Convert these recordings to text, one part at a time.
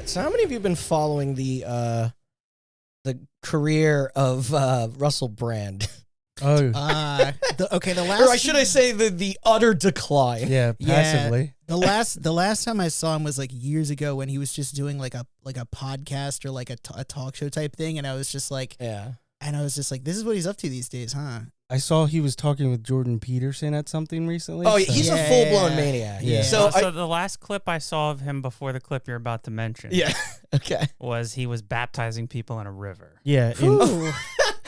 So how many of you have been following the career of Russell Brand? Oh, the last. Or should I say the utter decline? yeah, passively. Yeah, the last time I saw him was like years ago when he was just doing like a podcast or like a talk show type thing, and I was just like, this is what he's up to these days, huh? I saw he was talking with Jordan Peterson at something recently. Oh, he's a full-blown maniac. Yeah. So the last clip I saw of him before the clip you're about to mention was he was baptizing people in a river. Yeah,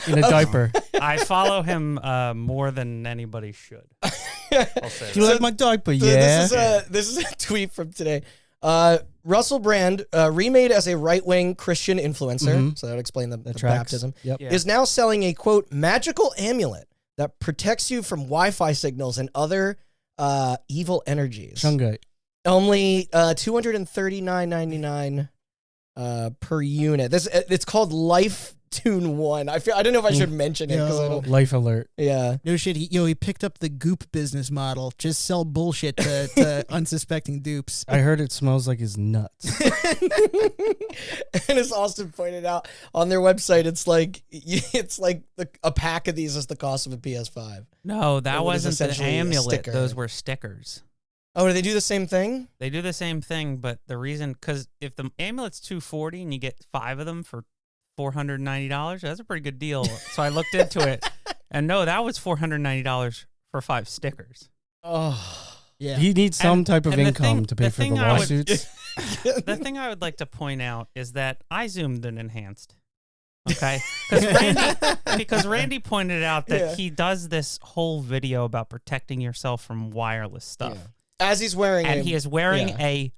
in a diaper. I follow him more than anybody should. I'll say Do you like my diaper? Yeah. This is a tweet from today. Russell Brand, remade as a right-wing Christian influencer, so that would explain the baptism, is now selling a, quote, magical amulet that protects you from Wi-Fi signals and other evil energies. Chungite. Only $239.99 per unit. It's called Life Tune 1. I don't know if I should mention it because I don't. Life alert. Yeah. No shit. He picked up the Goop business model. Just sell bullshit to unsuspecting dupes. I heard it smells like his nuts. And as Austin pointed out on their website, it's like a pack of these is the cost of a PS5. No, that wasn't the essentially a amulet. sticker. Those were stickers. Oh, do they do the same thing? They do the same thing, but the reason, because if the amulet's $240 and you get 5 of them for $490, that's a pretty good deal. So I looked into it, and no, that was $490 for 5 stickers. Oh, yeah. He needs some type of income to pay for the lawsuits. The thing I would like to point out is that I zoomed in enhanced. Okay, because Randy pointed out that he does this whole video about protecting yourself from wireless stuff. Yeah. As he's wearing, and he is wearing a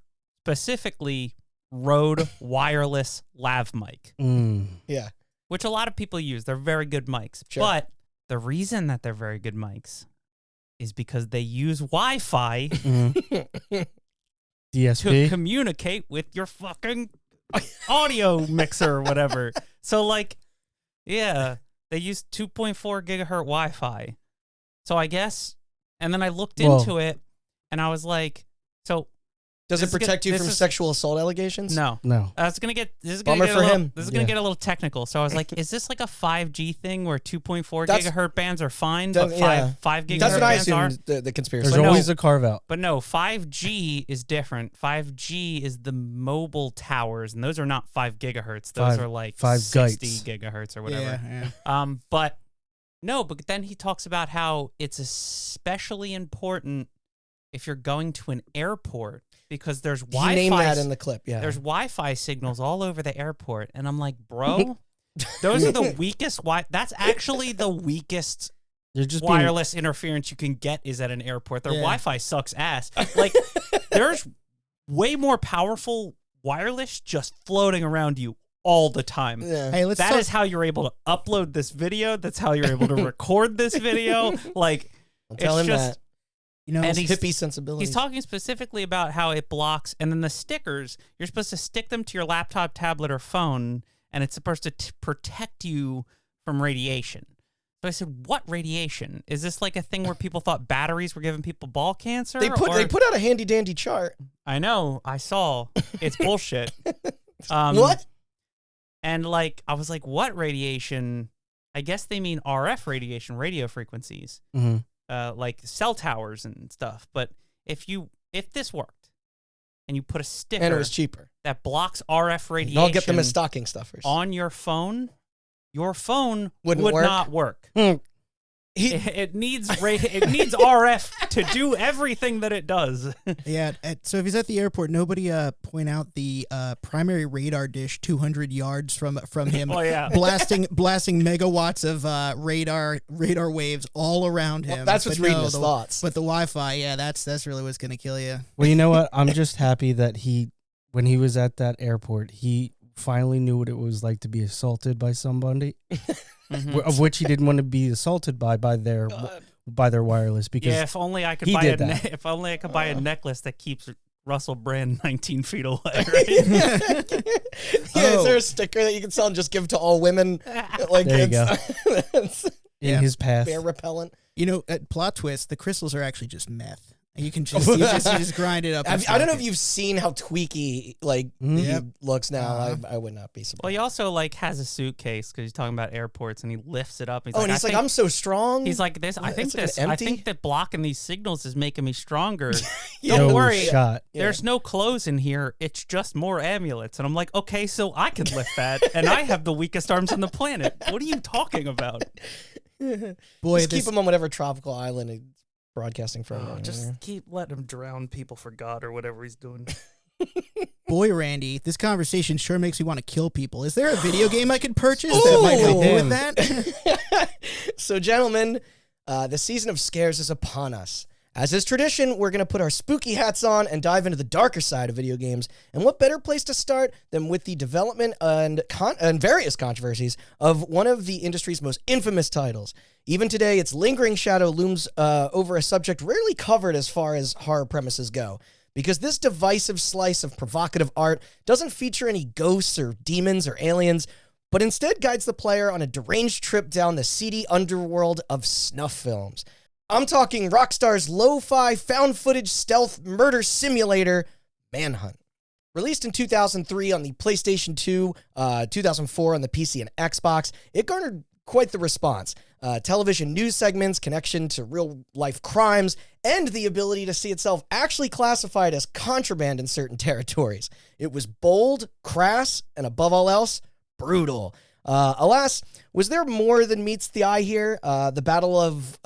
specifically Rode wireless lav mic. Yeah, which a lot of people use. They're very good mics, but the reason that they're very good mics is because they use Wi-Fi DSP to communicate with your fucking audio mixer or whatever. So they use 2.4 gigahertz Wi-Fi. So I guess, and then I looked into it and I was like, so does it protect you from sexual assault allegations? No. This is gonna get bummer for him. This is gonna get a little technical. So I was like, is this like a 5G thing where 2.4 gigahertz bands are fine, but 5 gigahertz That's what I bands aren't? assumed the conspiracy. There's always a carve out. But no, 5G is different. 5G is the mobile towers, and those are not 5 gigahertz. Those are like 60 gigahertz or whatever. Yeah. But then he talks about how it's especially important if you're going to an airport, because there's Wi-Fi. He named that in the clip, There's Wi-Fi signals all over the airport. And I'm like, bro, those are the weakest that's actually the weakest wireless interference you can get is at an airport. Their Wi-Fi sucks ass. Like, there's way more powerful wireless just floating around you all the time. Yeah. Hey, that is how you're able to upload this video. That's how you're able to record this video. Like, I'll tell him that. And hippie sensibility. He's talking specifically about how it blocks, and then the stickers, you're supposed to stick them to your laptop, tablet, or phone, and it's supposed to protect you from radiation. So I said, what radiation? Is this like a thing where people thought batteries were giving people ball cancer? They put out a handy dandy chart. I know. I saw. It's bullshit. What? And I was like, what radiation? I guess they mean RF radiation, radio frequencies. Mm-hmm. Like cell towers and stuff. But if this worked and you put a sticker and it was cheaper that blocks RF radiation, I'll get them as stocking stuffers on your phone would work. not work. It needs RF to do everything that it does. Yeah. So if he's at the airport, nobody point out the primary radar dish 200 yards from him. Oh yeah, blasting megawatts of radar waves all around him. Well, that's what's reading his thoughts. But the Wi-Fi, that's really what's gonna kill you. Well, you know what? I'm just happy that when he was at that airport, he finally knew what it was like to be assaulted by somebody. Of which he didn't want to be assaulted by their wireless, because if only I could buy a necklace that keeps Russell Brand 19 feet away. Right? Is there a sticker that you can sell and just give to all women? There you go. In his path. Bear repellent. At plot twist, the crystals are actually just meth. You can just you just grind it up. I don't know if you've seen how tweaky he looks now. I would not be surprised. Well, he also has a suitcase because he's talking about airports, and he lifts it up. And he's like, I'm so strong. He's like this. I think that blocking these signals is making me stronger. Don't worry, there's no clothes in here. It's just more amulets. And I'm like, okay, so I can lift that, and I have the weakest arms on the planet. What are you talking about? Boy, just keep him on whatever tropical island he's broadcasting from. Just keep letting him drown people for God or whatever he's doing. Boy, Randy, this conversation sure makes me want to kill people. Is there a video game I could purchase that might help me with that? So, gentlemen, the season of scares is upon us. As is tradition, we're going to put our spooky hats on and dive into the darker side of video games. And what better place to start than with the development and various controversies of one of the industry's most infamous titles. Even today, its lingering shadow looms over a subject rarely covered as far as horror premises go. Because this divisive slice of provocative art doesn't feature any ghosts or demons or aliens, but instead guides the player on a deranged trip down the seedy underworld of snuff films. I'm talking Rockstar's lo-fi, found-footage stealth murder simulator, Manhunt. Released in 2003 on the PlayStation 2, 2004 on the PC and Xbox, it garnered quite the response. Television news segments, connection to real-life crimes, and the ability to see itself actually classified as contraband in certain territories. It was bold, crass, and above all else, brutal. Alas, was there more than meets the eye here? The battle of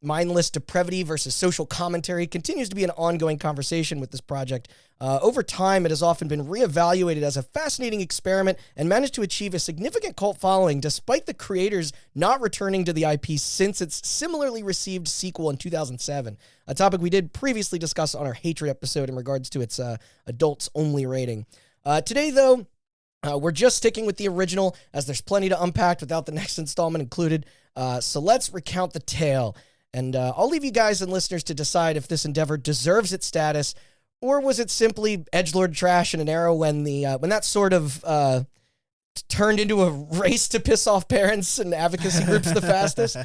mindless depravity versus social commentary continues to be an ongoing conversation with this project. Over time, it has often been reevaluated as a fascinating experiment and managed to achieve a significant cult following despite the creators not returning to the IP since its similarly received sequel in 2007, a topic we did previously discuss on our Hatred episode in regards to its adults-only rating. Today, though, we're just sticking with the original, as there's plenty to unpack without the next installment included. So let's recount the tale. And I'll leave you guys and listeners to decide if this endeavor deserves its status, or was it simply edgelord trash in an era when that sort of turned into a race to piss off parents and advocacy groups the fastest.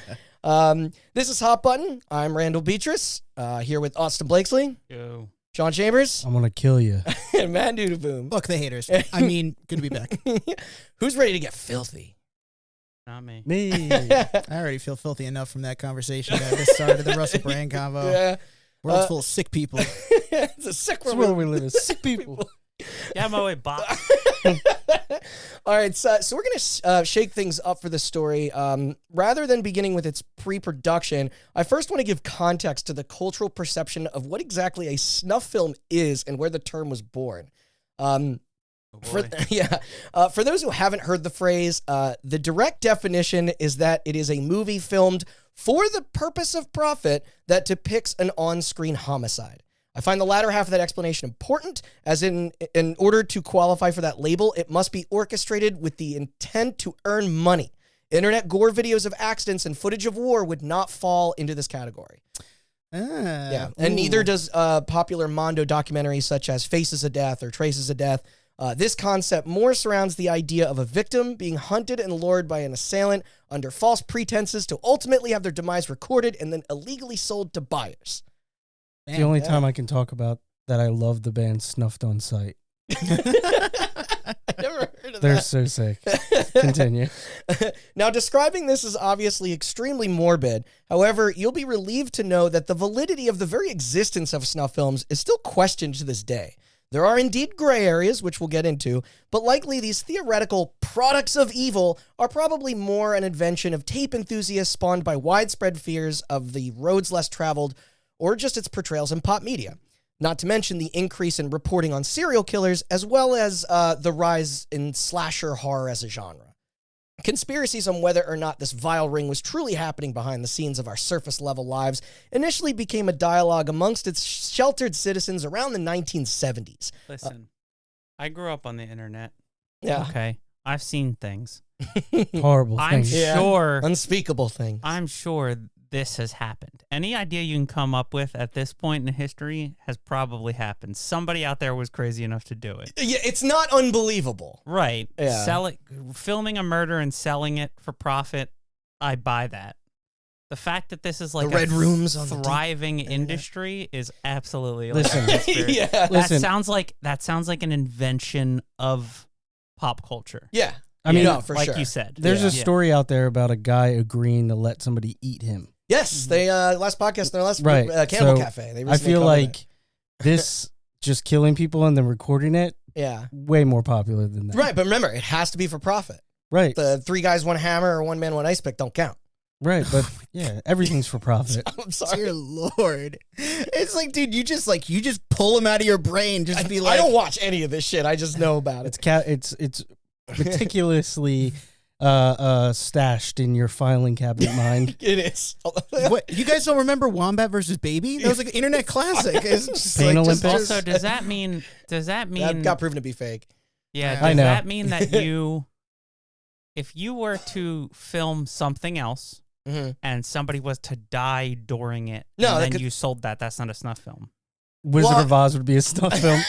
This is Hot Button. I'm Randall Beatrice, here with Austin Blakesley. Yo. Sean Chambers. I'm going to kill you. And Matt Boom. Fuck the haters. I mean, good to be back. Who's ready to get filthy? Not me. Me. I already feel filthy enough from that conversation at the start of the Russell Brand convo. Yeah. World's full of sick people. It's a sick world. Where we live is sick people. Yeah, I'm away, Bob. All right, so we're going to shake things up for this story. Rather than beginning with its pre-production, I first want to give context to the cultural perception of what exactly a snuff film is and where the term was born. For those who haven't heard the phrase, the direct definition is that it is a movie filmed for the purpose of profit that depicts an on-screen homicide. I find the latter half of that explanation important, as in order to qualify for that label, it must be orchestrated with the intent to earn money. Internet gore videos of accidents and footage of war would not fall into this category. And neither does popular Mondo documentaries such as Faces of Death or Traces of Death. This concept more surrounds the idea of a victim being hunted and lured by an assailant under false pretenses to ultimately have their demise recorded and then illegally sold to buyers. Man, the only time I can talk about that I love the band Snuffed on Sight. I never heard of They're so sick. Continue. Now, describing this is obviously extremely morbid. However, you'll be relieved to know that the validity of the very existence of snuff films is still questioned to this day. There are indeed gray areas, which we'll get into, but likely these theoretical products of evil are probably more an invention of tape enthusiasts spawned by widespread fears of the roads less traveled or just its portrayals in pop media. Not to mention the increase in reporting on serial killers, as well as the rise in slasher horror as a genre. Conspiracies on whether or not this vile ring was truly happening behind the scenes of our surface-level lives initially became a dialogue amongst its sheltered citizens around the 1970s. Listen, I grew up on the internet. Yeah. Okay. I've seen things. Horrible things. I'm sure. Unspeakable things. I'm sure this has happened. Any idea you can come up with at this point in history has probably happened. Somebody out there was crazy enough to do it. Yeah, it's not unbelievable. Right. Yeah. Filming a murder and selling it for profit, I buy that. The fact that this is like the red rooms on thriving industry is absolutely listen. Yeah, that sounds like an invention of pop culture. Yeah, I mean, no, for like sure. you said, there's a story out there about a guy agreeing to let somebody eat him. Yes, they last podcast, their last Cannibal Cafe. They I feel like this just killing people and then recording it. Yeah, way more popular than that. Right, but remember, it has to be for profit. Right, the 3 guys, 1 hammer, or 1 man, 1 ice pick don't count. Right, but yeah, everything's for profit. I'm sorry. Dear Lord. It's like, dude, you just pull them out of your brain. Just be like, I don't watch any of this shit. I just know about it. It's meticulously stashed in your filing cabinet mind. It is. What, you guys don't remember Wombat versus Baby? That was like an internet classic. It's just Pain like, Olympics. Also, does that mean that got proven to be fake? Yeah, I does know. that mean that if you were to film something else and somebody was to die during it, and then you sold that's not a snuff film? Wizard of Oz would be a snuff film.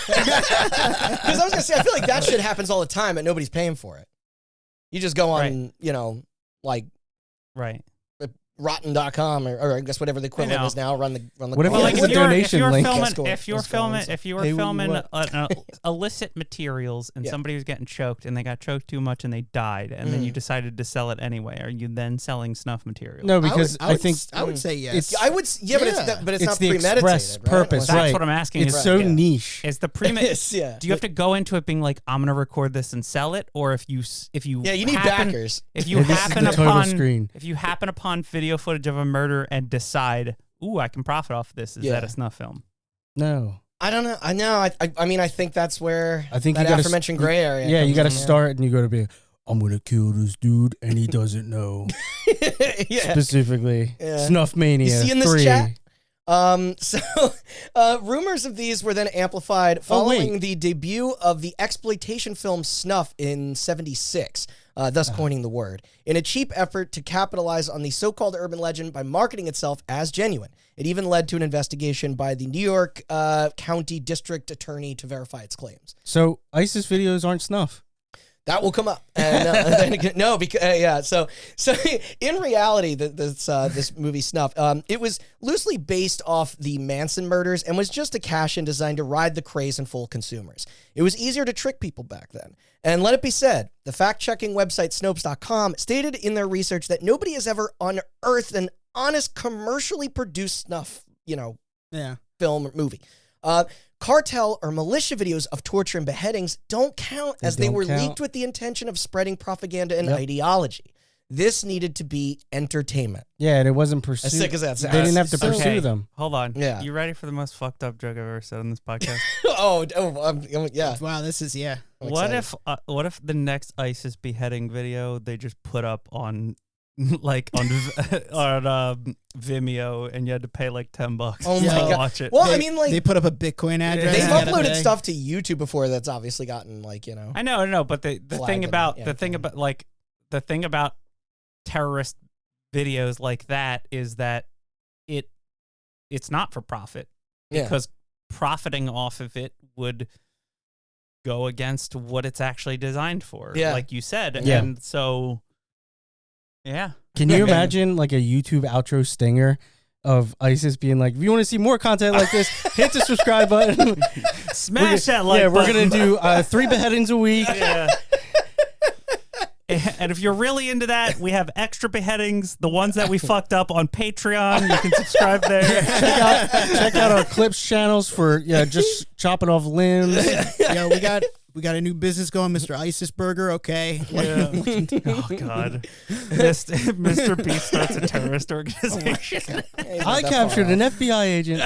Because I was gonna say, I feel like that shit happens all the time, and nobody's paying for it. You just go on, like, right, rotten.com or I guess whatever the equivalent is now. Run the. What if it's a donation link? If you were filming illicit materials and somebody was getting choked and they got choked too much and they died, and then you decided to sell it anyway, are you then selling snuff material? No, because I think I would say yes. I would, but it's not the premeditated. Express purpose, That's right? what I'm asking. It's so niche. Is the premeditated? Do you have to go into it being like, I'm going to record this and sell it, or if you you need backers. If you happen upon video footage of a murder and decide, ooh, I can profit off of this, is that a snuff film? No. I don't know. I mean, I think that's where I think that you aforementioned gray area. Yeah, you got to start and you got to be, I'm going to kill this dude and he doesn't know. Specifically, Snuff Mania. You see in this 3. chat? Rumors of these were then amplified following the debut of the exploitation film Snuff in '76, thus coining the word, in a cheap effort to capitalize on the so-called urban legend by marketing itself as genuine. It even led to an investigation by the New York County District Attorney to verify its claims. So ISIS videos aren't snuff. That will come up. And, no, because So in reality, this movie Snuff, it was loosely based off the Manson murders and was just a cash-in designed to ride the craze and fool consumers. It was easier to trick people back then. And let it be said, the fact-checking website Snopes.com stated in their research that nobody has ever unearthed an honest, commercially produced snuff, film or movie. Cartel or militia videos of torture and beheadings don't count as they were leaked with the intention of spreading propaganda and ideology. This needed to be entertainment. Yeah, and it wasn't pursued. As sick as that sounds. They didn't have to pursue them. Hold on. Yeah. You ready for the most fucked up joke I've ever said on this podcast? Yeah. Wow, this is, What if the next ISIS beheading video they just put up on Vimeo, and you had to pay like $10 oh my God. watch it? Well, I mean, like, they put up a Bitcoin address. They've uploaded stuff to YouTube before that's obviously gotten I know, but the thing about terrorist videos like that is that it's not for profit, because profiting off of it would go against what it's actually designed for, like you said. And so can you imagine like a YouTube outro stinger of ISIS being like, if you want to see more content like this, hit the subscribe button. Smash that like button. We're going to do 3 beheadings a week. And if you're really into that, we have extra beheadings, the ones that we fucked up on Patreon. You can subscribe there. Check out our clips channels for just chopping off limbs. We got a new business going, Mr. ISIS Burger. Okay. Yeah. Oh God, Mr. Beast starts a terrorist organization. I captured an FBI agent.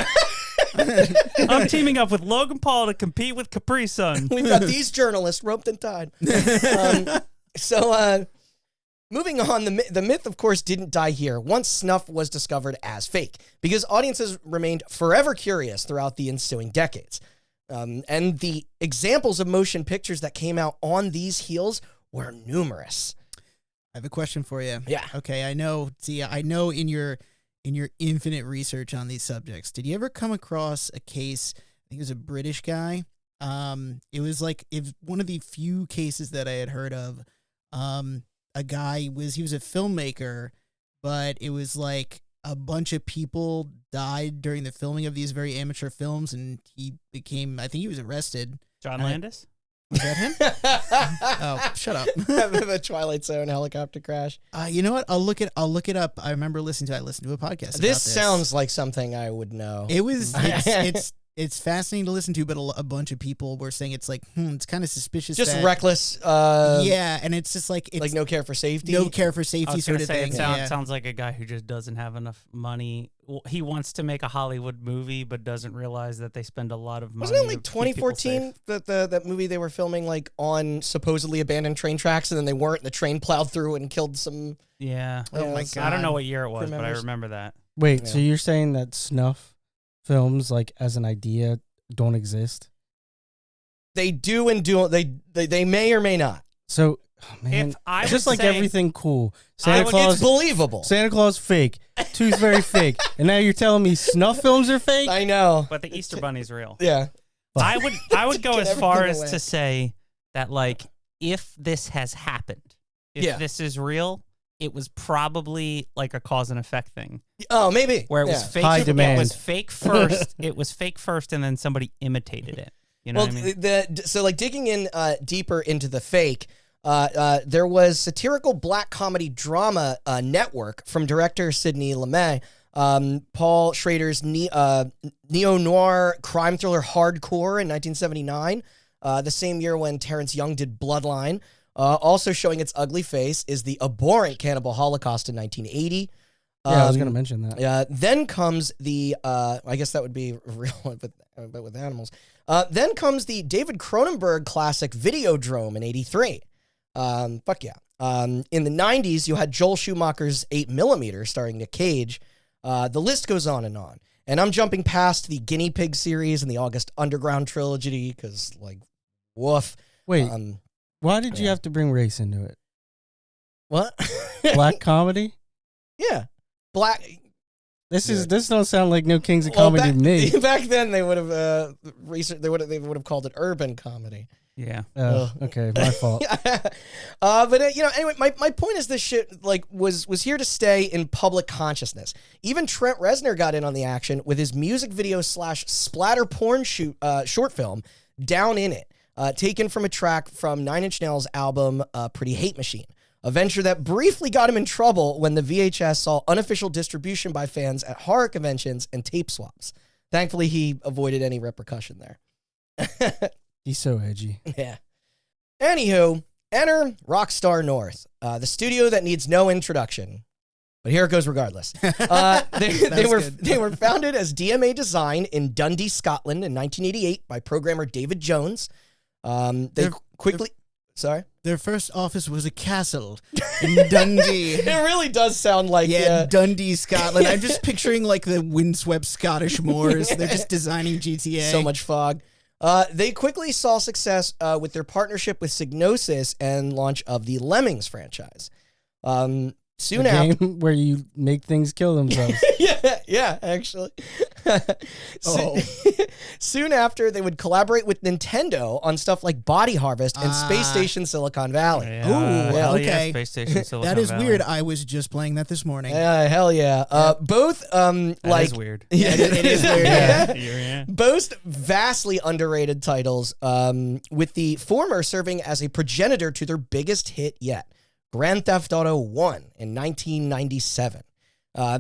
I'm teaming up with Logan Paul to compete with Capri Sun. We've got these journalists roped and tied. Moving on, the myth, of course, didn't die here once snuff was discovered as fake, because audiences remained forever curious throughout the ensuing decades. And the examples of motion pictures that came out on these heels were numerous. I have a question for you. Yeah. Okay, I know in your infinite research on these subjects, did you ever come across a case, I think it was a British guy, it was one of the few cases that I had heard of, a guy he was a filmmaker but it was like a bunch of people died during the filming of these very amateur films, and he became, I think he was arrested. John Landis? Was that him? Oh, shut up. The Twilight Zone helicopter crash. You know what? I'll look it up. I remember listening to a podcast about this. Sounds like something I would know. It was it's fascinating to listen to, but a bunch of people were saying it's like, it's kind of suspicious. Just that, reckless. Yeah, and it's just like no care for safety. No care for safety sort of thing. It sounds like a guy who just doesn't have enough money. He wants to make a Hollywood movie, but doesn't realize that they spend a lot of money. Wasn't it like 2014 that movie they were filming like on supposedly abandoned train tracks, and then they weren't, and the train plowed through it and killed some. Yeah. Oh my God. I don't know what year it was, but I remember that. Wait, so you're saying that snuff films, like as an idea, don't exist? They do and do. They may or may not. So, man, if I just like everything cool. It's believable. Santa Claus fake. Tooth very fake. And now you're telling me snuff films are fake? I know. But the Easter Bunny's real. Yeah. I would go as far as to say that, like, if this has happened, if this is real, it was probably like a cause and effect thing. Oh, maybe. Where it was fake. High demand. It was fake first. It was fake first, and then somebody imitated it. You know what I mean? So like digging in deeper into the fake, there was satirical black comedy drama network from director Sidney Lumet, Paul Schrader's neo-noir crime thriller Hardcore in 1979, the same year when Terrence Young did Bloodline. Also showing its ugly face is the abhorrent Cannibal Holocaust in 1980. Yeah, I was going to mention that. Then comes the, I guess that would be real, but with animals. Then comes the David Cronenberg classic Videodrome in 83. Fuck yeah. In the 90s, you had Joel Schumacher's 8mm starring Nick Cage. The list goes on. And I'm jumping past the Guinea Pig series and the August Underground trilogy because, like, woof. Wait, why did you have to bring race into it? What? Black comedy? Yeah. Black. This don't sound like no Kings of Comedy to me. Back then, they would have they would have called it urban comedy. Yeah. Oh, okay, my fault. But anyway, my point is this shit like was here to stay in public consciousness. Even Trent Reznor got in on the action with his music video / splatter porn short film Down in It, taken from a track from Nine Inch Nails' album Pretty Hate Machine. A venture that briefly got him in trouble when the VHS saw unofficial distribution by fans at horror conventions and tape swaps. Thankfully, he avoided any repercussion there. He's so edgy. Yeah. Anywho, enter Rockstar North, the studio that needs no introduction. But here it goes regardless. They were founded as DMA Design in Dundee, Scotland in 1988 by programmer David Jones. Their first office was a castle in Dundee. It really does sound like... Dundee, Scotland. I'm just picturing like the windswept Scottish moors. They're just designing GTA. So much fog. They quickly saw success with their partnership with Psygnosis and launch of the Lemmings franchise. Soon after, game where you make things kill themselves. yeah, actually. Soon after, they would collaborate with Nintendo on stuff like Body Harvest and Space Station Silicon Valley. Yeah, okay. Yeah, Space Station Silicon That is Valley. weird. I was just playing that this morning. Hell yeah. Both That is weird. Yeah, it is weird. Yeah. Both vastly underrated titles, with the former serving as a progenitor to their biggest hit yet, Grand Theft Auto 1 in 1997.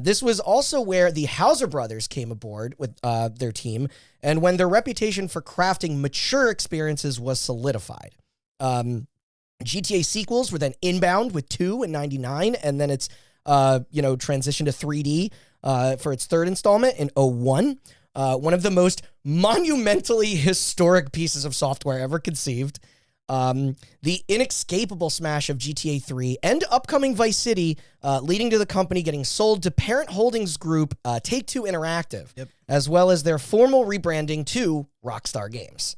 This was also where the Hauser brothers came aboard with their team, and when their reputation for crafting mature experiences was solidified. GTA sequels were then inbound with 2 in 99, and then it's transitioned to 3D for its third installment in 01. One of the most monumentally historic pieces of software ever conceived. The inescapable smash of GTA 3 and upcoming Vice City, leading to the company getting sold to parent holdings group Take-Two Interactive, as well as their formal rebranding to Rockstar Games.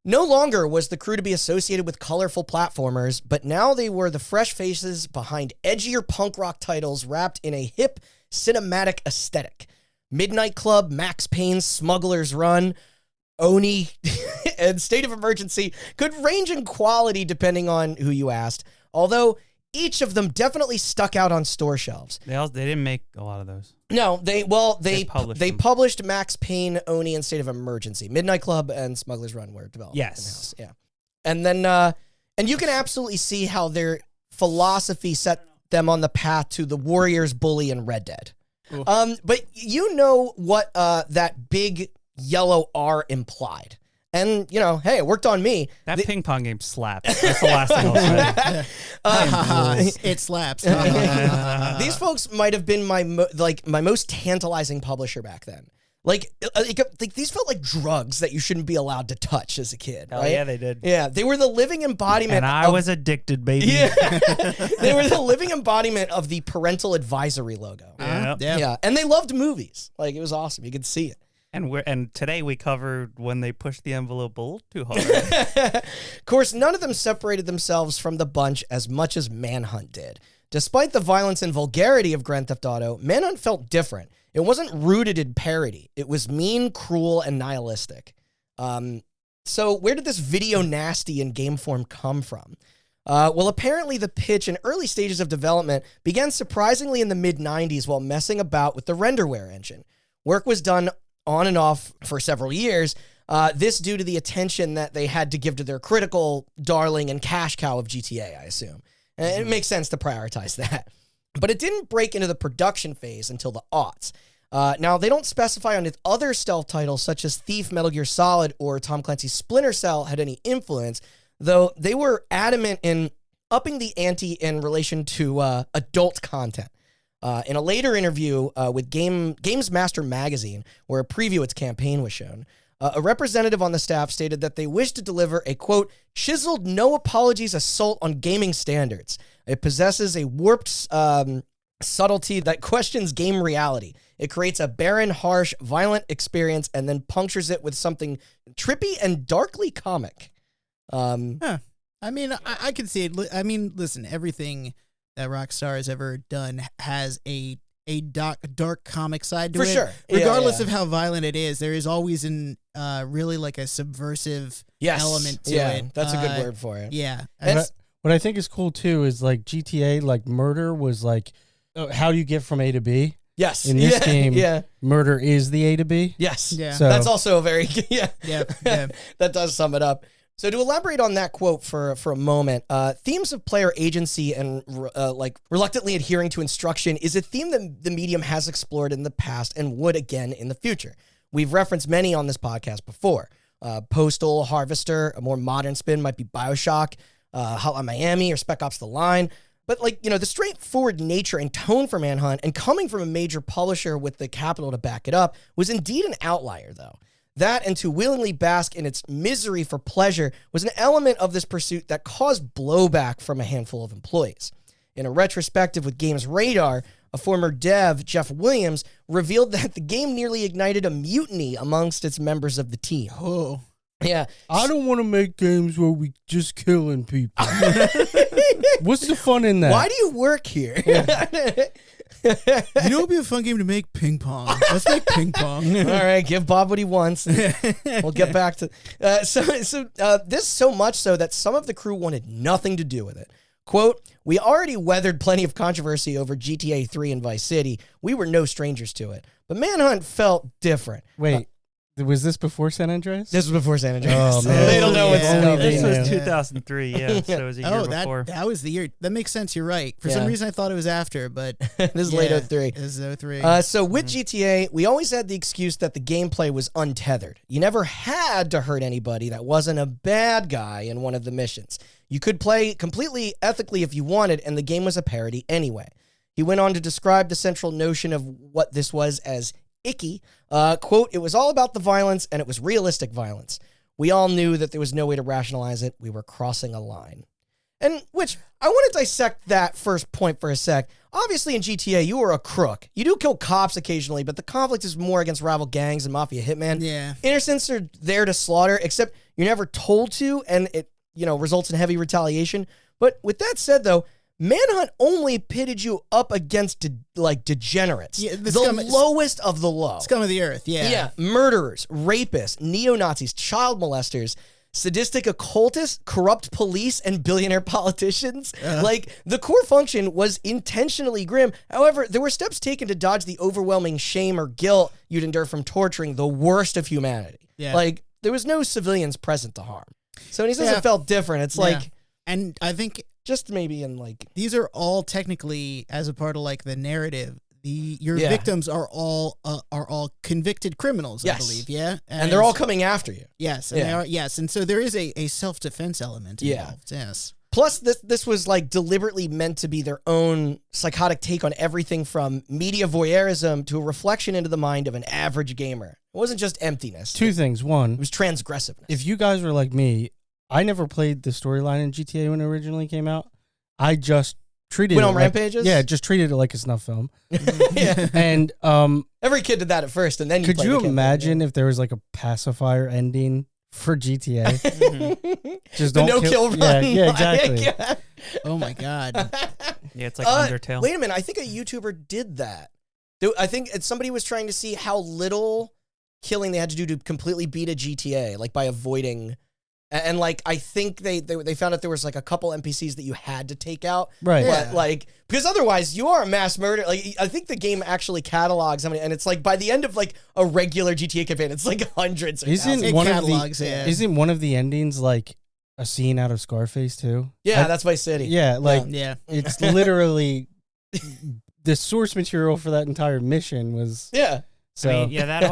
No longer was the crew to be associated with colorful platformers, but now they were the fresh faces behind edgier punk rock titles wrapped in a hip cinematic aesthetic. Midnight Club, Max Payne's Smuggler's Run, Oni, and State of Emergency could range in quality depending on who you asked. Although, each of them definitely stuck out on store shelves. They didn't make a lot of those. No, they published Max Payne, Oni, and State of Emergency. Midnight Club and Smuggler's Run were developed in-house. Yeah. And then and you can absolutely see how their philosophy set them on the path to the Warriors, Bully, and Red Dead. But you know what that big yellow R implied. And, you know, hey, it worked on me. That ping pong game slaps. That's the last thing I'll say. It slaps. These folks might have been my most tantalizing publisher back then. Like these felt like drugs that you shouldn't be allowed to touch as a kid. Hell right? yeah, they did. Yeah, they were the living embodiment. And I was addicted, baby. Yeah. They were the living embodiment of the parental advisory logo. Yeah, and they loved movies. Like, it was awesome. You could see it. And today we covered when they pushed the envelope a little too hard. Of course, none of them separated themselves from the bunch as much as Manhunt did. Despite the violence and vulgarity of Grand Theft Auto, Manhunt felt different. It wasn't rooted in parody. It was mean, cruel, and nihilistic. So where did this video nasty in game form come from? Well, apparently the pitch in early stages of development began surprisingly in the mid-90s while messing about with the renderware engine. Work was done on and off for several years, this due to the attention that they had to give to their critical darling and cash cow of GTA, I assume. And it makes sense to prioritize that. But it didn't break into the production phase until the aughts. Now, they don't specify on if other stealth titles such as Thief, Metal Gear Solid, or Tom Clancy's Splinter Cell had any influence, though they were adamant in upping the ante in relation to adult content. In a later interview with Games Master magazine, where a preview of its campaign was shown, a representative on the staff stated that they wished to deliver a, quote, chiseled, no apologies assault on gaming standards. It possesses a warped subtlety that questions game reality. It creates a barren, harsh, violent experience and then punctures it with something trippy and darkly comic. I mean, I can see it. I mean, listen, everything that Rockstar has ever done has a dark comic side to it. For sure. Regardless of how violent it is, there is always really like a subversive element to it. That's a good word for it. Yeah. What I think is cool too is like GTA, like murder was like, how do you get from A to B? Yes. In this game, murder is the A to B. Yes. Yeah. So that's also a very, Yeah. That does sum it up. So to elaborate on that quote for a moment, themes of player agency and like reluctantly adhering to instruction is a theme that the medium has explored in the past and would again in the future. We've referenced many on this podcast before. Postal, Harvester, a more modern spin might be BioShock, Hotline Miami, or Spec Ops: The Line. But the straightforward nature and tone for Manhunt, and coming from a major publisher with the capital to back it up, was indeed an outlier, though. That, and to willingly bask in its misery for pleasure, was an element of this pursuit that caused blowback from a handful of employees. In a retrospective with Games Radar, a former dev, Jeff Williams, revealed that the game nearly ignited a mutiny amongst its members of the team. Oh. Yeah. I don't want to make games where we just killing people. What's the fun in that? Why do you work here? You know, it'd be a fun game to make ping pong. Let's make ping pong. All right, give Bob what he wants. We'll get back to this so much so that some of the crew wanted nothing to do with it. Quote, we already weathered plenty of controversy over GTA 3 and Vice City. We were no strangers to it. But Manhunt felt different. Wait. Was this before San Andreas? This was before San Andreas. Oh, man. They don't know what's Only they This was knew. 2003, so it was a year before. That was the year. That makes sense. You're right. For some reason, I thought it was after, but this is late 03. This is 03. So with GTA, we always had the excuse that the gameplay was untethered. You never had to hurt anybody that wasn't a bad guy in one of the missions. You could play completely ethically if you wanted, and the game was a parody anyway. He went on to describe the central notion of what this was as icky. Quote, it was all about the violence, and it was realistic violence. We all knew that there was no way to rationalize it. We were crossing a line. And which, I want to dissect that first point for a sec. Obviously in GTA, you are a crook. You do kill cops occasionally, but the conflict is more against rival gangs and mafia hitmen. Yeah. Innocents are there to slaughter, except you're never told to, and it, results in heavy retaliation. But with that said, though, Manhunt only pitted you up against degenerates, the lowest of the low, scum of the earth. Yeah, murderers, rapists, neo-Nazis, child molesters. sadistic occultists, corrupt police, and billionaire politicians. Like, the core function was intentionally grim. However, there were steps taken to dodge the overwhelming shame or guilt you'd endure from torturing the worst of humanity. Yeah. Like, there was no civilians present to harm. So when he says it felt different, it's like... And I think... Just maybe in, like... These are all technically, as a part of, like, the narrative... Your victims are all convicted criminals, I believe. Yeah, and they're all coming after you. Yes, and they are. Yes, and so there is a self-defense element involved. Yes. Plus, this was like deliberately meant to be their own psychotic take on everything from media voyeurism to a reflection into the mind of an average gamer. It wasn't just emptiness. Two things. One, it was transgressiveness. If you guys were like me, I never played the storyline in GTA when it originally came out. I just treated went it on rampages? Yeah, just treated it like a snuff film. Yeah. And every kid did that at first, and then could you imagine if there was like a pacifier ending for GTA? Just don't kill run. Yeah, exactly. Oh my god. Yeah, it's like Undertale. Wait a minute, I think a YouTuber did that. I think somebody was trying to see how little killing they had to do to completely beat a GTA, like by avoiding. And like, I think they found out there was like a couple NPCs that you had to take out. Right. But like, because otherwise you are a mass murderer. Like, I think the game actually catalogs how many, and it's like by the end of like a regular GTA campaign, it's like hundreds or thousands. Isn't one of the endings like a scene out of Scarface too? Yeah, that's Vice City. Yeah, like it's literally the source material for that entire mission was So I mean, yeah, that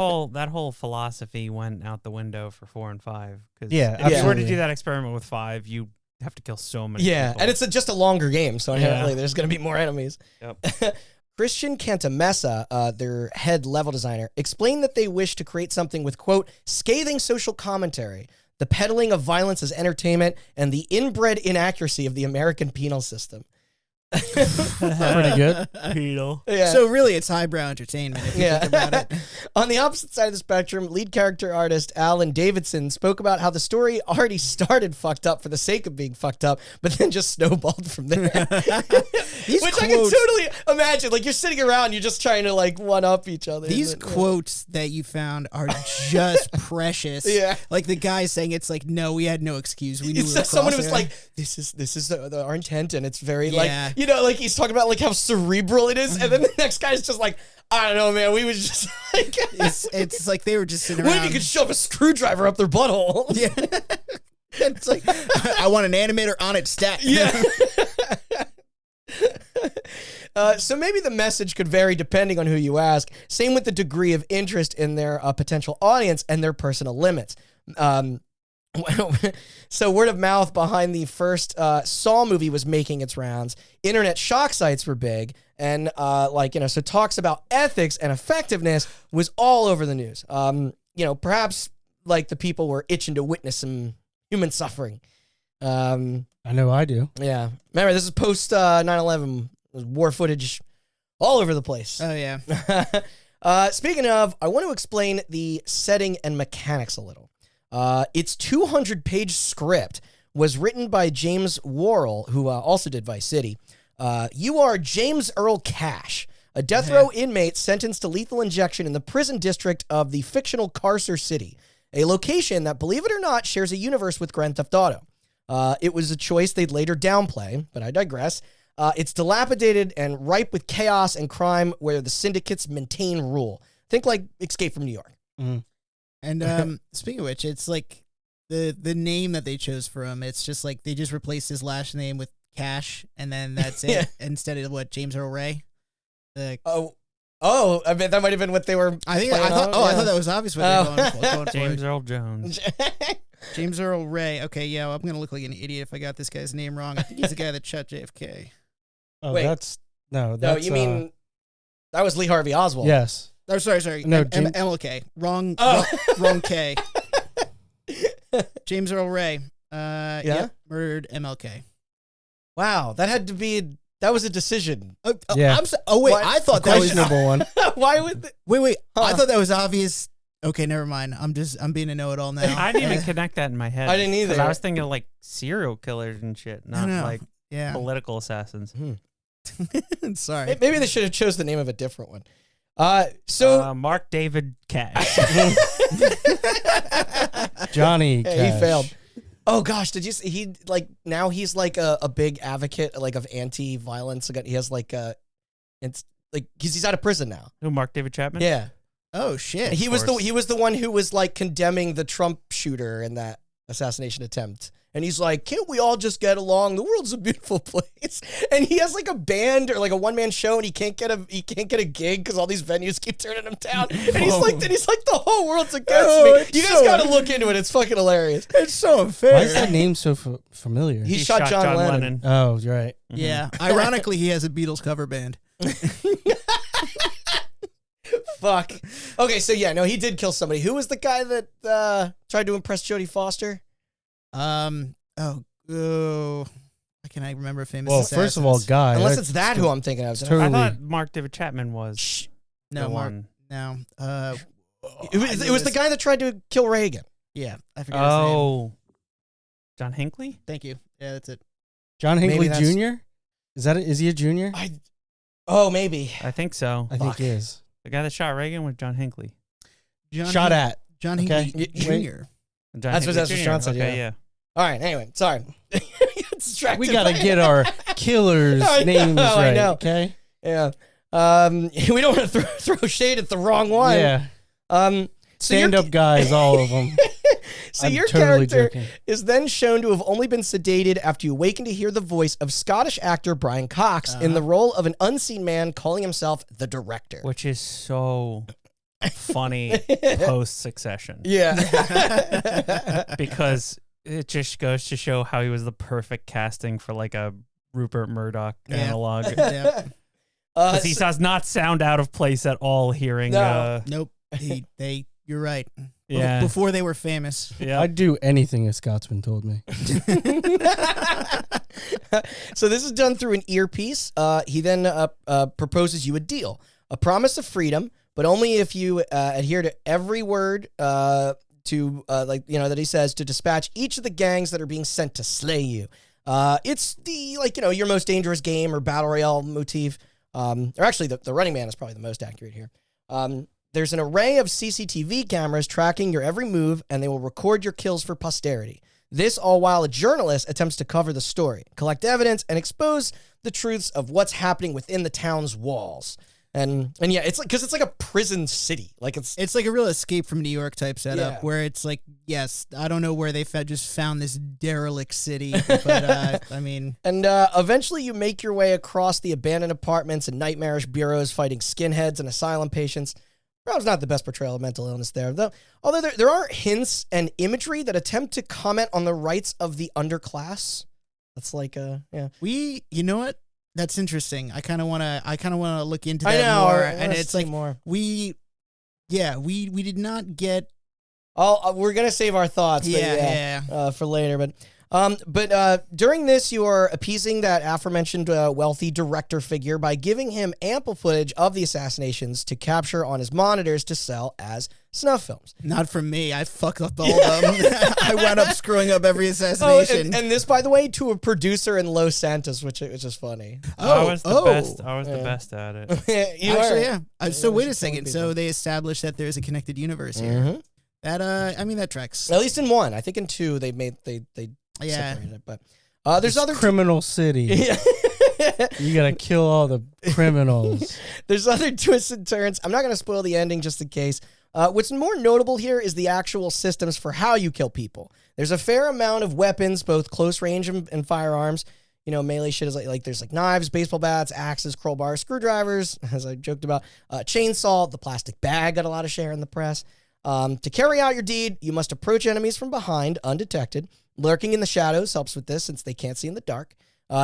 whole philosophy went out the window for 4 and 5. Because if you were to do that experiment with 5, you have to kill so many people. And it's just a longer game, so inherently there's going to be more enemies. Yep. Christian Cantamessa, their head level designer, explained that they wish to create something with, quote, scathing social commentary, the peddling of violence as entertainment, and the inbred inaccuracy of the American penal system. Pretty good. Penal. Yeah. So really, it's highbrow entertainment if you think about it. On the opposite side of the spectrum, lead character artist Alan Davidson spoke about how the story already started fucked up for the sake of being fucked up, but then just snowballed from there. Which I can totally imagine. Like, you're sitting around, you're just trying to like one up each other. These quotes that you found are just precious. Yeah. Like the guy saying it's like, no, we had no excuse. We knew we were someone who was like, this is our intent, and it's very like, you know, like he's talking about like how cerebral it is, and then the next guy's just like, I don't know, man. We was just like, it's like they were just sitting around. What if you could shove a screwdriver up their butthole? Yeah. It's like, I want an animator on it stat. Yeah. So maybe the message could vary depending on who you ask. Same with the degree of interest in their potential audience and their personal limits. So word of mouth behind the first Saw movie was making its rounds. Internet shock sites were big, and so talks about ethics and effectiveness was all over the news. Perhaps like the people were itching to witness some human suffering. I know I do. Yeah. Remember, this is post 9/11. There's war footage all over the place. Oh yeah. Speaking of, I want to explain the setting and mechanics a little. Its 200-page script was written by James Worrell, who also did Vice City. You are James Earl Cash, a death row inmate sentenced to lethal injection in the prison district of the fictional Carcer City, a location that, believe it or not, shares a universe with Grand Theft Auto. It was a choice they'd later downplay, but I digress. It's dilapidated and ripe with chaos and crime where the syndicates maintain rule. Think like Escape from New York. Mm-hmm. And speaking of which, it's like the name that they chose for him. It's just like they just replaced his last name with Cash, and then that's it. Instead of what, James Earl Ray? I mean, that might have been what they were. I thought that was obvious what they were going for. James Earl Jones. James Earl Ray. Okay, yeah, well, I'm gonna look like an idiot if I got this guy's name wrong. I think he's the guy that shot JFK. Oh, wait, no, you mean that was Lee Harvey Oswald? Yes. Oh, sorry. No, MLK. Wrong K. James Earl Ray. Murdered MLK. Wow, that was a decision. Wait, I thought that was questionable one. Why would? Wait. I thought that was obvious. Okay, never mind. I'm being a know-it-all now. I didn't even connect that in my head. I didn't either. I was thinking of like serial killers and shit, not like political assassins. Sorry. Maybe they should have chose the name of a different one. Mark David Cash. Johnny Cash. He failed. Oh gosh, did you see he like now he's like a big advocate like of anti-violence. He has like it's like he's out of prison now. Who, Mark David Chapman? Yeah. Oh shit. He was the one who was like condemning the Trump shooter in that assassination attempt. And he's like, can't we all just get along? The world's a beautiful place. And he has like a band or like a one-man show, and he can't get a gig because all these venues keep turning him down. And he's like, the whole world's against me. You guys got to look into it. It's fucking hilarious. It's so unfair. Why is that name so familiar? He shot John Lennon. Oh, you're right. Mm-hmm. Yeah. Ironically, he has a Beatles cover band. Fuck. Okay, so yeah, no, he did kill somebody. Who was the guy that tried to impress Jodie Foster? How can I remember famous Well, assassins? first of all, guy. Unless it's that who I'm thinking of. Totally. I thought Mark David Chapman was no, the Mark, one. no. It was the guy that tried to kill Reagan. Yeah, I forget his name. Oh, John Hinckley? Thank you. Yeah, that's it. John Hinckley Maybe Jr.? Is he a junior? Maybe. I think so. I think he is. The guy that shot Reagan was John Hinckley. Shot at. John Okay. Hinckley Jr. John That's what Hinckley Jr. Sean said, Okay, yeah. All right, anyway, sorry. We got to get our killers' names right, I know. Okay? Yeah. We don't want to throw shade at the wrong one. Yeah. So Stand-up guys, all of them. So I'm your totally character joking. is then shown to have only been sedated after you awaken to hear the voice of Scottish actor Brian Cox in the role of an unseen man calling himself the director. Which is so funny post-Succession. Yeah. Because it just goes to show how he was the perfect casting for like a Rupert Murdoch analog. Yeah. Because he does not sound out of place at all hearing... No. Nope. You're right. Yeah. Before they were famous. Yeah. I'd do anything a Scotsman told me. So this is done through an earpiece. He then proposes you a deal, a promise of freedom, but only if you adhere to every word that he says to dispatch each of the gangs that are being sent to slay you. It's the your most dangerous game or battle royale motif. Or actually, the Running Man is probably the most accurate here. There's an array of CCTV cameras tracking your every move, and they will record your kills for posterity. This all while a journalist attempts to cover the story, collect evidence, and expose the truths of what's happening within the town's walls. And yeah, it's like because it's like a prison city. Like it's like a real Escape from New York type setup where it's like, yes, I don't know where they just found this derelict city, but I mean, and eventually you make your way across the abandoned apartments and nightmarish bureaus, fighting skinheads and asylum patients. Probably not the best portrayal of mental illness there, though. Although there are hints and imagery that attempt to comment on the rights of the underclass. That's like yeah. You know what? That's interesting. I kind of want to look into that more. And it's like more. We did not get. We're gonna save our thoughts. For later, but during this, you are appeasing that aforementioned wealthy director figure by giving him ample footage of the assassinations to capture on his monitors to sell as snuff films. Not from me. I fucked up all of them. I wound up scring up every assassination. And this, by the way, to a producer in Los Santos, which is funny. I was the best. I was the best at it. Yeah. So wait a second. So they established that there's a connected universe here. Mm-hmm. That tracks. At least in one. I think in two they separated it, but there's other criminal city. You gotta kill all the criminals. There's other twists and turns. I'm not gonna spoil the ending just in case. What's more notable here is the actual systems for how you kill people. There's a fair amount of weapons, both close range and firearms. Melee shit is like there's like knives, baseball bats, axes, crowbars, screwdrivers, as I joked about, chainsaw, the plastic bag got a lot of share in the press. To carry out your deed, you must approach enemies from behind, undetected. Lurking in the shadows helps with this since they can't see in the dark.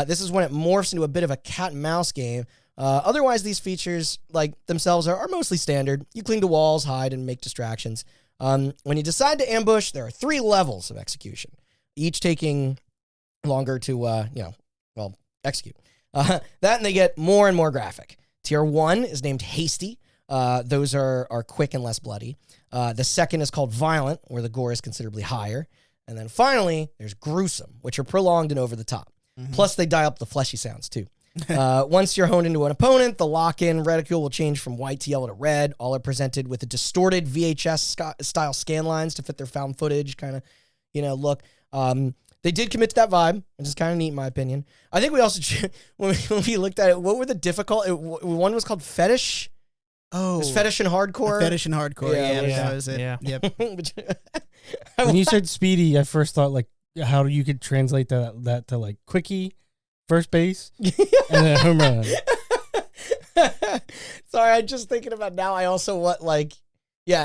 This is when it morphs into a bit of a cat and mouse game. Otherwise, these features, like themselves, are mostly standard. You cling to walls, hide, and make distractions. When you decide to ambush, there are 3 levels of execution, each taking longer to, execute. That and they get more and more graphic. Tier 1 is named Hasty. Those are quick and less bloody. The second is called Violent, where the gore is considerably higher. And then finally, there's Gruesome, which are prolonged and over the top. Mm-hmm. Plus, they dial up the fleshy sounds, too. Once you're honed into an opponent, the lock-in reticule will change from white to yellow to red. All are presented with a distorted VHS-style scan lines to fit their found footage kind of, look. They did commit to that vibe, which is kind of neat in my opinion. I think we also, when we looked at it, what were the difficult, one was called Fetish. Oh. There's Fetish and Hardcore. Fetish and Hardcore, yeah. That was it. Yeah. Yep. When you said speedy, I first thought like how you could translate that to like quickie, first base, and then home run. Sorry, I'm just thinking about now. I also want like, all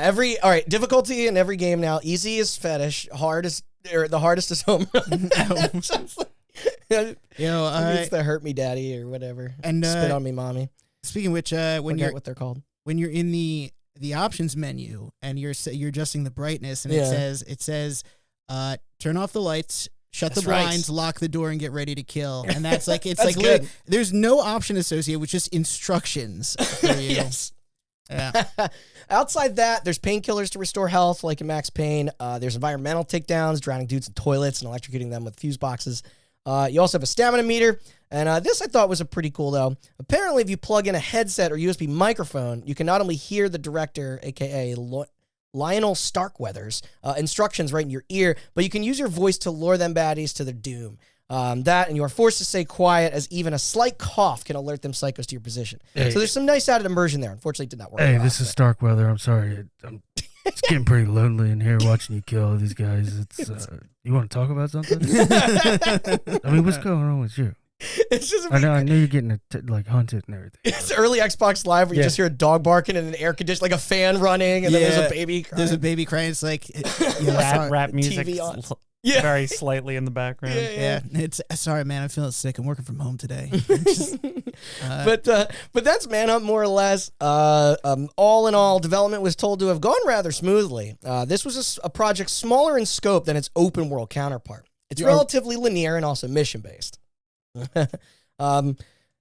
right, difficulty in every game now. Easy is Fetish, the hardest is home run. It's the hurt me daddy or whatever. And spit on me mommy. Speaking of which, when you're what they're called, when you're in the options menu and you're adjusting the brightness and it says turn off the lights, shut the blinds, lock the door, and get ready to kill. And that's like it's like there's no option associated with just instructions for you. Yes. Yeah. Outside that, there's painkillers to restore health, like in Max Payne. There's environmental takedowns, drowning dudes in toilets and electrocuting them with fuse boxes. You also have a stamina meter. And this I thought was a pretty cool, though. Apparently, if you plug in a headset or USB microphone, you can not only hear the director, a.k.a. Lionel Starkweather's instructions right in your ear, but you can use your voice to lure them baddies to their doom. That, and you are forced to stay quiet as even a slight cough can alert them psychos to your position. Hey. So there's some nice added immersion there. Unfortunately, it did not work. Hey, this is Starkweather. I'm sorry. It's getting pretty lonely in here watching you kill all these guys. It's you want to talk about something? I mean, what's going on with you? It's just I know you're getting like hunted and everything. It's early Xbox Live where you just hear a dog barking and an air conditioner, like a fan running, and then there's a baby crying. There's a baby crying. It's like rap music very slightly in the background. Yeah. It's sorry, man. I'm feeling sick. I'm working from home today. But that's Manhunt more or less. All in all, development was told to have gone rather smoothly. This was a project smaller in scope than its open world counterpart. It's relatively linear and also mission based.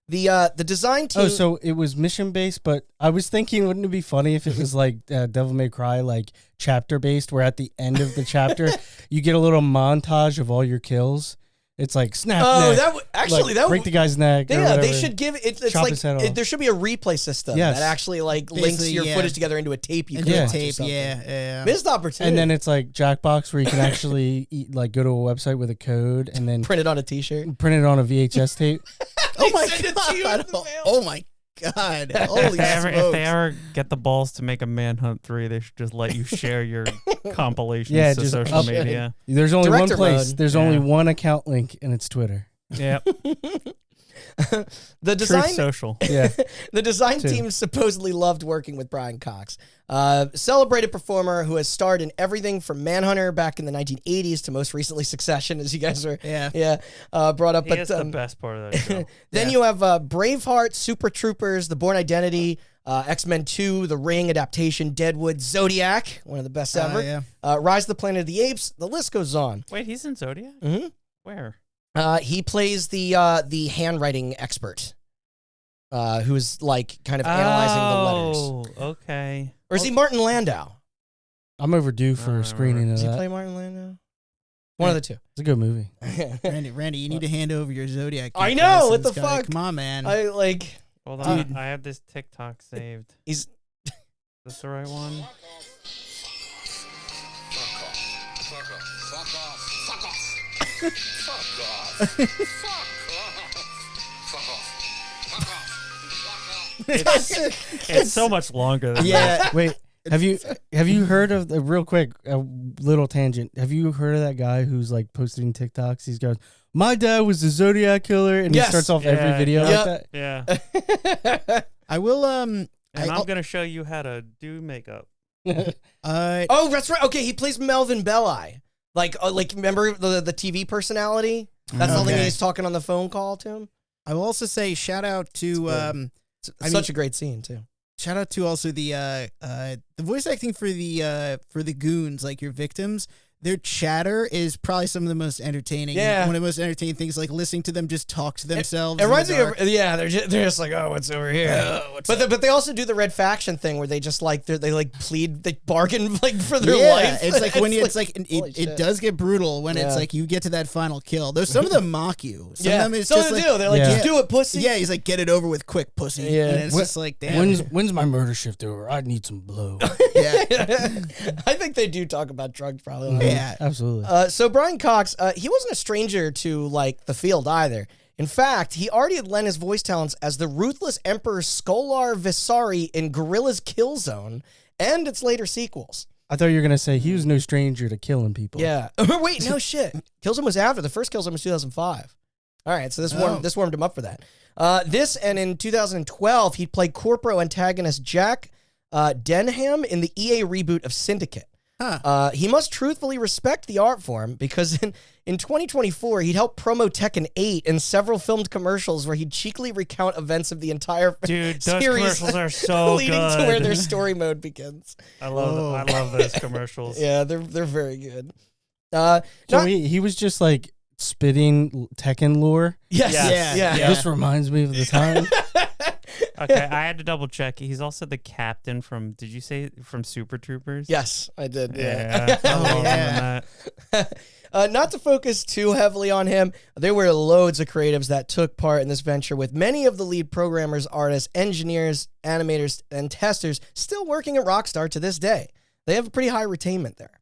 The design team. Oh, so it was mission based, but I was thinking, wouldn't it be funny if it was like Devil May Cry, like chapter based, where at the end of the chapter you get a little montage of all your kills. It's like snap. Oh, neck, break the guy's neck. Yeah, they should give it. It's like there should be a replay system that actually like links your footage together into a tape. Missed opportunity. And then it's like Jackbox where you can actually go to a website with a code and then print it on a T-shirt, print it on a VHS tape. Oh my god! Oh my god! Holy if they ever get the balls to make a Manhunt 3, they should just let you share your compilations to social media. There's only one place. Mode. There's only one account link, and it's Twitter. Yep. The design Truth Social. Yeah. The design team supposedly loved working with Brian Cox, celebrated performer who has starred in everything from Manhunter back in the 1980s to most recently Succession, as you guys are brought up. That's the best part of that show. Then you have Braveheart, Super Troopers, The Bourne Identity, X-Men 2, The Ring adaptation, Deadwood, Zodiac, one of the best ever. Rise of the Planet of the Apes. The list goes on. Wait, he's in Zodiac? Mm-hmm. Where? He plays the handwriting expert, who's like kind of analyzing the letters. Oh, okay. Or is he Martin Landau? I'm overdue for a screening of that. Does he play Martin Landau? One of the two. It's a good movie. Randy, you need to hand over your Zodiac. I know. What the fuck? Come on, man. Hold on. I have this TikTok saved. Is this the right one? It's so much longer than that. Wait, have you heard of the real quick, a little tangent. Have you heard of that guy who's like posting TikToks? He goes, "My dad was the Zodiac killer," and he starts off every video like that. Yeah. I will and I'm gonna show you how to do makeup. Oh, that's right. Okay, he plays Melvin Belli. Like remember the TV personality? That's the thing he's talking on the phone call to him. I will also say shout out to such a great scene too. Shout out to also the voice acting for the goons, like your victims. Their chatter is probably some of the most entertaining. Yeah. One of the most entertaining things, like listening to them just talk to themselves. It reminds me of, they're just like, oh, what's over here? But they also do the Red Faction thing where they just like, they plead, they bargain like for their life. It's like when it does get brutal when it's like you get to that final kill. There's some of them mock you. Some of them is just like, they're like, just do it, pussy. Yeah, he's like, get it over with quick, pussy. Yeah. And it's just like, damn. When's my murder shift over? I need some blow. I think they do talk about drugs probably. Yeah, absolutely. So Brian Cox, he wasn't a stranger to like the field either. In fact, he already had lent his voice talents as the ruthless Emperor Skolar Visari in Gorilla's Killzone and its later sequels. I thought you were going to say he was no stranger to killing people. Yeah. Wait, no shit. Killzone was after. The first Killzone was 2005. All right, so this warmed him up for that. And in 2012, he played corpo antagonist Jack Denham in the EA reboot of Syndicate. He must truthfully respect the art form because in 2024, he'd helped promo Tekken 8 in several filmed commercials where he'd cheekily recount events of the entire series. Those commercials are so leading good. to where their story mode begins. I love those commercials. Yeah, they're very good. So he was just like spitting Tekken lore. Yes. Yeah. This reminds me of the time. Okay, I had to double check. He's also the captain from, did you say from Super Troopers? Yes, I did. Yeah. I love him in that. Not to focus too heavily on him, there were loads of creatives that took part in this venture, with many of the lead programmers, artists, engineers, animators, and testers still working at Rockstar to this day. They have a pretty high retainment there.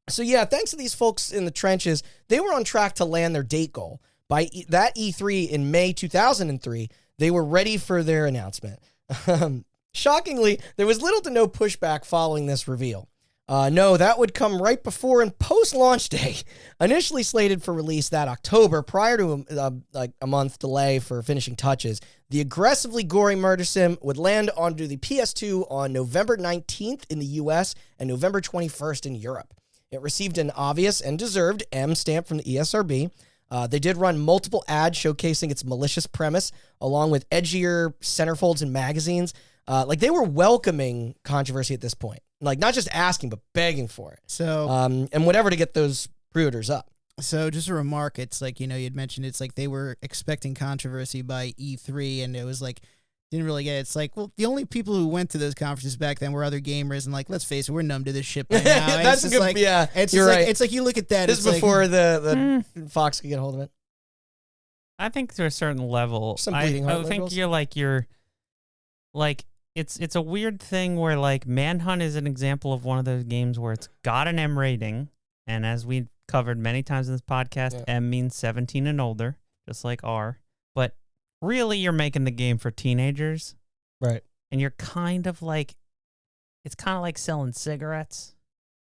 So yeah, thanks to these folks in the trenches, they were on track to land their date goal. By that E3 in May 2003, they were ready for their announcement. Shockingly, there was little to no pushback following this reveal. No, that would come right before and post-launch day. Initially slated for release that October, prior to a month delay for finishing touches, the aggressively gory murder sim would land onto the PS2 on November 19th in the US and November 21st in Europe. It received an obvious and deserved M stamp from the ESRB. They did run multiple ads showcasing its malicious premise, along with edgier centerfolds in magazines. They were welcoming controversy at this point. Like, not just asking, but begging for it. So, and whatever to get those pre-orders up. So just a remark, it's like, you'd mentioned it's like they were expecting controversy by E3, and it was like, didn't really get it. It's like, well, the only people who went to those conferences back then were other gamers, and like, let's face it, we're numb to this shit by now. That's a good, like, yeah, it's you're right. Like, it's like you look at that. This is before the Fox could get a hold of it. I think to a certain level, Some bleeding heart I think liberals. it's a weird thing where like Manhunt is an example of one of those games where it's got an M rating, and as we covered many times in this podcast, M means 17 and older, just like R. But really, you're making the game for teenagers, right? And you're kind of like, it's kind of like selling cigarettes.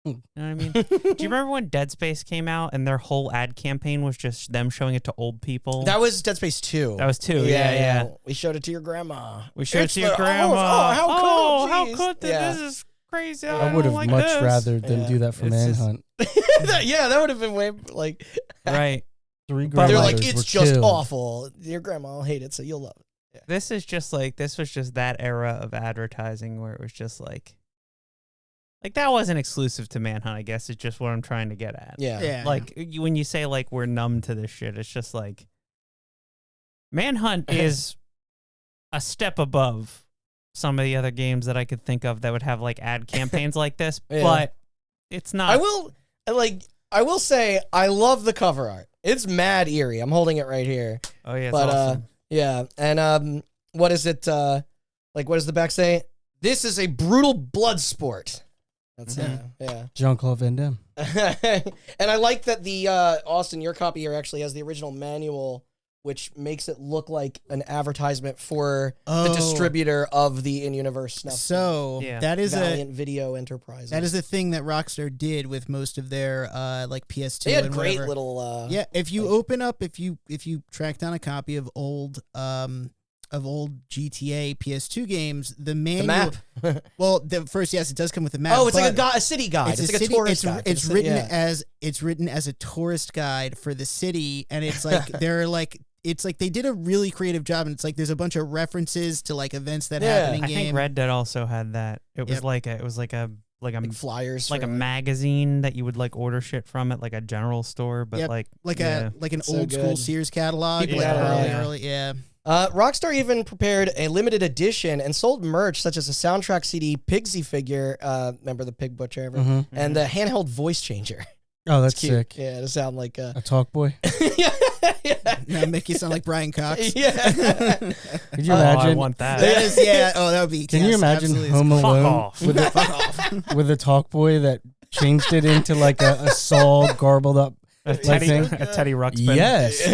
You know what I mean? Do you remember when Dead Space came out and their whole ad campaign was just them showing it to old people? That was Dead Space 2. That was 2. Yeah. We showed it to your grandma. We showed it to your grandma. How could this is crazy. I would have much rather than do that for Manhunt. That would have been way like right. 3 They're like, grandmothers it's just killed. awful. Your grandma will hate it, so you'll love it. Yeah. This was just that era of advertising where it was just like that wasn't exclusive to Manhunt, I guess. It's just what I'm trying to get at. Yeah. Like, when you say, like, we're numb to this shit, it's just like, Manhunt is a step above some of the other games that I could think of that would have, like, ad campaigns like this, but it's not. I will say, I love the cover art. It's mad eerie. I'm holding it right here. Oh, yeah, it's awesome. Yeah, and what is it, what does the back say? This is a brutal blood sport. That's Jean-Claude Van Damme. And I like that the Austin, your copy here actually has the original manual, which makes it look like an advertisement for the distributor of the in-universe snuff. So that is Valiant Video Enterprises. That is the thing that Rockstar did with most of their like PS2. They had and great whatever. little. If you open up, if you track down a copy of old GTA PS2 games, the manual. The map. Well, first, yes, it does come with a map. Oh, it's like a city guide. It's like a tourist guide. It's written as a tourist guide for the city, and it's like it's like they did a really creative job, and it's like there's a bunch of references to like events that happen in game. I think Red Dead also had that. It was like flyers, like a magazine that you would like order shit from at like a general store, but like an old school Sears catalog. Early. Rockstar even prepared a limited edition and sold merch such as a soundtrack CD, Pigsy figure, remember the Pig Butcher, and the handheld voice changer. Oh, that's sick. Yeah, to sound like a talk boy. Yeah, make you sound like Brian Cox. Yeah. Could you imagine? I want that. That is, yeah. Oh, that would be. Can you imagine Home Alone with a talk boy that changed it into like a Saul garbled up a Teddy Ruxpin? Yes.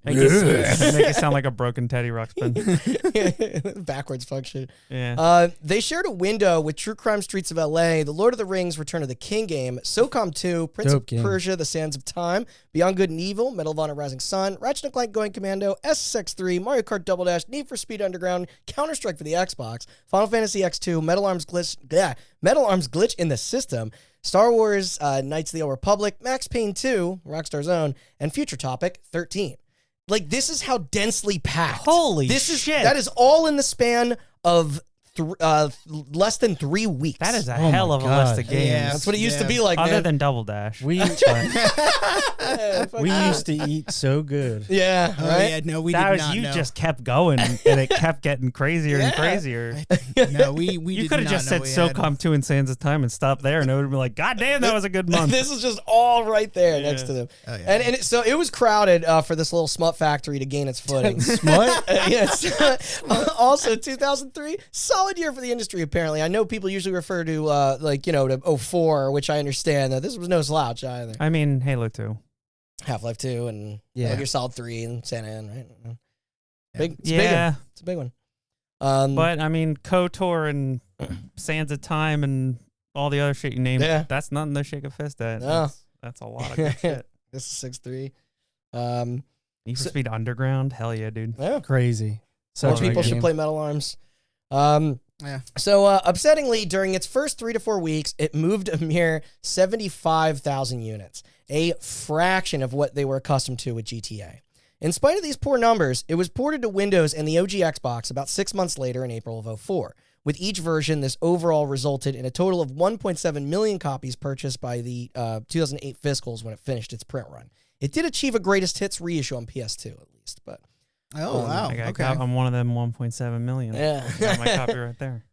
Make it sound like a broken Teddy Ruxpin. Backwards function. Yeah. They shared a window with True Crime Streets of LA, The Lord of the Rings, Return of the King game, SOCOM 2, Prince of Persia, The Sands of Time, Beyond Good and Evil, Medal of Honor Rising Sun, Ratchet & Clank Going Commando, SSX3, Mario Kart Double Dash, Need for Speed Underground, Counter-Strike for the Xbox, Final Fantasy X2, Metal Arms Glitch in the System, Star Wars Knights of the Old Republic, Max Payne 2, Rockstar's own, and Future Topic 13. Like, this is how densely packed. Holy shit. That is all in the span of less than 3 weeks. That is a hell of a list of games. Yeah, that's what it used to be like, Other than Double Dash. We used to eat so good. Yeah, right? Yeah, no, we did not. You just kept going, and it kept getting crazier and crazier. No, we You could have just said SOCOM 2 and Sands of Time and stopped there, and it would have been like, God damn, that was a good month. This is just all right there next to them. Oh, yeah. So it was crowded for this little smut factory to gain its footing. Smut? Yes. Also, 2003, solid year for the industry, apparently. I know people usually refer to, to 04, which I understand. That this was no slouch either. I mean, Halo 2. Half-Life 2 and Metal Gear Solid 3 and Santa Ana, right? It's a big one. But, I mean, KOTOR and Sands of Time and all the other shit you named, that's nothing to shake a fist at. No. That's a lot of good shit. This is 6-3. Need for Speed Underground? Hell yeah, dude. Yeah. Crazy. More people should play Metal Arms. So, upsettingly, during its first 3 to 4 weeks, it moved a mere 75,000 units, a fraction of what they were accustomed to with GTA. In spite of these poor numbers, it was ported to Windows and the OG Xbox about 6 months later in April of 2004. With each version, this overall resulted in a total of 1.7 million copies purchased by the 2008 fiscals when it finished its print run. It did achieve a greatest hits reissue on PS2, at least, but... Oh, wow. I'm one of them 1.7 million. Yeah. Got my copy right there.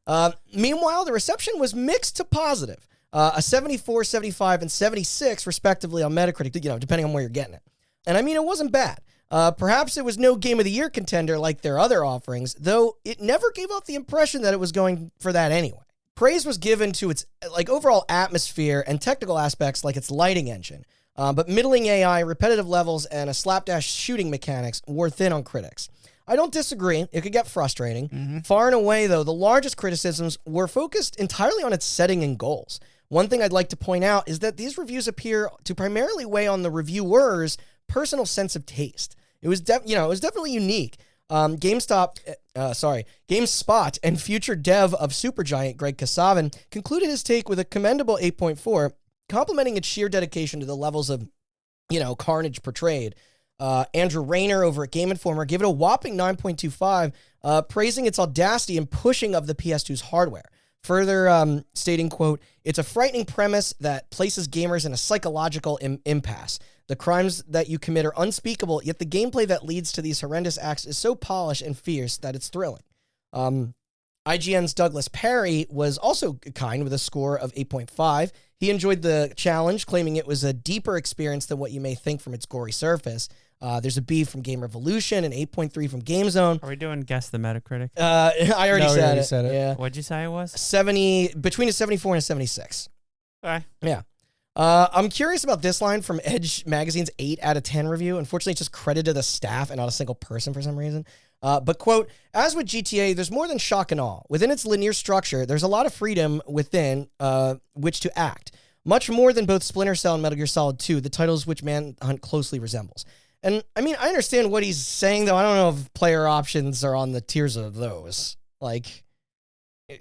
Meanwhile, the reception was mixed to positive. A 74, 75, and 76, respectively, on Metacritic, depending on where you're getting it. And I mean, it wasn't bad. Perhaps it was no Game of the Year contender like their other offerings, though it never gave off the impression that it was going for that anyway. Praise was given to its overall atmosphere and technical aspects like its lighting engine. But middling AI, repetitive levels, and a slapdash shooting mechanics wore thin on critics. I don't disagree. It could get frustrating. Mm-hmm. Far and away, though, the largest criticisms were focused entirely on its setting and goals. One thing I'd like to point out is that these reviews appear to primarily weigh on the reviewer's personal sense of taste. It was definitely unique. GameSpot and future dev of Supergiant, Greg Kasavin, concluded his take with a commendable 8.4, complimenting its sheer dedication to the levels of, carnage portrayed. Andrew Rayner over at Game Informer gave it a whopping 9.25, praising its audacity and pushing of the PS2's hardware. Further stating, quote, "It's a frightening premise that places gamers in a psychological impasse. The crimes that you commit are unspeakable, yet the gameplay that leads to these horrendous acts is so polished and fierce that it's thrilling." IGN's Douglas Perry was also kind with a score of 8.5. He enjoyed the challenge, claiming it was a deeper experience than what you may think from its gory surface. There's a B from Game Revolution, an 8.3 from GameZone. Are we doing Guess the Metacritic? I already said it. Yeah. What'd you say it was? 70, between a 74 and a 76. Okay. Yeah. I'm curious about this line from Edge Magazine's 8 out of 10 review. Unfortunately, it's just credited to the staff and not a single person for some reason. But, quote, "As with GTA, there's more than shock and awe. Within its linear structure, there's a lot of freedom within which to act. Much more than both Splinter Cell and Metal Gear Solid 2, the titles which Manhunt closely resembles." And, I mean, I understand what he's saying, though. I don't know if player options are on the tiers of those.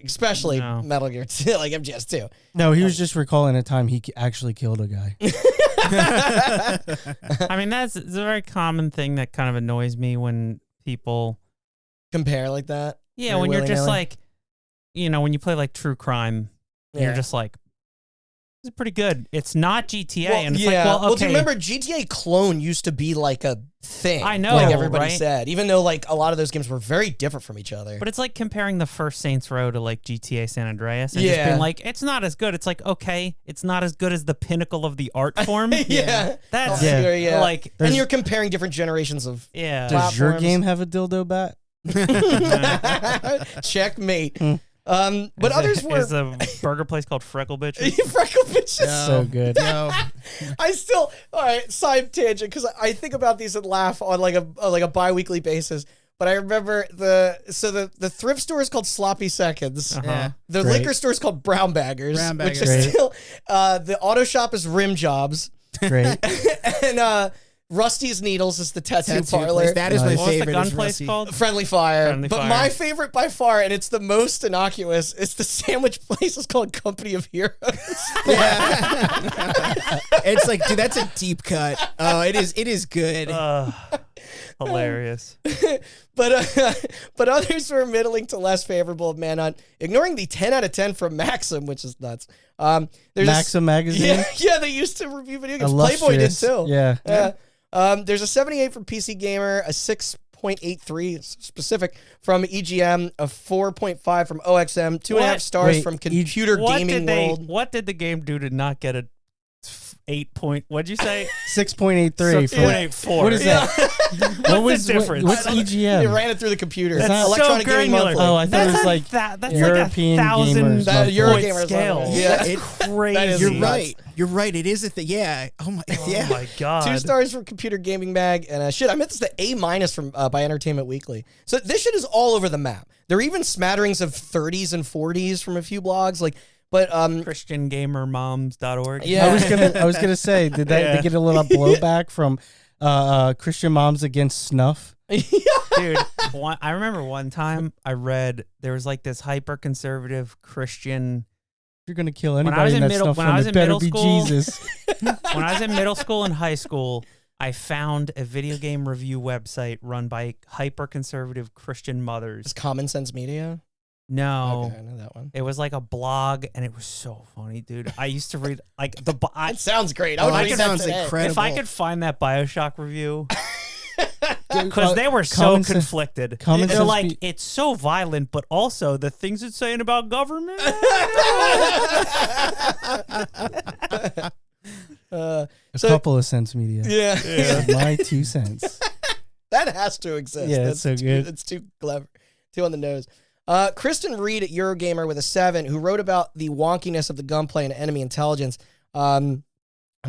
Especially Metal Gear 2, like MGS 2. No, he was just recalling a time he actually killed a guy. I mean, it's a very common thing that kind of annoys me when people compare like that. Yeah, when you're just like, when you play like True Crime, you're just like, is pretty good. It's not GTA, Well, and it's yeah. like, well, okay. Well, do you remember GTA Clone used to be like a thing? I know, like everybody right? said, even though like a lot of those games were very different from each other. But it's like comparing the first Saints Row to like GTA San Andreas and just being like, it's not as good. It's like, okay, it's not as good as the pinnacle of the art form. That's like, and you're comparing different generations of Does your game have a dildo bat? Checkmate. But others were. There's a burger place called Freckle Bitches. Freckle Bitches. So good. I still, all right, side tangent, because I think about these and laugh on like a bi-weekly basis. But I remember the thrift store is called Sloppy Seconds. Yeah. The liquor store is called Brown Baggers. Which is still, the auto shop is Rim Jobs. Great. And Rusty's Needles is the tattoo parlor. Place. That is my What's favorite. the gun place called? Friendly Fire. My favorite by far, and it's the most innocuous, it's the sandwich place is called Company of Heroes. It's like, dude, that's a deep cut. Oh, it is good. Hilarious. But others were middling to less favorable of Manhunt, ignoring the 10 out of 10 from Maxim, which is nuts. There's Maxim magazine? Yeah, they used to review video games. Playboy did too. Yeah. There's a 78 from PC Gamer, a 6.83 specific from EGM, a 4.5 from OXM, 2.5 stars from Computer Gaming World. What did the game do to not get a 8 point? What'd you say? 6.83. 6.84. What is that? What was the difference? What's EGM? They ran it through the computer. That's Electronic so Gaming granular. Monthly. Oh, I thought it was like that's European like 1,000 Eurogamer scale. Yeah, It's crazy. You're right. You're right. It is yeah. Oh my god. 2 stars from Computer Gaming Mag, and I meant this the A- from by Entertainment Weekly. So this shit is all over the map. There are even smatterings of 30s and 40s from a few blogs, but ChristianGamerMoms.org. Yeah, I was gonna say, did they get a little blowback from Christian Moms Against Snuff? Dude, I remember one time I read there was like this hyper conservative Christian. You're gonna kill anybody in that snuff film. It better be Jesus. When I was in middle school and high school, I found a video game review website run by hyper conservative Christian mothers. Is Common Sense Media? No, okay, I know that one. It was like a blog, and it was so funny, dude. I used to read like it sounds great. It sounds incredible. If I could find that BioShock review, because they were so conflicted. They're like, it's so violent, but also the things it's saying about government. A couple of cents media. Yeah. My 2 cents. That has to exist. Yeah, it's so good. It's too clever. Too on the nose. Kristen Reed at Eurogamer with a 7, who wrote about the wonkiness of the gunplay and enemy intelligence. I'm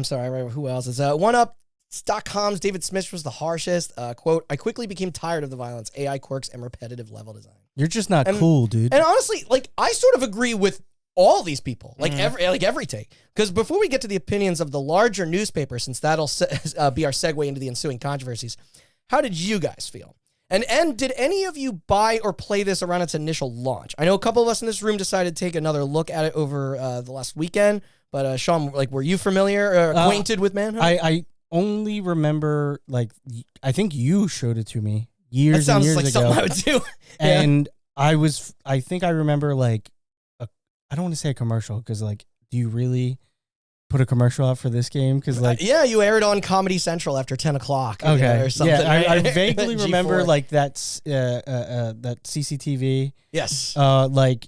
sorry, I remember who else is. 1UP.com's David Smith was the harshest. Quote, I quickly became tired of the violence, AI quirks, and repetitive level design. You're just not cool, dude. And honestly, like, I sort of agree with all these people, every take. Because before we get to the opinions of the larger newspaper, since that'll be our segue into the ensuing controversies, how did you guys feel? And did any of you buy or play this around its initial launch? I know a couple of us in this room decided to take another look at it over the last weekend, but Sean, like, were you familiar or acquainted with Manhunt? I only remember, like, I think you showed it to me years and years ago. That sounds like something I would do. And I think I remember, like, I don't want to say a commercial, because, like, do you really put a commercial out for this game? Because, like, yeah, you aired on Comedy Central after 10 o'clock. Okay, or something. Yeah, I vaguely remember like that CCTV. Yes. Like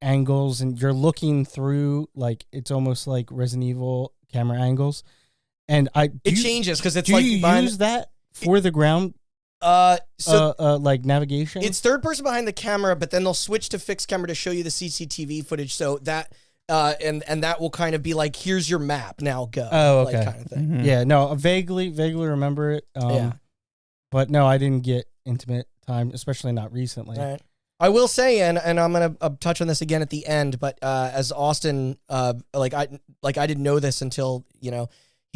angles, and you're looking through, like, it's almost like Resident Evil camera angles, and it changes because it's do like you use that for the ground. Like navigation. It's third person behind the camera, but then they'll switch to fixed camera to show you the CCTV footage. So that and that will kind of be like, here's your map, now go. Oh, okay. Like, kind of thing. Mm-hmm. Yeah, no, I vaguely remember it. But no, I didn't get intimate time, especially not recently. All right. I will say, and I'm gonna touch on this again at the end, but as Austin, I didn't know this until he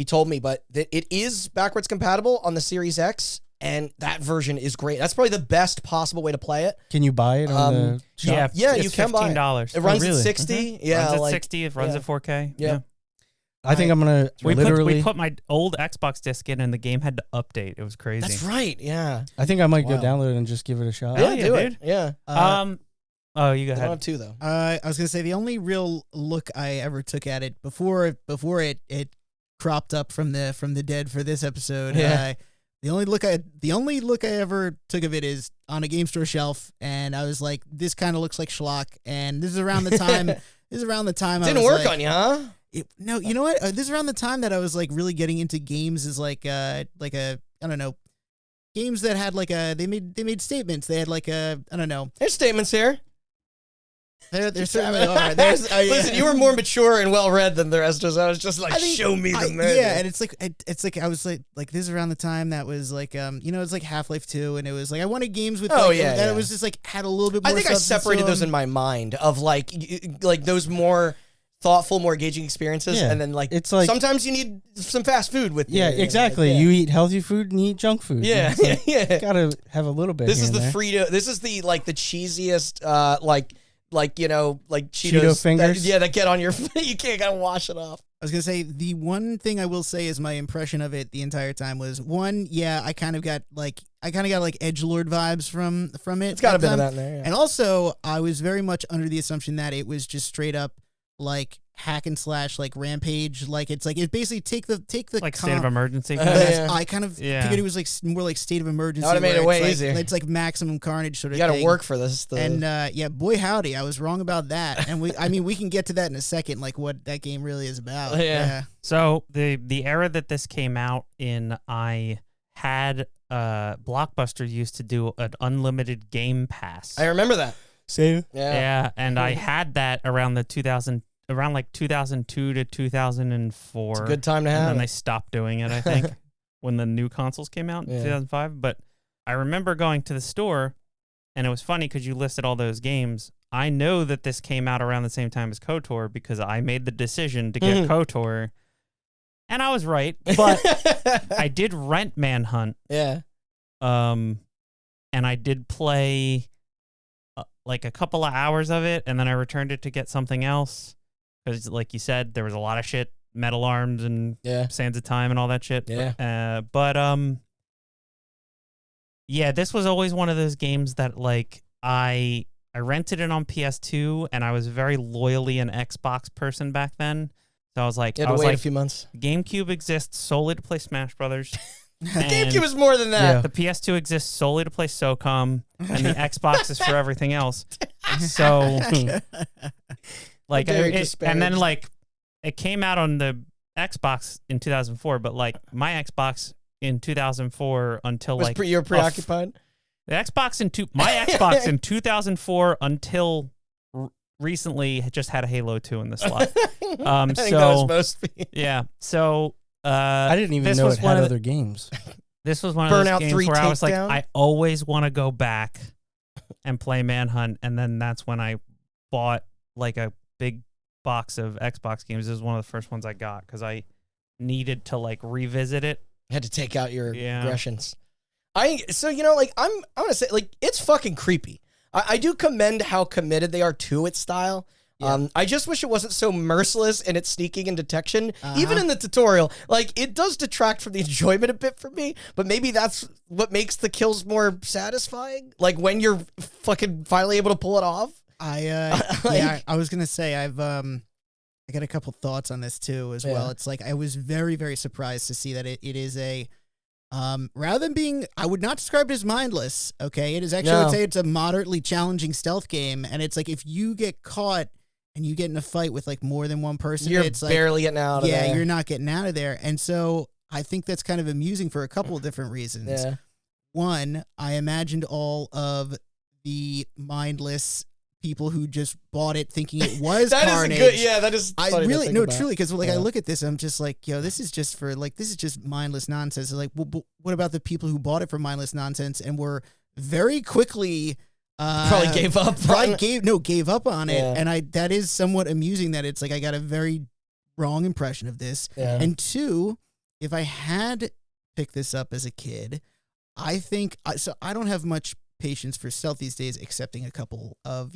told me, but that it is backwards compatible on the Series X. And that version is great. That's probably the best possible way to play it. Can you buy it on the shop? Yeah, you can buy it. It runs at 60. Mm-hmm. Yeah, runs at 60. It runs at 4K. Yeah. I think I'm gonna we put my old Xbox disc in, and the game had to update. It was crazy. That's right. Yeah. I think I might go download it and just give it a shot. Yeah, do it. Yeah. Oh, you go I ahead. don't have two though. I was gonna say the only real look I ever took at it before it cropped up from the dead for this episode. Yeah. The only look I ever took of it is on a game store shelf, and I was like, this kind of looks like schlock. And this is around the time. Didn't work on you, huh? No, you know what? This is around the time that I was like really getting into games as like a I don't know, games that had like they made statements. They had like I don't know. There's statements here. There certainly are. Listen, you were more mature and well read than the rest of us. I was just like, show me the murder. Yeah, and it's like I was like this is around the time that was like it's like Half-Life 2, and it was like I wanted games with it was just like had a little bit more. I think I separated those in my mind of like those more thoughtful, more engaging experiences, and then like it's like sometimes you need some fast food with exactly. You eat healthy food and you eat junk food. Yeah, You gotta have a little bit. This is the Frito. This is the like the cheesiest like Cheetos Cheeto fingers. that get on your. You gotta wash it off. I was gonna say the one thing I will say is my impression of it the entire time was I kind of got like edgelord vibes from it. It's got a bit of that in there, and also I was very much under the assumption that it was just straight up like hack and slash like Rampage, like it's like it basically take the like State of Emergency. I kind of figured it was like more like State of Emergency. That would have made it way easier. It's like Maximum Carnage sort of. You got to work for this. And boy howdy, I was wrong about that. And we can get to that in a second, like what that game really is about. Yeah. So the era that this came out in, I had Blockbuster used to do an unlimited Game Pass. I remember that. Same. Yeah, and I had that around like 2002 to 2004. It's a good time to have. And then they stopped doing it, I think, when the new consoles came out in 2005. But I remember going to the store, and it was funny because you listed all those games. I know that this came out around the same time as KOTOR because I made the decision to get KOTOR, and I was right. But I did rent Manhunt. Yeah. And I did play like a couple of hours of it, and then I returned it to get something else. Because, like you said, there was a lot of shit, Metal Arms and Sands of Time and all that shit. Yeah. This was always one of those games that, like, I rented it on PS2, and I was very loyally an Xbox person back then. So I was like, wait a few months. GameCube exists solely to play Smash Brothers. The GameCube is more than that. Yeah. The PS2 exists solely to play SOCOM, and the Xbox is for everything else. So, like, and then like, it came out on the Xbox in 2004, but like my Xbox in 2004 until was like you were preoccupied. The Xbox my Xbox in 2004 until recently just had a Halo 2 in the slot. I think that was supposed to be. Yeah, so. I didn't even know it had other games. This was one of those games 3 where I was like, Takedown? I always want to go back and play Manhunt, and then that's when I bought like a big box of Xbox games. This was one of the first ones I got because I needed to like revisit it. Had to take out your aggressions. I'm gonna say like it's fucking creepy. I do commend how committed they are to its style. Yeah. I just wish it wasn't so merciless in its sneaking and detection. Even in the tutorial, like it does detract from the enjoyment a bit for me, but maybe that's what makes the kills more satisfying. Like when you're fucking finally able to pull it off. I was gonna say I got a couple thoughts on this too as well. It's like I was very, very surprised to see that it is a rather than being, I would not describe it as mindless. Okay, it is actually, I would say it's a moderately challenging stealth game, and it's like if you get caught and you get in a fight with like more than one person, it's like barely getting out of there. Yeah, you're not getting out of there. And so I think that's kind of amusing for a couple of different reasons. Yeah. One, I imagined all of the mindless people who just bought it thinking it was that Carnage. Is good. Yeah, that is. I really no, truly, because like I look at this, I'm just like, this is just mindless nonsense. Like, well, what about the people who bought it for mindless nonsense and were very quickly probably gave up. Gave up on it, and that is somewhat amusing that it's like I got a very wrong impression of this. Yeah. And two, if I had picked this up as a kid, I think so. I don't have much patience for stealth these days, excepting a couple of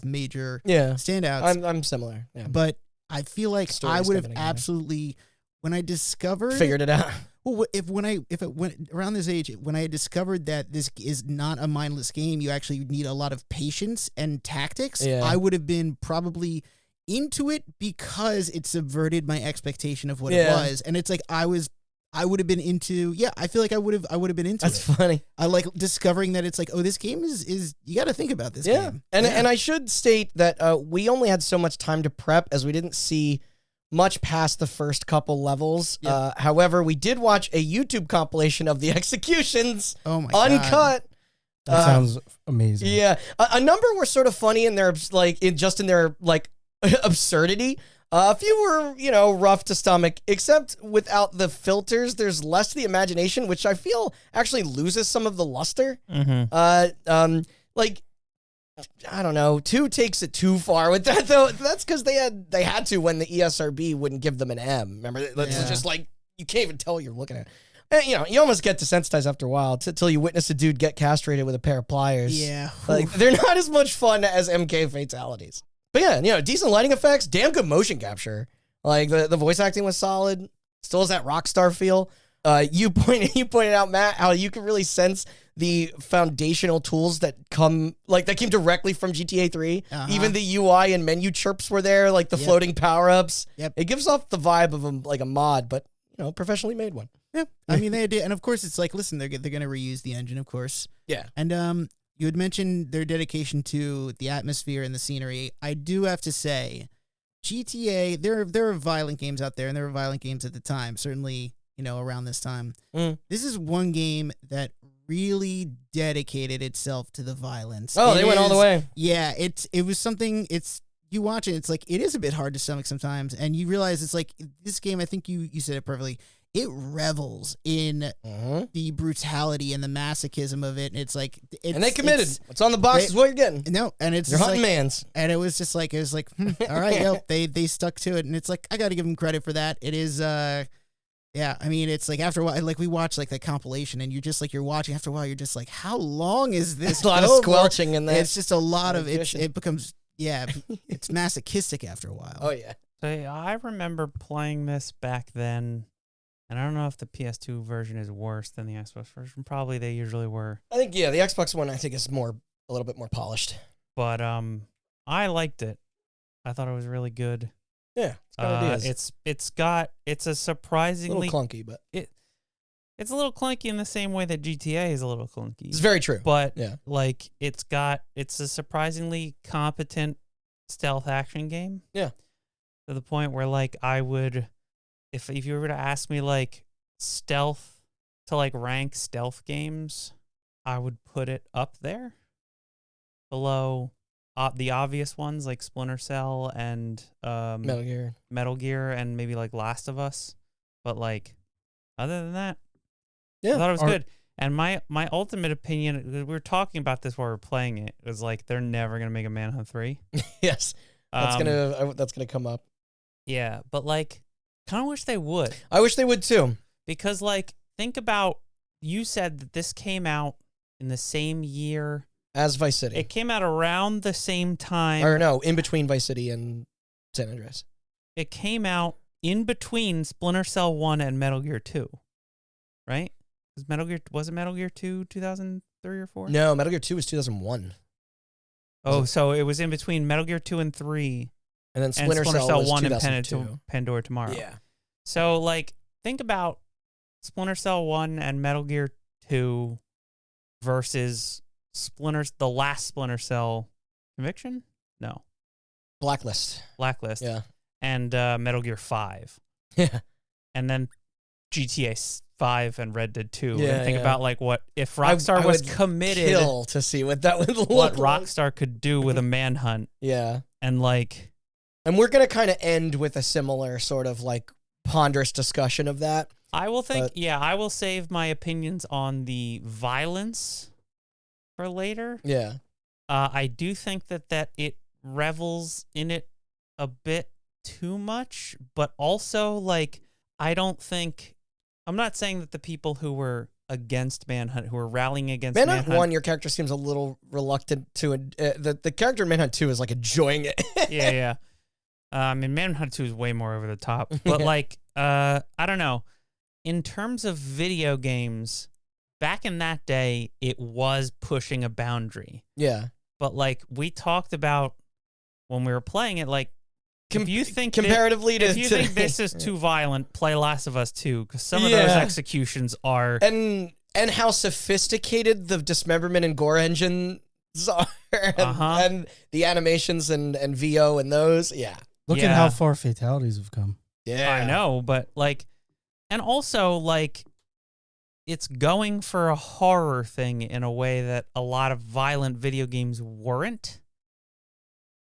major standouts. I'm similar. Yeah. But I feel like I would have absolutely, when I discovered figured it out. Well, if it went around this age, when I had discovered that this is not a mindless game, you actually need a lot of patience and tactics. Yeah. I would have been probably into it because it subverted my expectation of what it was, and it's like I would have been into. Yeah, I feel like I would have been into. That's funny. I like discovering that it's like, oh, this game is you got to think about this game. And I should state that we only had so much time to prep as we didn't see much past the first couple levels. Yep. However, we did watch a YouTube compilation of the executions. Oh my uncut. God. That sounds amazing. Yeah, a number were sort of funny in their in their absurdity. A few were rough to stomach. Except without the filters, there's less to the imagination, which I feel actually loses some of the luster. Mm-hmm. I don't know. 2 takes it too far with that though. That's because they had to when the ESRB wouldn't give them an M. Remember, it's just like you can't even tell what you're looking at. And, you almost get desensitized after a while until you witness a dude get castrated with a pair of pliers. Yeah, they're not as much fun as MK fatalities. But yeah, decent lighting effects, damn good motion capture. Like the voice acting was solid. Still has that Rockstar feel. You pointed out, Matt, how you can really sense the foundational tools that came directly from GTA 3. Uh-huh. Even the UI and menu chirps were there, like the floating power-ups. Yep. It gives off the vibe of a mod, but professionally made one. Yeah. I mean, they did, and of course it's like, listen, they're going to reuse the engine, of course. Yeah. And you had mentioned their dedication to the atmosphere and the scenery. I do have to say, GTA, there are violent games out there, and there were violent games at the time, certainly, around this time. This is one game that really dedicated itself to the violence. Oh, they went all the way. Yeah, it was something, you watch it, it's like, it is a bit hard to stomach sometimes, and you realize it's like, this game, I think you said it perfectly, it revels in the brutality and the masochism of it, and it's like... and they committed. What's on the box is what you're getting. No, and it's... You're hunting mans. And it was like, all right, they stuck to it, and it's like, I gotta give them credit for that. It is... yeah, I mean, it's like after a while, like we watch like the compilation, and you're just like, you're watching after a while, you're just like, how long is this? A lot of squelching in there. It's just a lot of it. It becomes it's masochistic after a while. Oh yeah. So I remember playing this back then, and I don't know if the PS2 version is worse than the Xbox version. Probably they usually were. I think the Xbox one is a little bit more polished. But I liked it. I thought it was really good. Yeah, it's got ideas. It's a surprisingly a little clunky, but it's a little clunky in the same way that GTA is a little clunky. It's very true. But it's a surprisingly competent stealth action game. Yeah. To the point where I would, if you were to ask me stealth to rank stealth games, I would put it up there below the obvious ones like Splinter Cell and Metal Gear and maybe Last of Us. But other than that, I thought it was good. And my ultimate opinion, we were talking about this while we were playing it, was they're never gonna make a Manhunt 3. Yes. That's gonna come up. Yeah, but kind of wish they would. I wish they would too. Because think about, you said that this came out in the same year as Vice City. It came out around the same time. Or no, in between Vice City and San Andreas. It came out in between Splinter Cell 1 and Metal Gear 2. Right? Was it Metal Gear 2 2003 or 4? No, Metal Gear 2 was 2001. Oh, so it was in between Metal Gear 2 and 3. And then Splinter Cell 1 and Pandora Tomorrow. Yeah. So think about Splinter Cell 1 and Metal Gear 2 versus the last Splinter Cell, Conviction? No. Blacklist. Yeah. And Metal Gear 5. Yeah. And then GTA 5 and Red Dead 2. Yeah, and think about what if Rockstar was committed kill to see what that would look what Rockstar could do with a Manhunt. Yeah. And and we're going to kind of end with a similar sort of ponderous discussion of that. I will I will save my opinions on the violence for later. Yeah. I do think that it revels in it a bit too much, but also I'm not saying that the people who were against Manhunt, who were rallying against Manhunt 1, your character seems a little reluctant to the character in Manhunt 2 is enjoying it. Yeah. I mean, Manhunt 2 is way more over the top, but I don't know. in terms of video games, back in that day, it was pushing a boundary. Yeah. But like we talked about when we were playing it, like if you think comparatively if you think this is too violent, play Last of Us 2, because some of those executions are and how sophisticated the dismemberment and gore engines are, and the animations and VO and those. Yeah. Look at how far fatalities have come. Yeah, I know, but like, and also like, it's going for a horror thing in a way that a lot of violent video games weren't.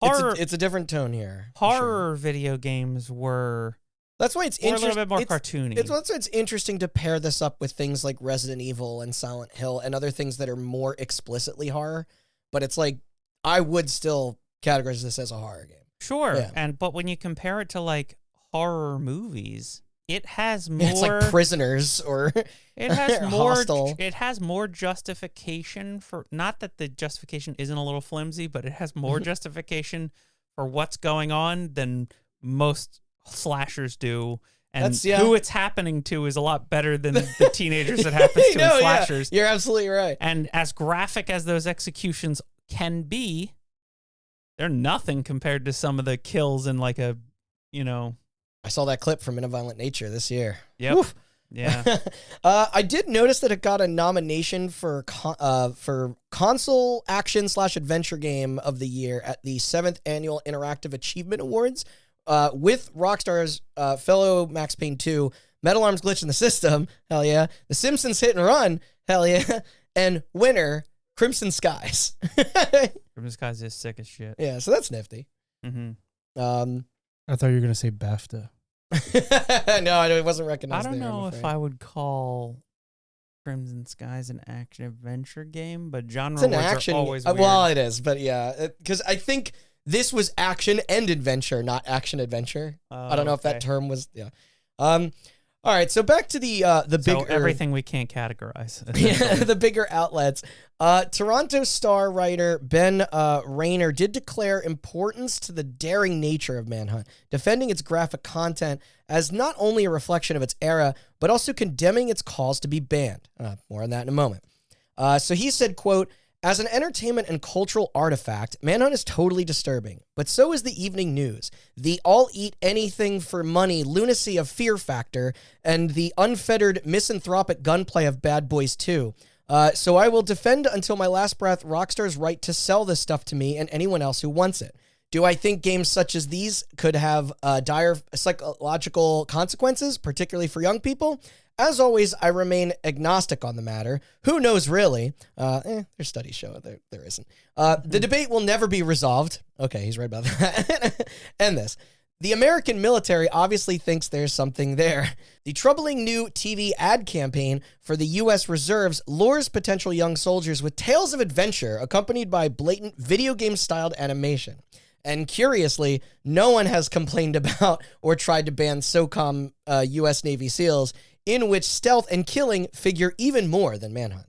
It's a different tone here. Horror video games were. That's why it's a little bit more cartoony. That's why it's interesting to pair this up with things like Resident Evil and Silent Hill and other things that are more explicitly horror. But it's like, I would still categorize this as a horror game. Sure, but when you compare it to like horror movies, it has more. It's like Prisoners or it has more. Hostel. It has more justification for, not that the justification isn't a little flimsy, but it has more justification for what's going on than most slashers do. And who it's happening to is a lot better than the teenagers that happens to in slashers. You're absolutely right. And as graphic as those executions can be, they're nothing compared to some of the kills in like a, I saw that clip from In a Violent Nature this year. Yep. Oof. Yeah. I did notice that it got a nomination for console action / adventure game of the year at the 7th Annual Interactive Achievement Awards, with Rockstar's fellow Max Payne 2, Metal Arms Glitch in the System, hell yeah, The Simpsons Hit and Run, hell yeah, and winner, Crimson Skies. Crimson Skies is sick as shit. Yeah, so that's nifty. Mm-hmm. I thought you were going to say BAFTA. No, it wasn't recognized. I don't know if I would call Crimson Skies an action-adventure game, but genre words are always weird. Well, it is, but yeah, because I think this was action and adventure, not action-adventure. I don't know if that term was, all right, so back to the bigger... everything we can't categorize. Yeah, the bigger outlets. Toronto Star writer Ben Rayner did declare importance to the daring nature of Manhunt, defending its graphic content as not only a reflection of its era, but also condemning its cause to be banned. More on that in a moment. So he said, quote, "As an entertainment and cultural artifact, Manhunt is totally disturbing, but so is the evening news, the all-eat-anything-for-money lunacy of Fear Factor, and the unfettered misanthropic gunplay of Bad Boys 2. So I will defend until my last breath Rockstar's right to sell this stuff to me and anyone else who wants it. Do I think games such as these could have dire psychological consequences, particularly for young people? As always, I remain agnostic on the matter. Who knows, really? There's studies show there isn't. The debate will never be resolved." Okay, he's right about that. And this. "The American military obviously thinks there's something there. The troubling new TV ad campaign for the U.S. Reserves lures potential young soldiers with tales of adventure accompanied by blatant video game-styled animation. And curiously, no one has complained about or tried to ban SOCOM U.S. Navy SEALs, in which stealth and killing figure even more than Manhunt."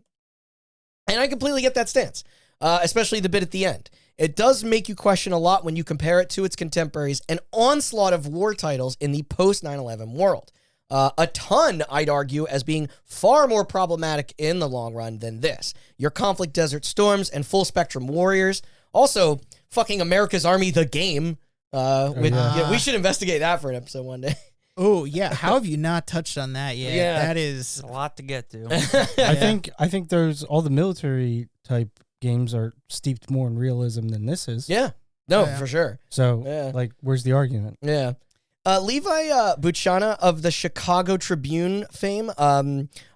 And I completely get that stance, especially the bit at the end. It does make you question a lot when you compare it to its contemporaries, an onslaught of war titles in the post-9/11 world. A ton, I'd argue, as being far more problematic in the long run than this. Your Conflict Desert Storms and Full Spectrum Warriors. Also, fucking America's Army, the game. We should investigate that for an episode one day. Oh, yeah. How have you not touched on that yet? Yeah. That is a lot to get to. I think there's all the military type games are steeped more in realism than this is. Yeah. No, for sure. So, where's the argument? Yeah. Levi Buchana of the Chicago Tribune fame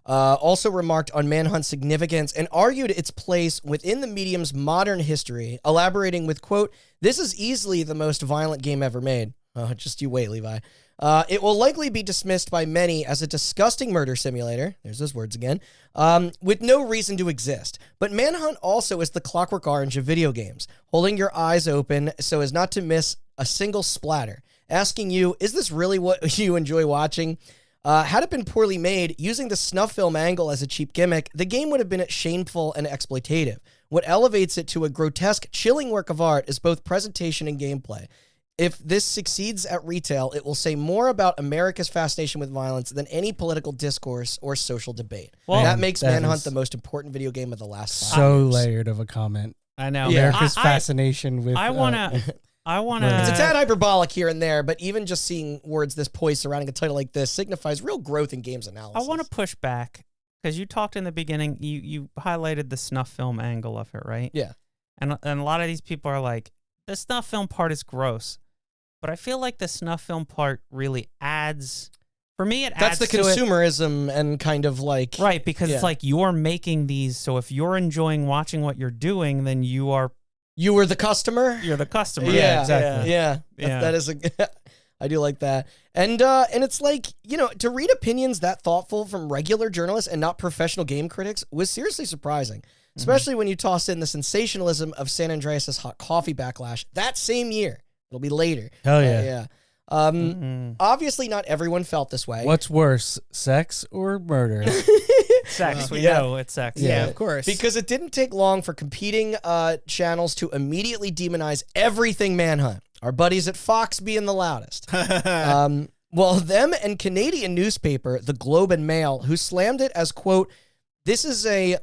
also remarked on Manhunt's significance and argued its place within the medium's modern history, elaborating with, quote, "This is easily the most violent game ever made." Just you wait, Levi. "It will likely be dismissed by many as a disgusting murder simulator," there's those words again, "with no reason to exist. But Manhunt also is the Clockwork Orange of video games, holding your eyes open so as not to miss a single splatter, asking you, is this really what you enjoy watching? Had it been poorly made, using the snuff film angle as a cheap gimmick, the game would have been shameful and exploitative. What elevates it to a grotesque, chilling work of art is both presentation and gameplay. If this succeeds at retail, it will say more about America's fascination with violence than any political discourse or social debate. Well, that makes Manhunt the most important video game of the last 5 years. So layered of a comment. I know. America's fascination with... I want to... It's a tad hyperbolic here and there, but even just seeing words this poised surrounding a title like this signifies real growth in games analysis. I want to push back, because you talked in the beginning, you highlighted the snuff film angle of it, right? Yeah. And a lot of these people are like, the snuff film part is gross. But I feel like the snuff film part really adds... For me, that's the consumerism and kind of like... Right, because it's like you're making these, so if you're enjoying watching what you're doing, then you are... You were the customer? You're the customer. Yeah, exactly. Yeah. That is I do like that. And it's like, to read opinions that thoughtful from regular journalists and not professional game critics was seriously surprising, especially when you toss in the sensationalism of San Andreas' hot coffee backlash that same year. It'll be later. Hell yeah. Obviously, not everyone felt this way. What's worse, sex or murder? Sex. We know it's sex. Yeah, of course. Because it didn't take long for competing channels to immediately demonize everything Manhunt. Our buddies at Fox being the loudest. Well, them and Canadian newspaper, The Globe and Mail, who slammed it as, quote, this is a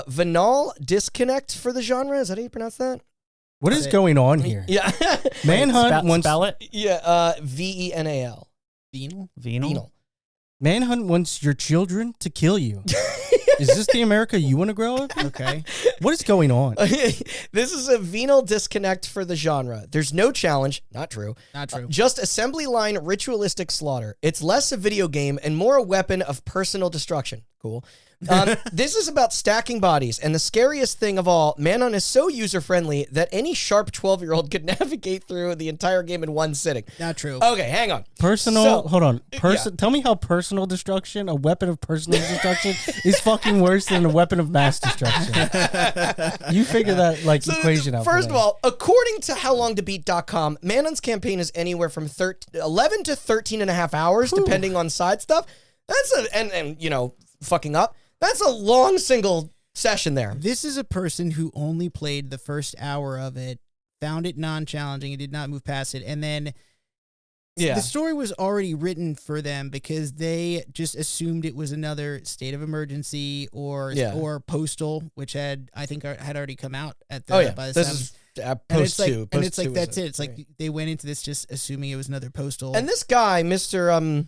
venal disconnect for the genre. Is that how you pronounce that? What is going on here? Yeah. Manhunt wants... Spell it? Yeah, VENAL. Venal? Manhunt wants your children to kill you. Is this the America you want to grow up? Okay. What is going on? This is a venal disconnect for the genre. There's no challenge. Not true. Not true. Just assembly line ritualistic slaughter. It's less a video game and more a weapon of personal destruction. Cool. This is about stacking bodies, and the scariest thing of all, Manhunt is so user-friendly that any sharp 12-year-old could navigate through the entire game in one sitting. Not true. Okay, hang on. Hold on. Tell me how personal destruction, a weapon of personal destruction, is fucking worse than a weapon of mass destruction. You figure that equation out. First of all, according to howlongtobeat.com, Manhunt's campaign is anywhere from 11 to 13 and a half hours, depending on side stuff. That's fucking up. That's a long single session there. This is a person who only played the first hour of it, found it non-challenging, and did not move past it. And then the story was already written for them because they just assumed it was another State of Emergency or Postal, which had already come out at the by the this time. is Post 2. And it's like that's it. It's like they went into this just assuming it was another Postal. And this guy, Mr.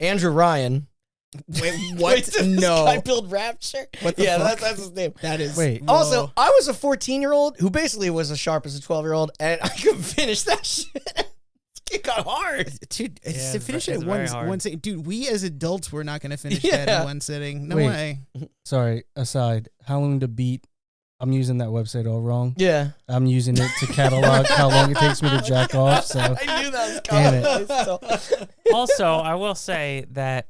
Andrew Ryan. Wait, what? No. I build Rapture? What the fuck? That's his name. That is... Wait. Also, I was a 14-year-old who basically was as sharp as a 12-year-old, and I couldn't finish that shit. It got hard. Dude, to finish it one sitting. Dude, we as adults were not going to finish that in one sitting. No way. Sorry, aside. How long to beat? I'm using that website all wrong. Yeah. I'm using it to catalog how long it takes me to jack off. So I knew that was coming. Also, I will say that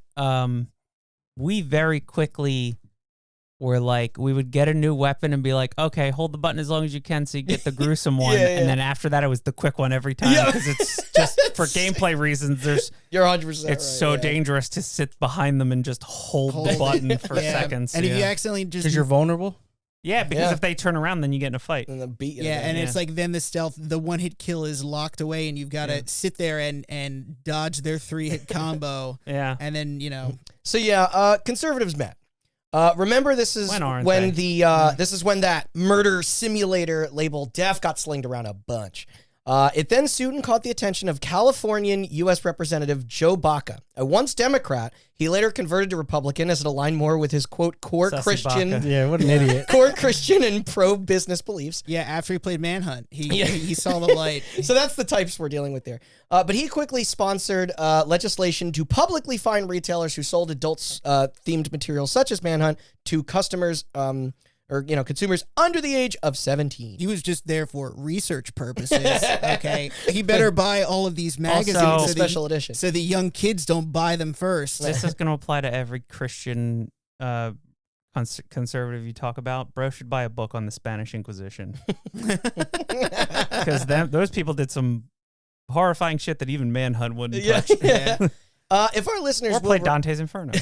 we very quickly were like, we would get a new weapon and be like, okay, hold the button as long as you can so you get the gruesome one. And then after that, it was the quick one every time because it's just for gameplay reasons. You're 100% It's so dangerous to sit behind them and just hold the button for seconds. And if you accidentally just... Because you're vulnerable? Yeah, because if they turn around, then you get in a fight. And then beat you. Yeah, and it's like then the stealth, the one-hit kill is locked away, and you've got to sit there and dodge their 3-hit combo. And then, So conservatives met. Remember, this is when that murder simulator label death got slinged around a bunch. It then soon caught the attention of Californian U.S. Representative Joe Baca. A once Democrat, he later converted to Republican as it aligned more with his, quote, core Christian... Baca. Yeah, what an idiot. Core Christian and pro-business beliefs. Yeah, after he played Manhunt, he saw the light. So that's the types we're dealing with there. But he quickly sponsored legislation to publicly fine retailers who sold adults-themed materials such as Manhunt to customers... consumers under the age of 17. He was just there for research purposes. Okay, he better buy all of these magazines, also, special edition, so the young kids don't buy them first. This is going to apply to every Christian conservative you talk about. Bro should buy a book on the Spanish Inquisition because those people did some horrifying shit that even Manhunt wouldn't touch. Yeah. If our listeners or play Dante's Inferno.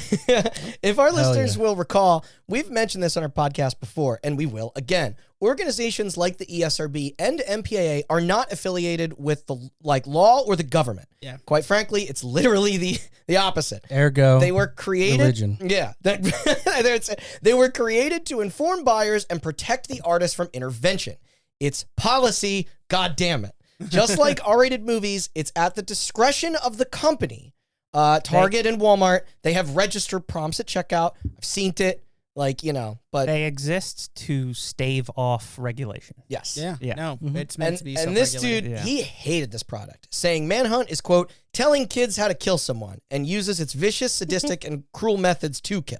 If our listeners will recall, we've mentioned this on our podcast before, and we will again. Organizations like the ESRB and MPAA are not affiliated with the law or the government. Yeah. Quite frankly, it's literally the opposite. Ergo, they were created. Religion. Yeah. They were created to inform buyers and protect the artist from intervention. It's policy, God damn it. Just like R-rated movies, it's at the discretion of the company. Target and Walmart, they have registered prompts at checkout. I've seen it. But they exist to stave off regulation. Yes. Yeah. No, it's meant to be and this dude, he hated this product, saying Manhunt is, quote, telling kids how to kill someone and uses its vicious, sadistic, and cruel methods to kill.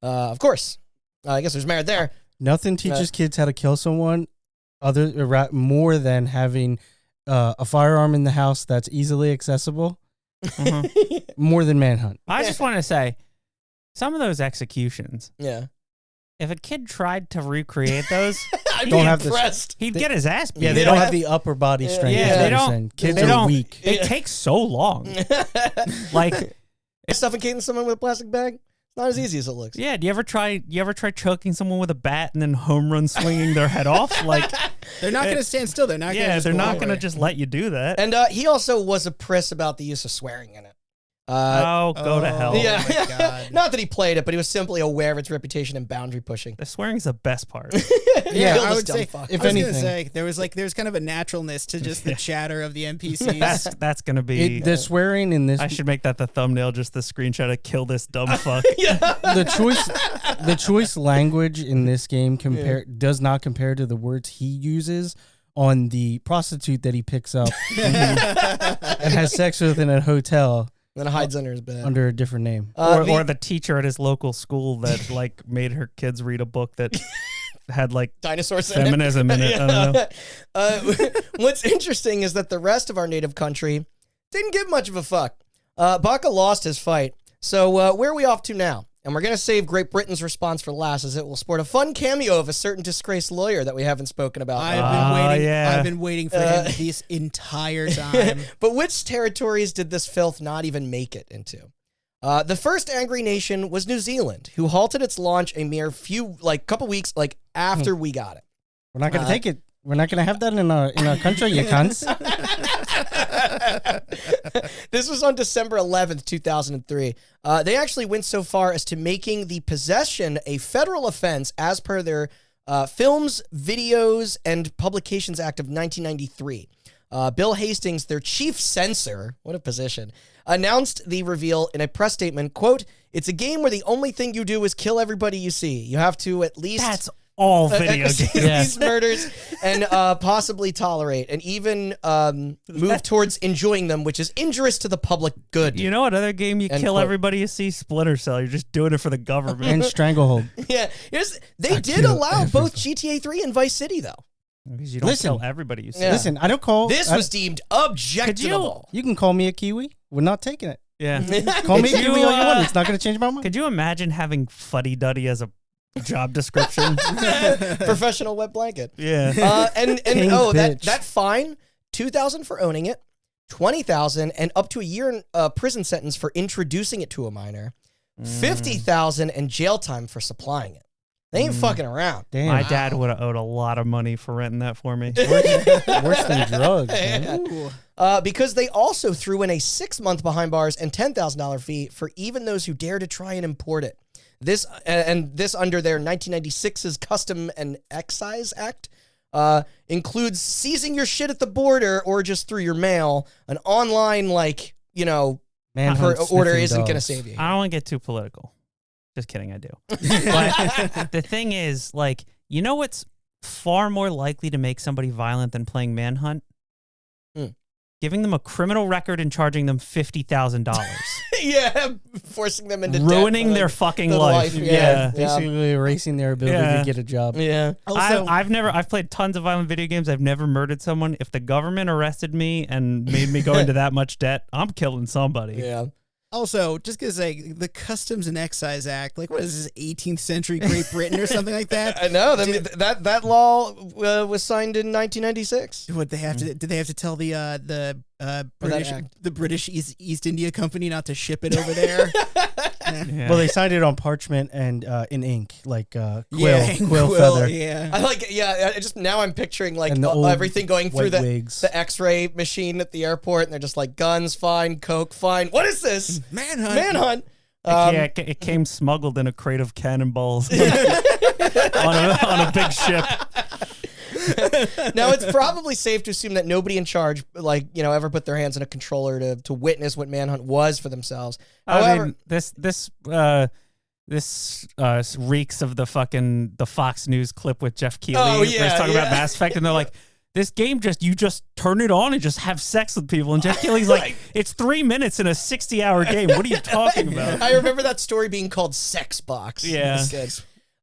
Of course. I guess there's merit there. Nothing teaches kids how to kill someone more than having a firearm in the house that's easily accessible. More than Manhunt. I just want to say, some of those executions. Yeah. If a kid tried to recreate those, I'd be impressed. He'd get his ass beat. Yeah, they don't have the upper body strength. Yeah, they don't. Kids are weak. It takes so long. Suffocating someone with a plastic bag? It's not as easy as it looks. Yeah. Do you ever try choking someone with a bat and then home run swinging their head off? They're not going to stand still. They're not. They're not going to just let you do that. And he also was a priss about the use of swearing in it. Go to hell. Yeah. Oh my God. Not that he played it, but he was simply aware of its reputation and boundary pushing. The swearing's the best part. I would say, if anything, there's kind of a naturalness to just the chatter of the NPCs. That's going to be the swearing in this. I should make that the thumbnail, just the screenshot of kill this dumb fuck. The choice language in this game does not compare to the words he uses on the prostitute that he picks up and has sex with in a hotel. Then hides under his bed. Under a different name. Or the teacher at his local school that made her kids read a book that had dinosaurs feminism in it. I don't know. What's interesting is that the rest of our native country didn't give much of a fuck. Baca lost his fight. So where are we off to now? And we're going to save Great Britain's response for last, as it will sport a fun cameo of a certain disgraced lawyer that we haven't spoken about. I've been waiting for him this entire time. But which territories did this filth not even make it into? The first angry nation was New Zealand, who halted its launch a mere couple weeks after we got it. We're not going to take it. We're not going to have that in our country, you cunts. This was on December 11th, 2003. They actually went so far as to making the possession a federal offense as per their Films, Videos, and Publications Act of 1993. Bill Hastings, their chief censor, what a position, announced the reveal in a press statement, quote, "It's a game where the only thing you do is kill everybody you see. You have to at least..." That's all video games. These murders and possibly tolerate and even move towards enjoying them, which is injurious to the public good. You know what other game you kill everybody you see? Splinter Cell. You're just doing it for the government. And Stranglehold. Yeah. They did allow both GTA 3 and Vice City, though. Because you don't kill everybody you see. Yeah. Listen, I don't call... This was deemed objectionable. You can call me a Kiwi. We're not taking it. Yeah. Call me a Kiwi all you want. It's not going to change my mind. Could you imagine having Fuddy Duddy as a job description? Professional wet blanket. Yeah. And that fine, $2,000 for owning it, $20,000 and up to a year prison sentence for introducing it to a minor, $50,000 and jail time for supplying it. They ain't fucking around. Damn. My dad would have owed a lot of money for renting that for me. Worse than drugs, man. Because they also threw in a 6-month behind bars and $10,000 fee for even those who dare to try and import it. This under their 1996's Custom and Excise Act includes seizing your shit at the border or just through your mail. An online order isn't going to save you. I don't want to get too political. Just kidding, I do. But the thing is, you know what's far more likely to make somebody violent than playing Manhunt? Giving them a criminal record and charging them $50,000. Yeah, forcing them into ruining debt their fucking life. Yeah. Basically erasing their ability to get a job. Yeah. Also, I've played tons of violent video games. I've never murdered someone. If the government arrested me and made me go into that much debt, I'm killing somebody. Yeah. Also, just because the Customs and Excise Act, like what is this, 18th century Great Britain or something like that? I know that law was signed in 1996. What they have to? Did they have to tell the British East India Company not to ship it over there? Yeah. Well, they signed it on parchment and in ink, like quill feather. Yeah, I just now I'm picturing like everything going through the X-ray machine at the airport, and they're just like guns fine, coke fine. What is this? Manhunt. It came smuggled in a crate of cannonballs on a big ship. Now, it's probably safe to assume that nobody in charge, ever put their hands on a controller to witness what Manhunt was for themselves. However, this reeks of the Fox News clip with Jeff Keighley. Where he's talking about Mass Effect, and they're like, this game you just turn it on and just have sex with people. And Jeff Keighley's like, it's 3 minutes in a 60-hour game. What are you talking about? I remember that story being called Sex Box. Yeah.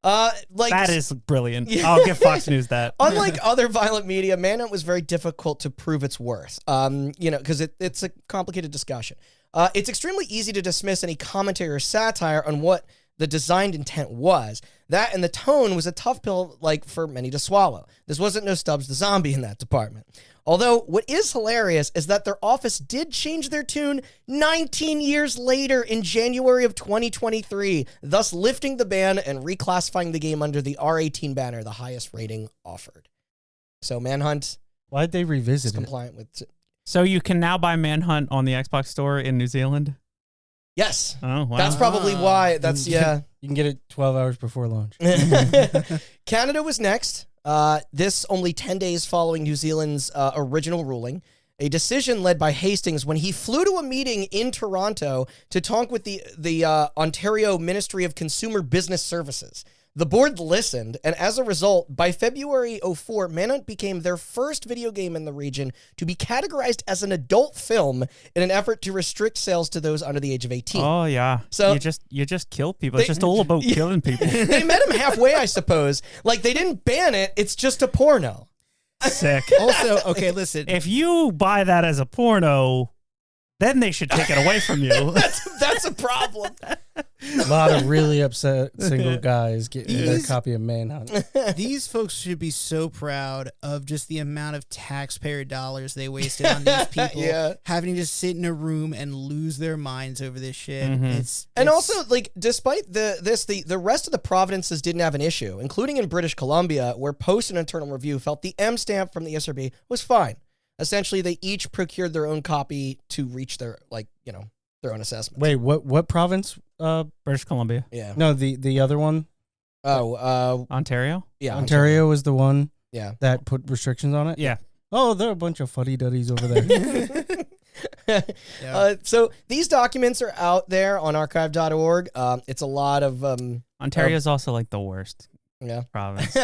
That is brilliant. I'll give Fox News that. Unlike other violent media, Manhunt was very difficult to prove its worth. Because it's a complicated discussion. It's extremely easy to dismiss any commentary or satire on what the designed intent was. That and the tone was a tough pill, for many to swallow. This wasn't No Stubbs the Zombie in that department. Although, what is hilarious is that their office did change their tune 19 years later in January of 2023, thus lifting the ban and reclassifying the game under the R18 banner, the highest rating offered. So Manhunt... Why'd they revisit it? Compliant with... So you can now buy Manhunt on the Xbox store in New Zealand? Yes. Oh, wow. That's probably why. You can get it 12 hours before launch. Canada was next. This only 10 days following New Zealand's original ruling. A decision led by Hastings when he flew to a meeting in Toronto to talk with the Ontario Ministry of Consumer Business Services. The board listened, and as a result, by February 2004, Manhunt became their first video game in the region to be categorized as an adult film in an effort to restrict sales to those under the age of 18. Oh, yeah. So you just kill people. It's just all about killing people. They met him halfway, I suppose. They didn't ban it. It's just a porno. Sick. Also, okay, listen. If you buy that as a porno, then they should take it away from you. That's a problem. A lot of really upset single guys getting their copy of Manhunt. These folks should be so proud of just the amount of taxpayer dollars they wasted on these people having to just sit in a room and lose their minds over this shit. Mm-hmm. Also, despite the rest of the provinces didn't have an issue, including in British Columbia, where Post and Internal Review felt the M stamp from the SRB was fine. Essentially, they each procured their own copy to reach their own assessment. Wait, what province? British Columbia. Yeah. No, the other one. Oh, Ontario. Yeah, Ontario was the one. Yeah. That put restrictions on it. Yeah. Oh, they're a bunch of fuddy-duddies over there. So these documents are out there on archive.org. It's a lot of Ontario is also the worst. Yeah. Province.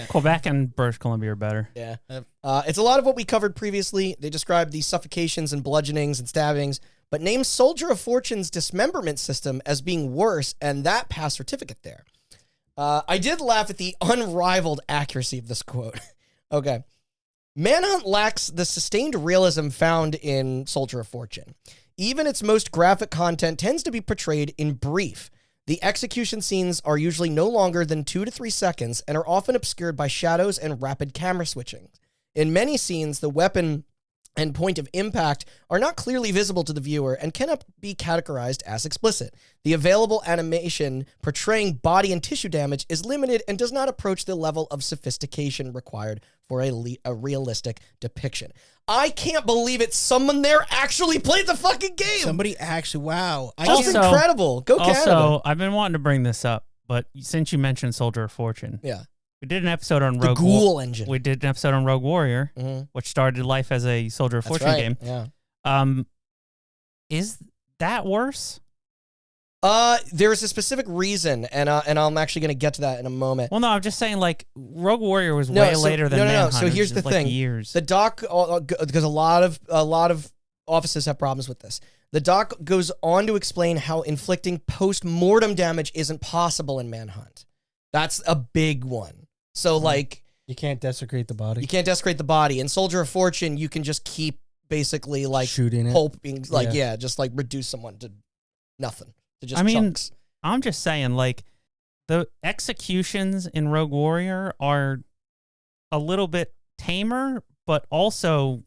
Quebec and British Columbia are better. Yeah. It's a lot of what we covered previously. They described the suffocations and bludgeonings and stabbings, but named Soldier of Fortune's dismemberment system as being worse, and that passed certificate there. I did laugh at the unrivaled accuracy of this quote. Okay. Manhunt lacks the sustained realism found in Soldier of Fortune. Even its most graphic content tends to be portrayed in brief. The execution scenes are usually no longer than 2 to 3 seconds and are often obscured by shadows and rapid camera switching. In many scenes, the weapon and point of impact are not clearly visible to the viewer and cannot be categorized as explicit. The available animation portraying body and tissue damage is limited and does not approach the level of sophistication required for a realistic depiction. I can't believe it. Someone there actually played the fucking game. Somebody actually, wow. Just incredible. Go Canada. Also, I've been wanting to bring this up, but since you mentioned Soldier of Fortune. Yeah. We did an episode on Rogue Warrior. Engine. We did an episode on Rogue Warrior, which started life as a Soldier of Fortune game. Yeah. Is that worse? There's a specific reason, and I'm actually going to get to that in a moment. Well, no, I'm just saying, Rogue Warrior was way later than Manhunt. So here's the thing: years. The doc, because a lot of offices have problems with this. The doc goes on to explain how inflicting post-mortem damage isn't possible in Manhunt. That's a big one. So, you can't desecrate the body. You can't desecrate the body. In Soldier of Fortune, you can just keep basically, shooting it. hoping, just reduce someone to nothing, to just chunks. I'm just saying, like, the executions in Rogue Warrior are a little bit tamer, but also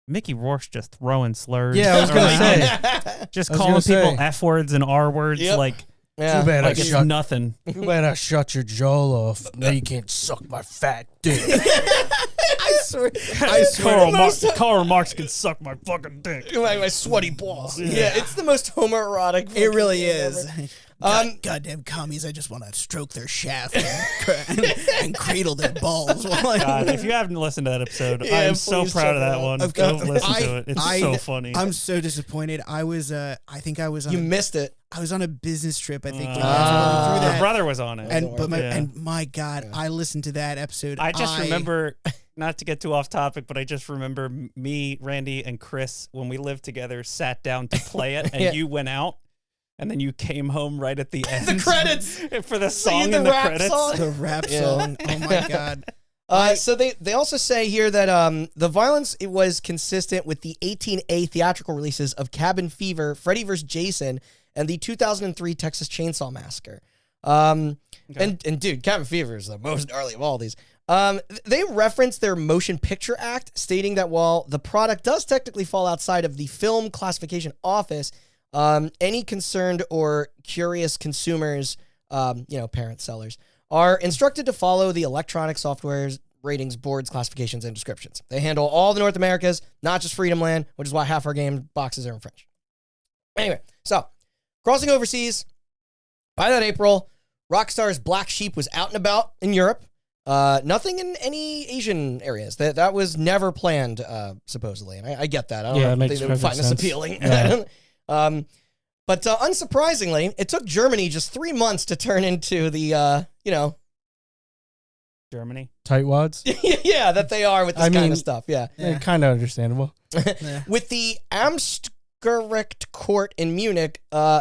Mickey Rourke just throwing slurs. Yeah, I was going to say. Just calling people F words and R words, like, too bad like it's nothing. Too bad I shut your jaw off. Now you can't suck my fat dick. I swear. Karl Marx can suck my fucking dick. My sweaty balls. Yeah, it's the most homoerotic. It really is. Goddamn commies! I just want to stroke their shaft and cradle their balls. God, if you haven't listened to that episode, I'm so proud of that one. Go listen to it. It's so funny. I'm so disappointed. I think I was on. You missed it. I was on a business trip. I think your brother was on it, and my God, I listened to that episode. I just remember. Not to get too off topic, but I just remember me, Randy, and Chris, when we lived together, sat down to play it, and you went out, and then you came home right at the end. The credits! For the song and the credits. The rap song. Oh, my God. So they also say here that the violence was consistent with the 18A theatrical releases of Cabin Fever, Freddy vs. Jason, and the 2003 Texas Chainsaw Massacre. And dude, Cabin Fever is the most gnarly of all these. They reference their Motion Picture Act, stating that while the product does technically fall outside of the Film Classification Office, any concerned or curious consumers, parent sellers, are instructed to follow the Electronic Software's ratings board's classifications and descriptions. They handle all the North Americas, not just Freedom Land, which is why half our game boxes are in French. Anyway, so crossing overseas, by that April, Rockstar's Black Sheep was out and about in Europe. Nothing in any Asian areas. That was never planned, supposedly. And I get that. I don't think they would find this appealing. Yeah. But unsurprisingly, it took Germany just 3 months to turn into the, Germany? Tightwads? Yeah, that they are with this kind of stuff. Yeah. Kind of understandable. With the Amtsgericht Court in Munich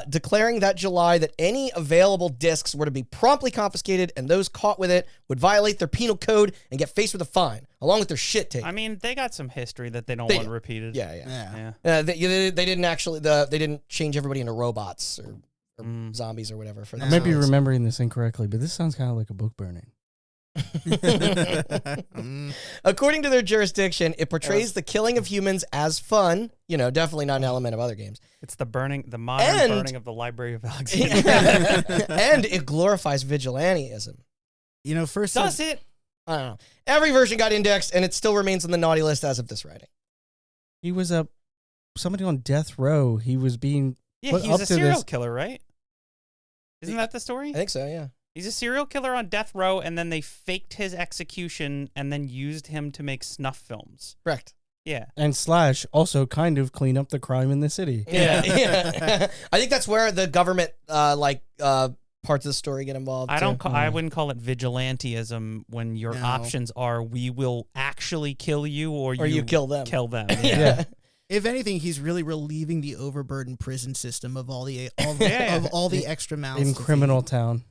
declaring that July that any available discs were to be promptly confiscated, and those caught with it would violate their penal code and get faced with a fine, along with their shit tape. I mean, they got some history that they don't want repeated. Yeah. They didn't actually they didn't change everybody into robots or zombies or whatever. For I may be remembering this incorrectly, but this sounds kind of like a book burning. According to their jurisdiction, it portrays the killing of humans as fun. Definitely not an element of other games. It's the modern burning of the Library of Alexandria. And it glorifies vigilantism. First does it? I don't know. Every version got indexed, and it still remains on the naughty list as of this writing. He was somebody on death row. He was being put he's up a to serial this. killer, right? Isn't that the story? I think so. Yeah. He's a serial killer on death row, and then they faked his execution and then used him to make snuff films. Correct. Yeah. And / also kind of clean up the crime in the city. Yeah. I think that's where the government, parts of the story get involved. I wouldn't call it vigilantism when your options are we will actually kill you or you kill them. Yeah. If anything, he's really relieving the overburdened prison system of all the extra mouths in Criminal Town.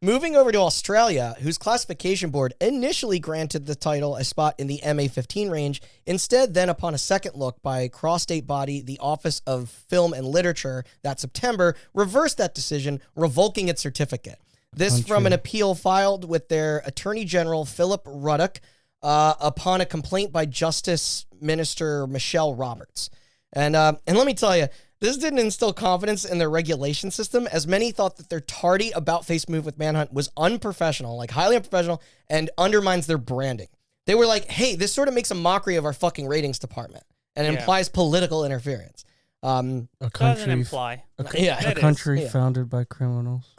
Moving over to Australia, whose classification board initially granted the title a spot in the MA15 range, instead then upon a second look by cross-state body, the Office of Film and Literature, that September, reversed that decision, revoking its certificate. This from an appeal filed with their Attorney General, Philip Ruddock, upon a complaint by Justice Minister Michelle Roberts. And let me tell you, this didn't instill confidence in their regulation system, as many thought that their tardy about-face move with Manhunt was unprofessional, like highly unprofessional, and undermines their branding. They were like, hey, this sort of makes a mockery of our fucking ratings department and implies political interference. A country imply. A country founded by criminals.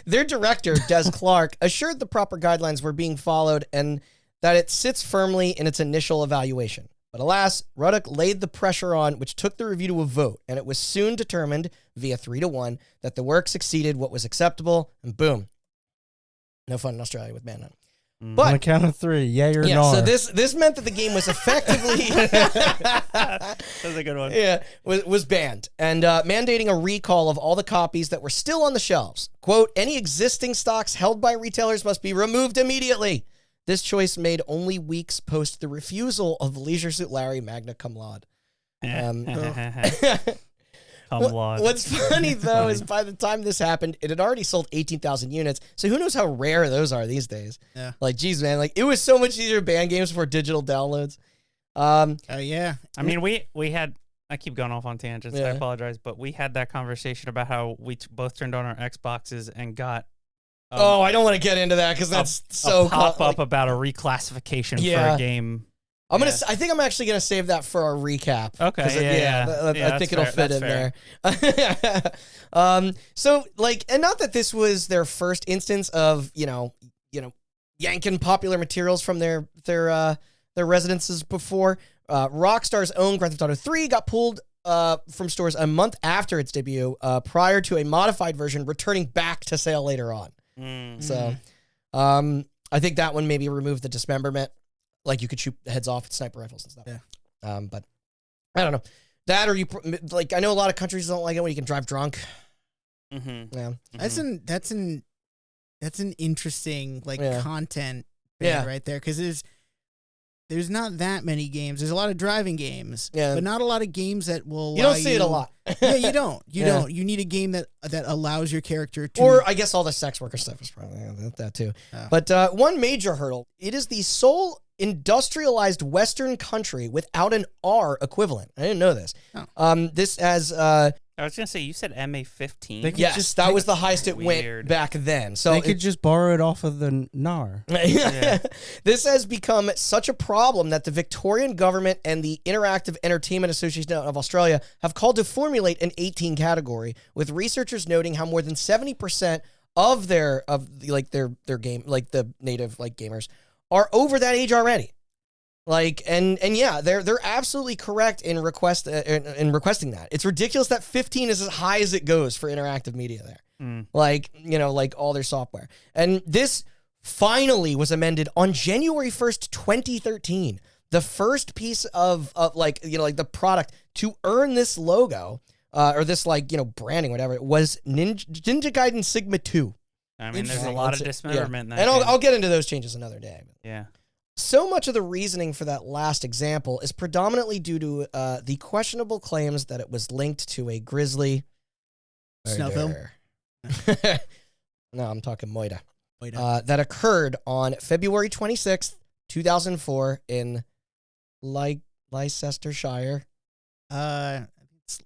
Their director, Des Clark, assured the proper guidelines were being followed and that it sits firmly in its initial evaluation. But alas, Ruddock laid the pressure on, which took the review to a vote, and it was soon determined, via 3-1, that the work exceeded what was acceptable, and boom. No fun in Australia with Manhunt. But on the count of 3, yay or no. So this meant that the game was effectively that's a good one. Yeah, was banned and mandating a recall of all the copies that were still on the shelves. Quote, any existing stocks held by retailers must be removed immediately. This choice made only weeks post the refusal of Leisure Suit Larry magna cum laude. Come on. What's funny, though, is by the time this happened, it had already sold 18,000 units. So who knows how rare those are these days. Yeah. Like, geez, man. Like, it was so much easier to ban games for digital downloads. Yeah. I mean, we had... I keep going off on tangents. I apologize, but we had that conversation about how we both turned on our Xboxes and got. I don't want to get into that because that's a pop up about a reclassification for a game. I think I'm actually gonna save that for our recap. Okay. I think it'll fit in there. So like, and not that this was their first instance of yanking popular materials from their residences before. Rockstar's own Grand Theft Auto 3 got pulled from stores a month after its debut, prior to a modified version returning back to sale later on. So, I think that one maybe removed the dismemberment, like you could shoot heads off with sniper rifles and stuff. Yeah. But I don't know that, or I know a lot of countries don't like it when you can drive drunk. Mm-hmm. Yeah, that's an interesting content right there, because there's not that many games. There's a lot of driving games, but not a lot of games that will. You don't see it a lot. Yeah, you don't. You don't. You need a game that allows your character to. Or I guess all the sex worker stuff is probably that too. But one major hurdle: it is the sole industrialized Western country without an R equivalent. I didn't know this. This as. I was gonna say, you said MA15. Yes, that was the highest it went back then. So they could just borrow it off of the NAR. This has become such a problem that the Victorian government and the Interactive Entertainment Association of Australia have called to formulate an 18 category, with researchers noting how more than 70% of their game, like the native gamers, are over that age already. They're absolutely correct in requesting that. It's ridiculous that 15 is as high as it goes for interactive media there. Like all their software. And this finally was amended on January 1st, 2013. The first piece of the product to earn this logo, or this branding, whatever, was Ninja Gaiden Sigma 2. I mean, there's a lot of dismemberment in that. And I'll get into those changes another day. Yeah. So much of the reasoning for that last example is predominantly due to the questionable claims that it was linked to a grisly snuff film. No, I'm talking Moida. That occurred on February 26th, 2004 in Leicestershire. It's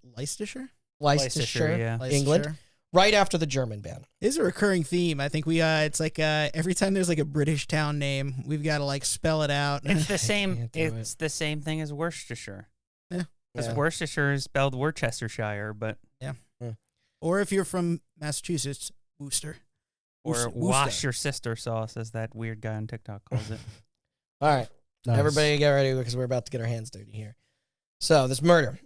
Leicestershire, England. Right after the German ban. It's a recurring theme. I think it's like every time there's like a British town name, we've got to spell it out. It's the same. It's the same thing as Worcestershire. Yeah, because Worcestershire is spelled Worcestershire, but Or if you're from Massachusetts, Worcester. Or wash your sister sauce, as that weird guy on TikTok calls it. All right, everybody, get ready because we're about to get our hands dirty here. So, this murder.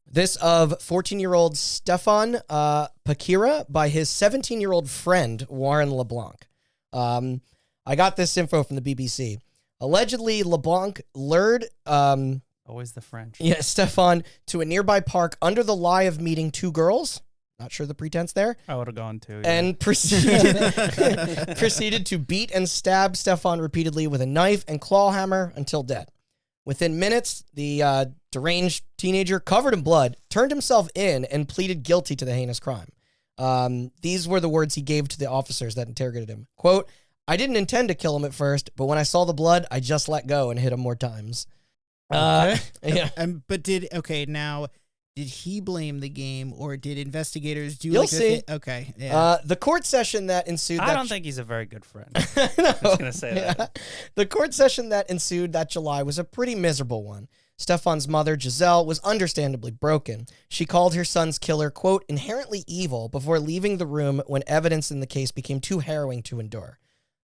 This of 14-year-old Stefan Pakira by his 17-year-old friend, Warren LeBlanc. I got this info from the BBC. Allegedly, LeBlanc lured... always the French. Yeah, Stefan to a nearby park under the lie of meeting two girls. Not sure the pretense there. I would have gone too. And proceeded to beat and stab Stefan repeatedly with a knife and claw hammer until dead. Within minutes, the deranged teenager, covered in blood, turned himself in and pleaded guilty to the heinous crime. These were the words he gave to the officers that interrogated him. Quote, "I didn't intend to kill him at first, but when I saw the blood, I just let go and hit him more times." But did he blame the game, or did investigators do? You'll see. Okay. Yeah. The court session that ensued. I don't think he's a very good friend. No. I'm just gonna say that. The court session that ensued that July was a pretty miserable one. Stefan's mother, Giselle, was understandably broken. She called her son's killer, quote, inherently evil before leaving the room when evidence in the case became too harrowing to endure.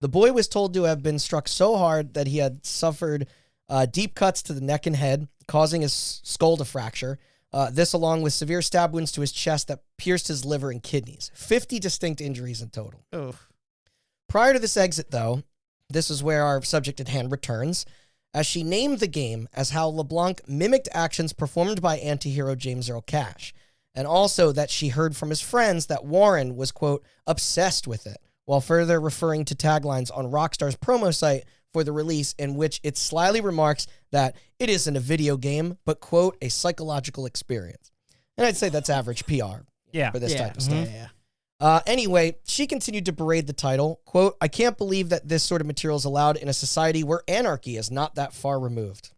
The boy was told to have been struck so hard that he had suffered deep cuts to the neck and head, causing his skull to fracture. This along with severe stab wounds to his chest that pierced his liver and kidneys. 50 distinct injuries in total. Oh. Prior to this exit, though, this is where our subject at hand returns, as she named the game as how LeBlanc mimicked actions performed by anti-hero James Earl Cash, and also that she heard from his friends that Warren was, quote, obsessed with it, while further referring to taglines on Rockstar's promo site for the release, in which it slyly remarks that it isn't a video game, but, quote, a psychological experience. And I'd say that's average PR for this type of stuff. Anyway, she continued to berate the title. Quote, I can't believe that this sort of material is allowed in a society where anarchy is not that far removed.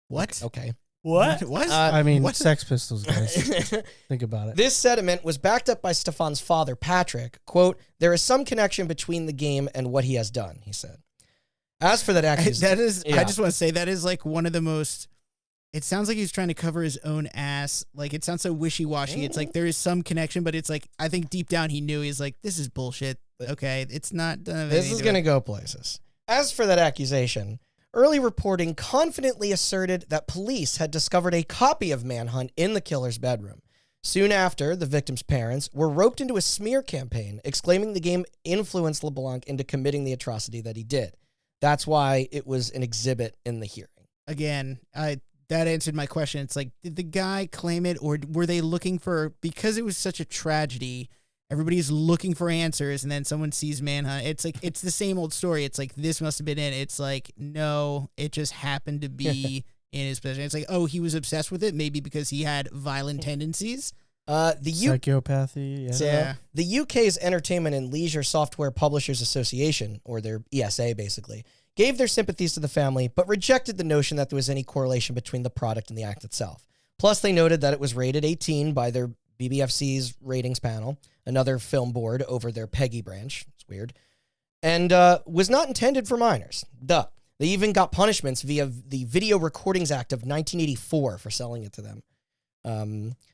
What? Okay. What? I mean, what? Sex Pistols, guys. Think about it. This sentiment was backed up by Stefan's father, Patrick. Quote, there is some connection between the game and what he has done, he said. As for that accusation... I just want to say, that is like one of the most... It sounds like he's trying to cover his own ass. Like, it sounds so wishy-washy. It's like there is some connection, but it's like, I think deep down he knew. He's like, this is bullshit. Okay, it's not... This is going to go places. As for that accusation... Early reporting confidently asserted that police had discovered a copy of Manhunt in the killer's bedroom. Soon after, the victim's parents were roped into a smear campaign, exclaiming the game influenced LeBlanc into committing the atrocity that he did. That's why it was an exhibit in the hearing. Again, that answered my question. It's like, did the guy claim it, or were they looking for, because it was such a tragedy, everybody's looking for answers, and then someone sees Manhunt. It's like, it's the same old story. It's like, this must have been it. It's like, no, it just happened to be in his possession. It's like, oh, he was obsessed with it, maybe because he had violent tendencies. Psychopathy. Yeah. The UK's Entertainment and Leisure Software Publishers Association, or their ESA basically, gave their sympathies to the family, but rejected the notion that there was any correlation between the product and the act itself. Plus, they noted that it was rated 18 by their BBFC's ratings panel, another film board over their PEGI branch. It's weird. And was not intended for minors. Duh. They even got punishments via the Video Recordings Act of 1984 for selling it to them.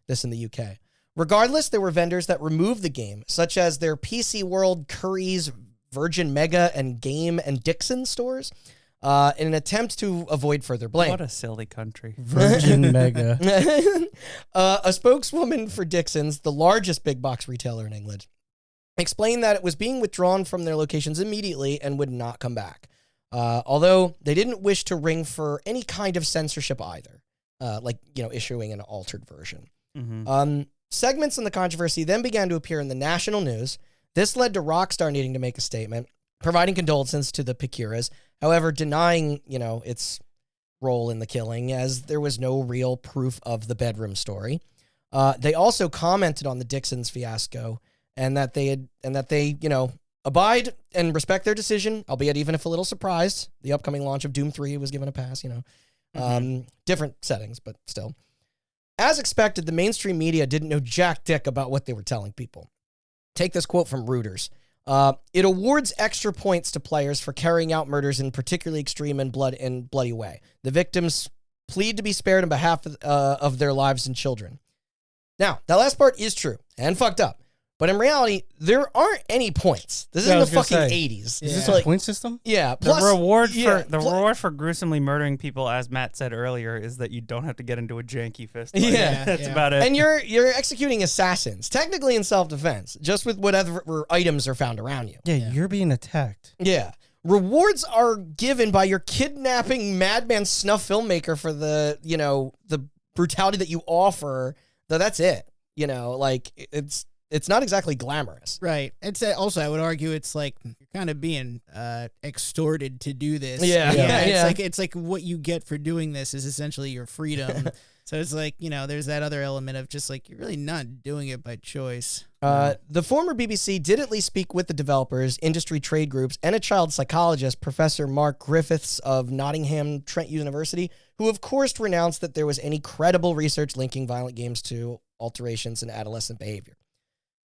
This in the UK. Regardless, there were vendors that removed the game, such as their PC World, Curry's, Virgin Mega, and Game and Dixon stores, in an attempt to avoid further blame. What a silly country. Virgin Mega. A spokeswoman for Dixon's, the largest big box retailer in England, explained that it was being withdrawn from their locations immediately and would not come back. Although they didn't wish to ring for any kind of censorship either, like, issuing an altered version. Mm-hmm. Segments in the controversy then began to appear in the national news. This led to Rockstar needing to make a statement, providing condolences to the Picuras, however, denying, its role in the killing, as there was no real proof of the bedroom story. They also commented on the Dixon's fiasco, and that they abide and respect their decision, albeit even if a little surprised. The upcoming launch of Doom 3 was given a pass, different settings, but still. As expected, the mainstream media didn't know jack dick about what they were telling people. Take this quote from Reuters. It awards extra points to players for carrying out murders in particularly extreme and bloody way. The victims plead to be spared on behalf of their lives and children. Now, that last part is true and fucked up. But in reality, there aren't any points. This is the fucking 80s. Is this a point system? Yeah. Plus, the reward for gruesomely murdering people, as Matt said earlier, is that you don't have to get into a janky fist fight. Yeah. That's about it. And you're executing assassins, technically in self-defense, just with whatever items are found around you. Yeah, you're being attacked. Yeah. Rewards are given by your kidnapping madman snuff filmmaker for the brutality that you offer. Though that's it. It's not exactly glamorous. Right. It's also, I would argue, it's like you're kind of being extorted to do this. Yeah. It's like what you get for doing this is essentially your freedom. So it's like, there's that other element of just like, you're really not doing it by choice. The former BBC did at least speak with the developers, industry trade groups, and a child psychologist, Professor Mark Griffiths of Nottingham Trent University, who of course renounced that there was any credible research linking violent games to alterations in adolescent behavior.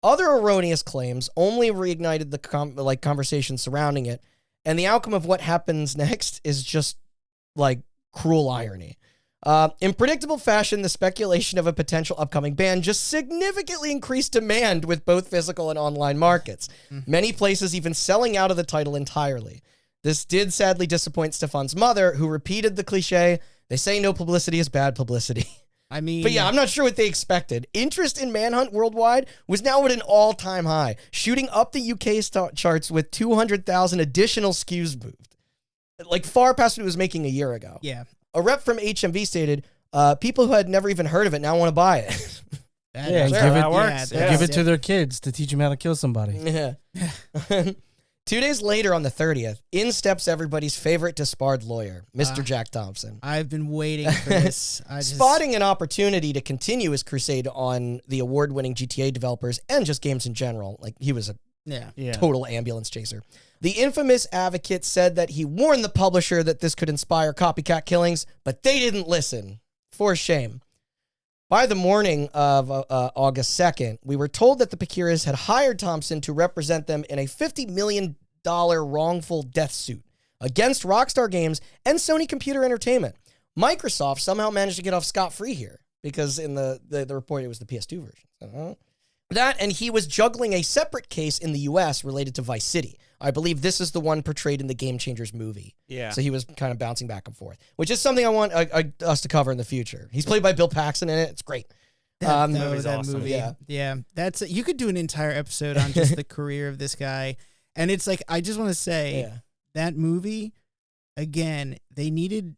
Other erroneous claims only reignited the conversation surrounding it, and the outcome of what happens next is just cruel irony. In predictable fashion, the speculation of a potential upcoming ban just significantly increased demand with both physical and online markets. Many places even selling out of the title entirely. This did sadly disappoint Stefan's mother, who repeated the cliche, "They say no publicity is bad publicity." But yeah, I'm not sure what they expected. Interest in Manhunt worldwide was now at an all-time high, shooting up the UK charts with 200,000 additional SKUs moved. Far past what it was making a year ago. Yeah. A rep from HMV stated, people who had never even heard of it now want to buy it. Give it to their kids to teach them how to kill somebody. Yeah. 2 days later, on the 30th, in steps everybody's favorite disbarred lawyer, Mr. Jack Thompson. I've been waiting for this. Spotting an opportunity to continue his crusade on the award-winning GTA developers and just games in general. Like, he was a total ambulance chaser. The infamous advocate said that he warned the publisher that this could inspire copycat killings, but they didn't listen. For shame. By the morning of August 2nd, we were told that the Pakiras had hired Thompson to represent them in a $50 million wrongful death suit against Rockstar Games and Sony Computer Entertainment. Microsoft somehow managed to get off scot-free here because in the report, it was the PS2 version. That, and he was juggling a separate case in the U.S. related to Vice City. I believe this is the one portrayed in the Game Changers movie. Yeah. So he was kind of bouncing back and forth, which is something I want us to cover in the future. He's played by Bill Paxton in it. It's great. That awesome. movie. Yeah. That's you could do an entire episode on just the career of this guy. And it's like, I just want to say that movie, again, they needed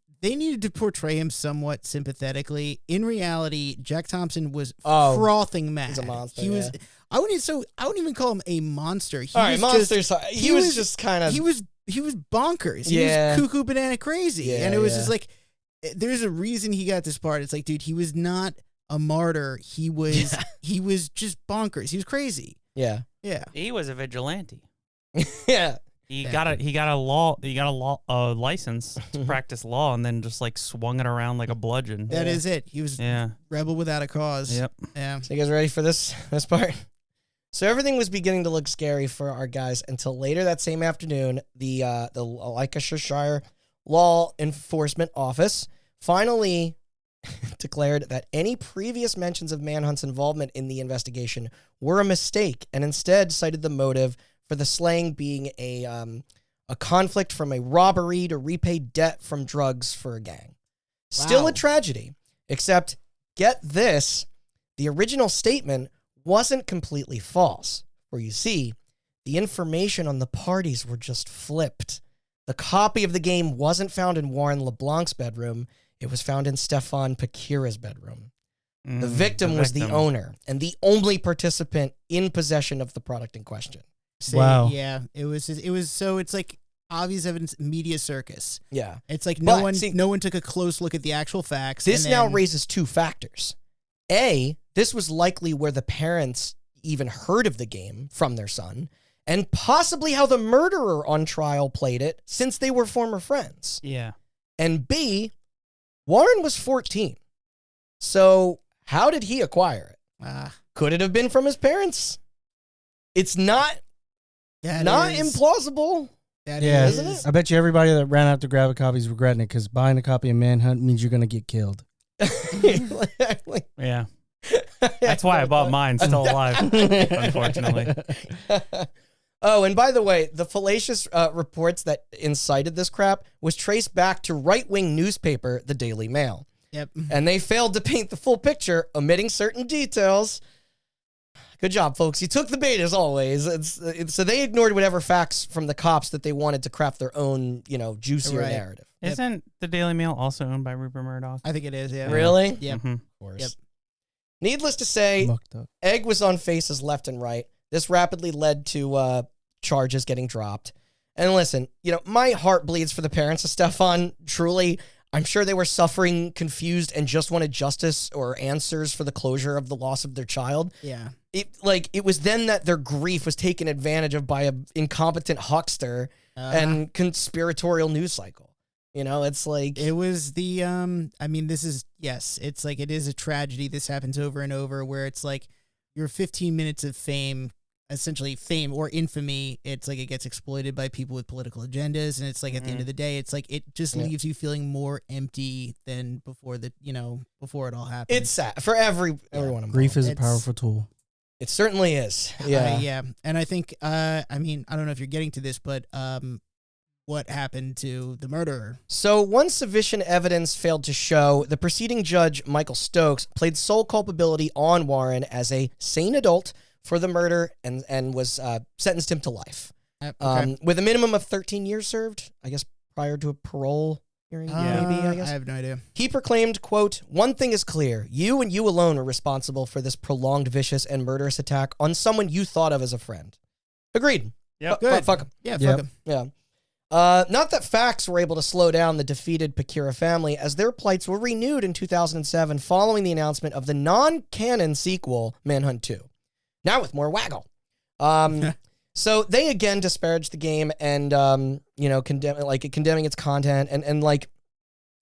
to portray him somewhat sympathetically. In reality, Jack Thompson was frothing mad. He's a monster. He was. I wouldn't even call him a monster. He was just kind of. He was bonkers. He was cuckoo banana crazy, and it was just like, there's a reason he got this part. It's like, dude, he was not a martyr. He was he was just bonkers. He was crazy. Yeah. He was a vigilante. Yeah. He got a license to practice law, and then just like swung it around like a bludgeon. That is it. He was rebel without a cause. Yep. Yeah. So you guys ready for this part? So everything was beginning to look scary for our guys until later that same afternoon, the Lancashire Law Enforcement Office finally declared that any previous mentions of Manhunt's involvement in the investigation were a mistake, and instead cited the motive for the slaying being a conflict from a robbery to repay debt from drugs for a gang. Wow. Still a tragedy, except, get this, the original statement wasn't completely false. For you see, the information on the parties were just flipped. The copy of the game wasn't found in Warren LeBlanc's bedroom. It was found in Stefan Pakira's bedroom. The victim was the owner and the only participant in possession of the product in question. Wow. Yeah, it was so it's like obvious evidence media circus. Yeah. It's like no one took a close look at the actual facts. This now raises two factors. A, this was likely where the parents even heard of the game from their son, and possibly how the murderer on trial played it since they were former friends. Yeah. And B, Warren was 14. So how did he acquire it? Could it have been from his parents? It's not implausible. Isn't it? I bet you everybody that ran out to grab a copy is regretting it, because buying a copy of Manhunt means you're going to get killed. Yeah. That's why I bought mine still alive, unfortunately. Oh, and by the way, the fallacious reports that incited this crap was traced back to right-wing newspaper, the Daily Mail. Yep. And they failed to paint the full picture, omitting certain details. Good job, folks. You took the bait, as always. So they ignored whatever facts from the cops that they wanted to craft their own, juicier narrative. Isn't the Daily Mail also owned by Rupert Murdoch? I think it is, yeah. Really? Yeah. Mm-hmm. Of course. Yep. Needless to say, egg was on faces left and right. This rapidly led to charges getting dropped. And listen, my heart bleeds for the parents of Stefan. Truly, I'm sure they were suffering, confused, and just wanted justice or answers for the closure of the loss of their child. Yeah. It was then that their grief was taken advantage of by an incompetent huckster and conspiratorial news cycle. It's like... It was the, it's like, it is a tragedy. This happens over and over, where it's like your 15 minutes of fame, essentially fame or infamy, it's like it gets exploited by people with political agendas, and it's like at the end of the day, it's like it just leaves you feeling more empty than before before it all happened. It's sad for everyone involved. Grief is a powerful tool. It certainly is. Yeah. Yeah. And I think, I don't know if you're getting to this, but what happened to the murderer? So once sufficient evidence failed to show, the preceding judge, Michael Stokes, played sole culpability on Warren as a sane adult for the murder and was sentenced him to life. Okay. With a minimum of 13 years served, I guess, prior to a parole hearing, maybe, I guess. I have no idea. He proclaimed, quote, "One thing is clear. You and you alone are responsible for this prolonged, vicious, and murderous attack on someone you thought of as a friend." Agreed. Yeah, good. Fuck him. Yeah, fuck him. Yeah. Not that facts were able to slow down the defeated Pakira family, as their plights were renewed in 2007 following the announcement of the non-canon sequel, Manhunt 2. Now with more waggle. So they again disparaged the game and, condemning its content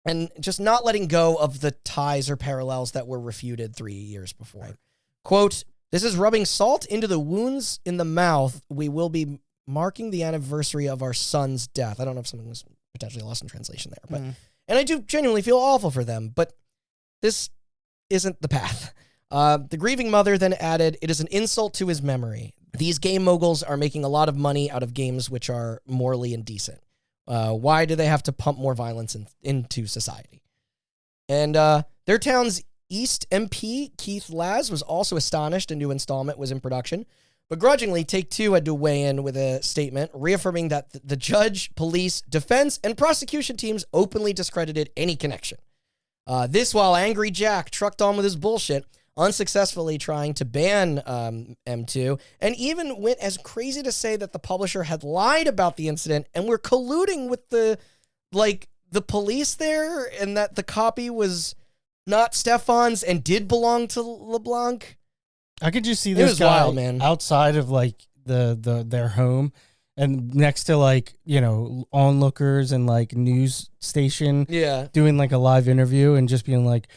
and just not letting go of the ties or parallels that were refuted 3 years before. Right. Quote, "This is rubbing salt into the wounds in the mouth. We will be marking the anniversary of our son's death." I don't know if something was potentially lost in translation there, but and I do genuinely feel awful for them, but this isn't the path. The grieving mother then added, "It is an insult to his memory. These game moguls are making a lot of money out of games which are morally indecent. Why do they have to pump more violence into society?" And their town's East MP, Keith Laz, was also astonished a new installment was in production. Begrudgingly, Take-Two had to weigh in with a statement reaffirming that the judge, police, defense, and prosecution teams openly discredited any connection. This while Angry Jack trucked on with his bullshit, unsuccessfully trying to ban M2, and even went as crazy to say that the publisher had lied about the incident and were colluding with the police there, and that the copy was not Stefan's and did belong to LeBlanc. I could just see this guy wild, man, outside of their home and next to onlookers and news station, doing a live interview and just being like,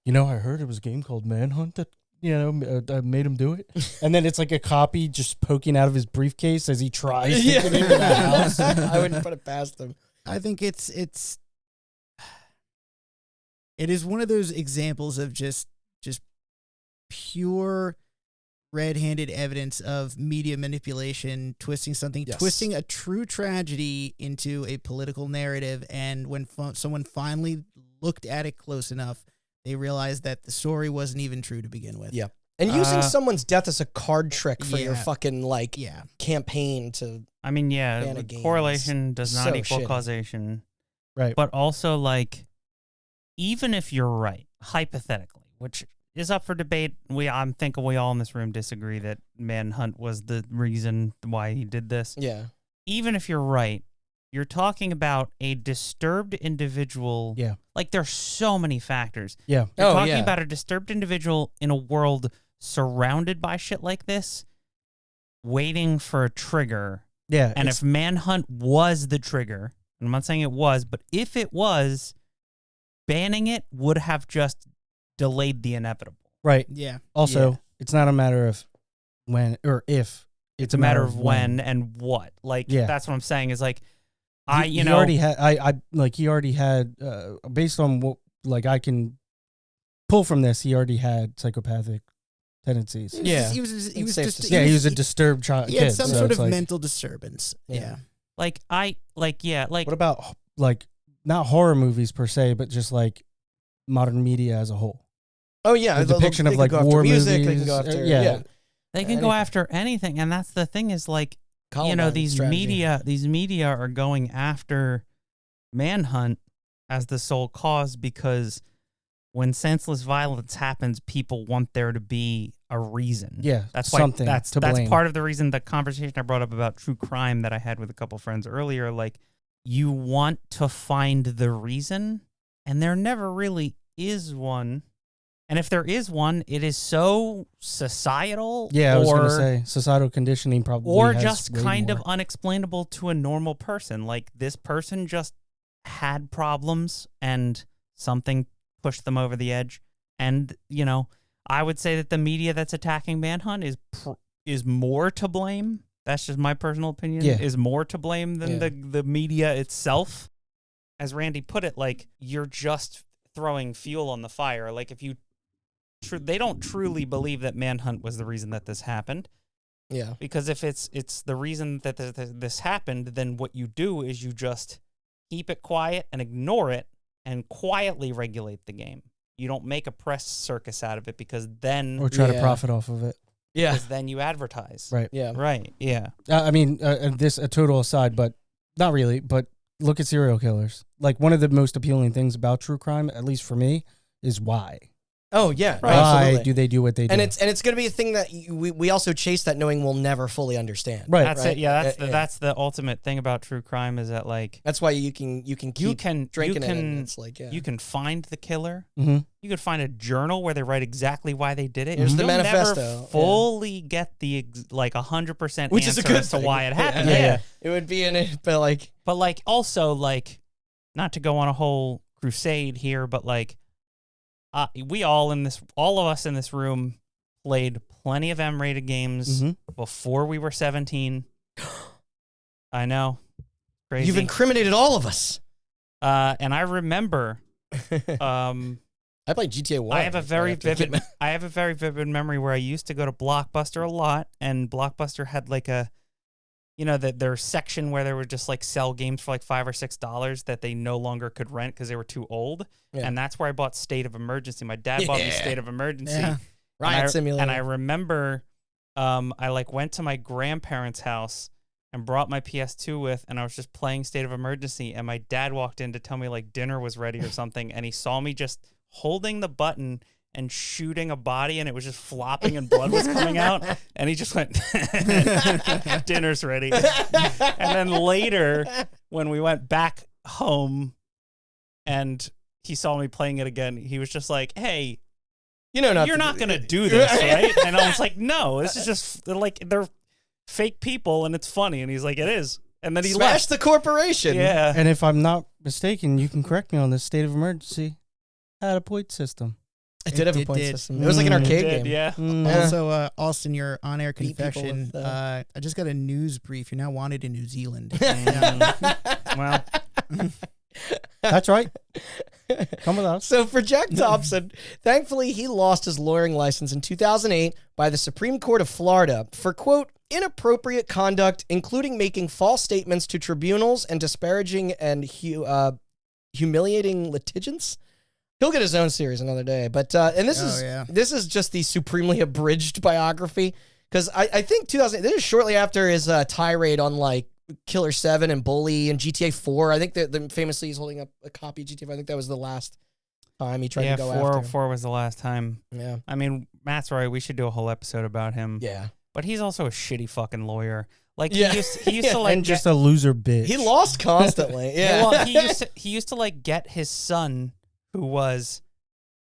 I heard it was a game called Manhunt that made him do it, and then it's a copy just poking out of his briefcase as he tries to get into the house. I wouldn't put it past him. I think it is one of those examples of just pure red-handed evidence of media manipulation, twisting a true tragedy into a political narrative. And when someone finally looked at it close enough, they realized that the story wasn't even true to begin with. Yeah. And using someone's death as a card trick for your fucking campaign to. I mean, correlation does not equal causation. Right. But also, even if you're right, hypothetically, which is up for debate, I'm thinking we all in this room disagree that Manhunt was the reason why he did this. Yeah. Even if you're right, you're talking about a disturbed individual. Yeah. There's so many factors. Yeah. You're talking about a disturbed individual in a world surrounded by shit like this, waiting for a trigger. Yeah. And if Manhunt was the trigger, and I'm not saying it was, but if it was, banning it would have just delayed the inevitable. Right. Yeah. Also, it's not a matter of when or if. It's a matter of when and what. That's what I'm saying is he already had based on what I can pull from this, he already had psychopathic tendencies. He was a disturbed child. He had some sort of mental disturbance. Yeah. What about not horror movies per se, but just modern media as a whole? Oh yeah, the depiction of war music, movies. They can go after they can go after anything, and that's the thing is these media are going after Manhunt as the sole cause because when senseless violence happens, people want there to be a reason. Yeah, that's something. That's part of the reason the conversation I brought up about true crime that I had with a couple friends earlier. You want to find the reason, and there never really is one. And if there is one, it is so societal. Yeah, I was going to say societal conditioning probably. Or just kind of unexplainable to a normal person. This person just had problems and something pushed them over the edge. And, I would say that the media that's attacking Manhunt is more to blame. That's just my personal opinion. Yeah. Is more to blame than the media itself. As Randy put it, you're just throwing fuel on the fire. If you they don't truly believe that Manhunt was the reason that this happened. Yeah. Because if it's the reason that this happened, then what you do is you just keep it quiet and ignore it and quietly regulate the game. You don't make a press circus out of it because then... Or try to profit off of it. Yeah. Because then you advertise. Right. Yeah. Right. Yeah. This a total aside, but not really, but look at serial killers. One of the most appealing things about true crime, at least for me, is why. Oh yeah, why absolutely. do they do what they do? And it's going to be a thing that we also chase that knowing we'll never fully understand. Right. That's it. Yeah, that's the ultimate thing about true crime is that like that's why you can keep drinking it. And it's like you can find the killer. Mm-hmm. You could find a journal where they write exactly why they did it. Here's the You'll manifesto. Never fully get the 100% which answer is a good as to thing. why it happened. Yeah. It would be in it, but like also like not to go on a whole crusade here, but like. All of us in this room played plenty of M-rated games before we were 17. I know. Crazy. You've incriminated all of us. And I remember I played GTA 1. I have a very vivid memory where I used to go to Blockbuster a lot, and Blockbuster had like their section where they would just like sell games for like $5 or $6 that they no longer could rent because they were too old. Yeah. And that's where I bought State of Emergency. My dad bought me State of Emergency. Yeah. Riot Simulator. And I remember I like went to my grandparents' house and brought my PS2 with, and I was just playing State of Emergency, and my dad walked in to tell me like dinner was ready or something, and he saw me just holding the button and shooting a body, and it was just flopping and blood was coming out, and he just went, dinner's ready. And then later, when we went back home and he saw me playing it again, he was just like, hey, you're not going to do this, right? And I was like, no, this is just, they're fake people, and it's funny. And he's like, it is. And then he smashed the corporation. Yeah. And if I'm not mistaken, you can correct me on this, State of Emergency had a point system. It did have a point system. It was like an arcade game. Yeah. Also, Austin, your on-air confession. I just got a news brief. You're now wanted in New Zealand. Well, that's right. Come with us. So for Jack Thompson, thankfully he lost his lawyering license in 2008 by the Supreme Court of Florida for, quote, inappropriate conduct, including making false statements to tribunals and disparaging and humiliating litigants. He'll get his own series another day, but and this is just the supremely abridged biography, because I think 2000. This is shortly after his tirade on like Killer 7 and Bully and GTA 4. I think that famously he's holding up a copy of GTA 4. I think that was the last time he tried to go after. 4 was the last time. Yeah, I mean Matt's right. We should do a whole episode about him. Yeah, but he's also a shitty fucking lawyer. Like he used to like and just a loser bitch. He lost constantly. Yeah, well, he used to like get his son, who was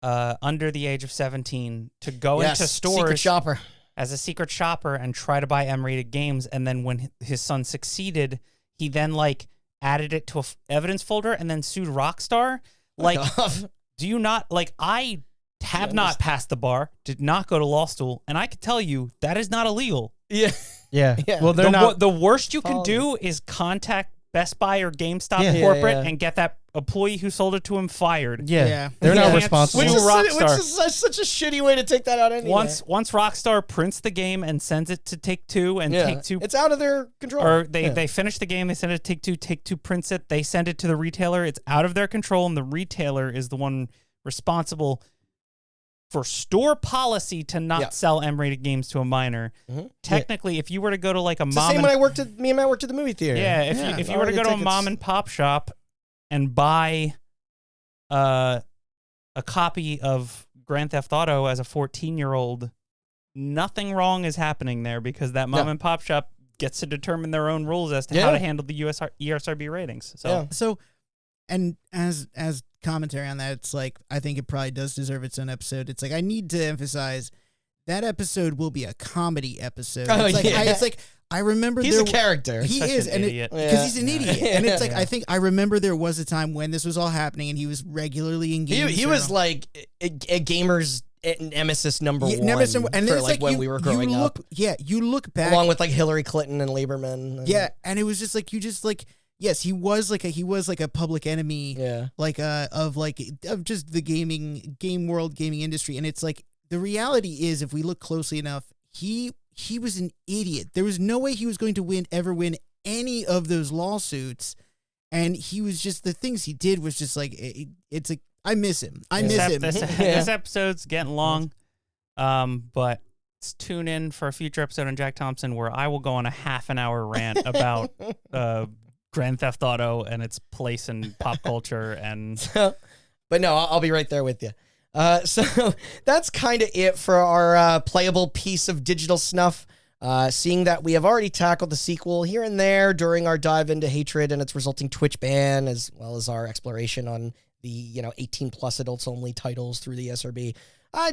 under the age of 17, to go into stores secret shopper. As a secret shopper and try to buy M-rated games. And then when his son succeeded, he then like added it to a evidence folder and then sued Rockstar. Like, do you not like? I have not passed the bar, did not go to law school, and I can tell you that is not illegal. Yeah. Well, they're not. The worst you can do is contact Best Buy or GameStop corporate and get that employee who sold it to him fired. Yeah. They're not responsible. Which is such a shitty way to take that out anyway. Once Rockstar prints the game and sends it to Take-Two, and Take-Two... It's out of their control. Or they finish the game, they send it to Take-Two, Take-Two prints it, they send it to the retailer, it's out of their control, and the retailer is the one responsible for store policy to not sell M-rated games to a minor. Mm-hmm. Technically, if you were to go to like a it's mom... the same when me and Matt worked at the movie theater. Yeah, if you were to go to a mom and pop shop and buy a copy of Grand Theft Auto as a 14-year-old, nothing wrong is happening there, because that mom and pop shop gets to determine their own rules as to how to handle the ESRB ratings. So and as commentary on that, it's like, I think it probably does deserve its own episode. It's like, I need to emphasize that episode will be a comedy episode. It's like I remember he's a character. He is, and because he's an idiot. And it's like, I remember there was a time when this was all happening, and he was regularly engaged. He was like a gamer's nemesis number one. And it's like when we were growing up. Yeah, you look back along with like Hillary Clinton and Lieberman. And it was just like yes, he was like a public enemy. Of just the game world, gaming industry, and it's like, the reality is, if we look closely enough, he was an idiot. There was no way he was going to ever win any of those lawsuits, and he was just, the things he did was just like, it's like, I miss him. This episode's getting long, but tune in for a future episode on Jack Thompson where I will go on a half-an-hour rant about Grand Theft Auto and its place in pop culture. And but no, I'll be right there with you. So that's kind of it for our playable piece of digital snuff. Seeing that we have already tackled the sequel here and there during our dive into Hatred and its resulting Twitch ban, as well as our exploration on the 18 plus adults only titles through the SRB, I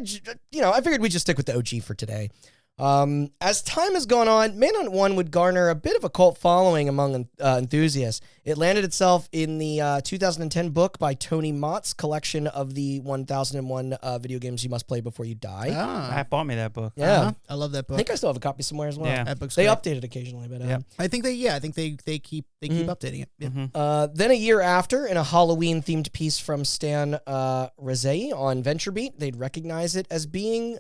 figured we'd just stick with the OG for today. As time has gone on, Manhunt 1 would garner a bit of a cult following among enthusiasts. It landed itself in the 2010 book by Tony Mott's collection of the 1001 video games you must play before you die. I bought me that book. Yeah. I love that book. I think I still have a copy somewhere as well. Yeah. That book's They great. update it occasionally, but I think they keep updating it. Yeah. Then a year after, in a Halloween-themed piece from Stan Rezai on VentureBeat, they'd recognize it as being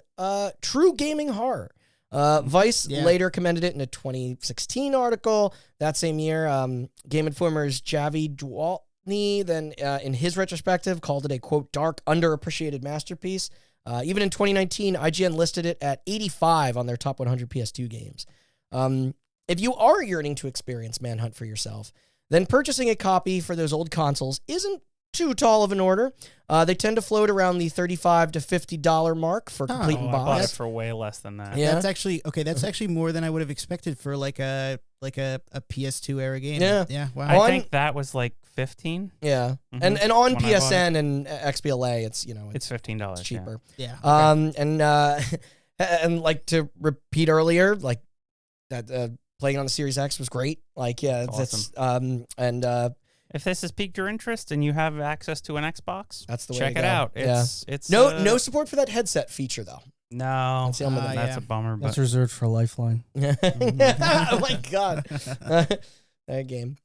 true gaming horror. Vice later commended it in a 2016 article. That same year, Game Informer's Javi Dwalny then, in his retrospective, called it a, quote, dark, underappreciated masterpiece. Even in 2019, IGN listed it at 85 on their top 100 PS2 games. If you are yearning to experience Manhunt for yourself, then purchasing a copy for those old consoles isn't too tall of an order. They tend to float around the $35 to $50 mark for complete I box. bought it for way less than that. Yeah. That's actually more than I would have expected for like a PS2 era game. Yeah. Wow. I think that was like 15. Yeah. Mhm. And on When I bought PSN and XBLA, it's It's $15. it's cheaper. Yeah. And like to repeat earlier, like that playing on the Series X was great. Like that's If this has piqued your interest and you have access to an Xbox, that's the way check to it go. out. Yeah. It's no support for that headset feature though. No, That's the only thing. that's a bummer. That's But reserved for Lifeline. Oh my god, that game.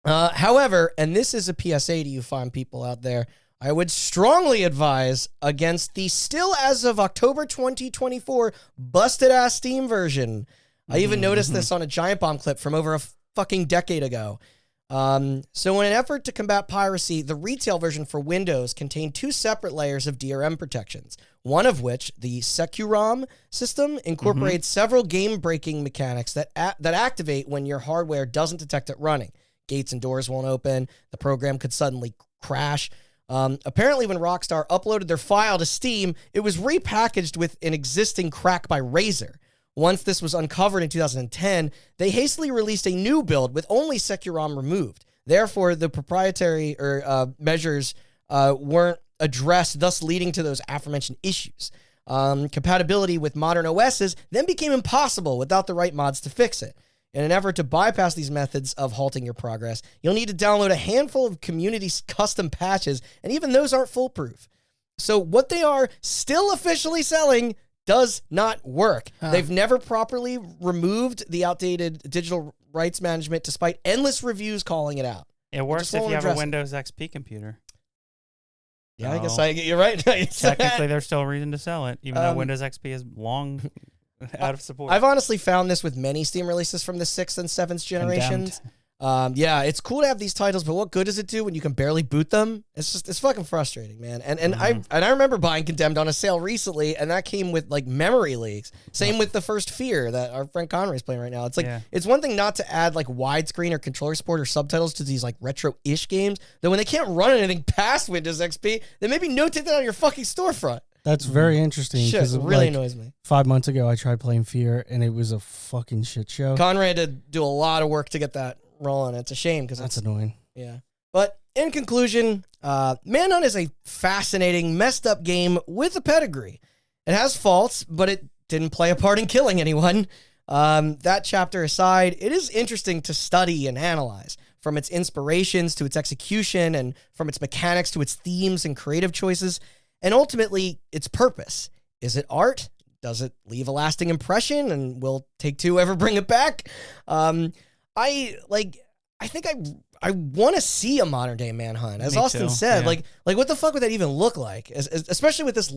However, and this is a PSA to you fine people out there, I would strongly advise against the still as of October 2024 busted ass Steam version. I even noticed this on a Giant Bomb clip from over a fucking decade ago. So in an effort to combat piracy, the retail version for Windows contained two separate layers of DRM protections, one of which, the Securom system, incorporates several game-breaking mechanics that activate when your hardware doesn't detect it running. Gates and doors won't open, the program could suddenly crash. Apparently when Rockstar uploaded their file to Steam, it was repackaged with an existing crack by Razer. Once this was uncovered in 2010, they hastily released a new build with only Securom removed. Therefore, the proprietary measures weren't addressed, thus leading to those aforementioned issues. Compatibility with modern OSs then became impossible without the right mods to fix it. In an effort to bypass these methods of halting your progress, you'll need to download a handful of community custom patches, and even those aren't foolproof. So what they are still officially selling does not work. They've never properly removed the outdated digital rights management despite endless reviews calling it out. it works if you have a Windows XP computer. Yeah, I guess you're right. Technically, there's still a reason to sell it, even though Windows XP is long out of support. I've honestly found this with many Steam releases from the 6th and 7th generations. Yeah, it's cool to have these titles, but what good does it do when you can barely boot them? It's fucking frustrating, man. And I remember buying Condemned on a sale recently, and that came with like memory leaks. Same with the first Fear that our friend Conray's playing right now. It's like it's one thing not to add like widescreen or controller support or subtitles to these like retro-ish games, though when they can't run anything past Windows XP, then maybe notate that on your fucking storefront. That's very interesting. Shit, it really annoys me. 5 months ago, I tried playing Fear, and it was a fucking shit show. Conrad had to do a lot of work to get that rolling. It's a shame because that's annoying. Yeah. But in conclusion, Manhunt is a fascinating, messed up game with a pedigree. It has faults, but it didn't play a part in killing anyone. That chapter aside, it is interesting to study and analyze, from its inspirations to its execution, and from its mechanics to its themes and creative choices, and ultimately its purpose. Is it art? Does it leave a lasting impression? And will Take-Two ever bring it back? I think I want to see a modern day Manhunt. As Austin said, like what the fuck would that even look like? Especially with this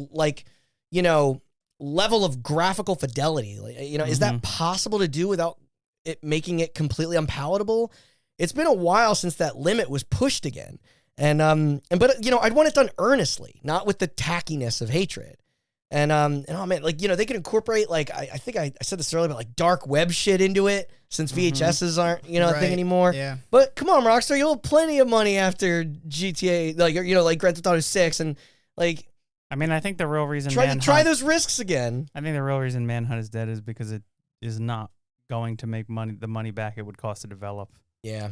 level of graphical fidelity. Is that possible to do without it making it completely unpalatable? It's been a while since that limit was pushed again. But I'd want it done earnestly, not with the tackiness of Hatred. And oh man, they could incorporate I think I said this earlier, but like dark web shit into it, since VHSs aren't a thing anymore. Yeah. But come on, Rockstar, you'll have plenty of money after GTA, like Grand Theft Auto 6, and like. I mean, I think the real reason try those risks again. I think the real reason Manhunt is dead is because it is not going to make the money back it would cost to develop. Yeah.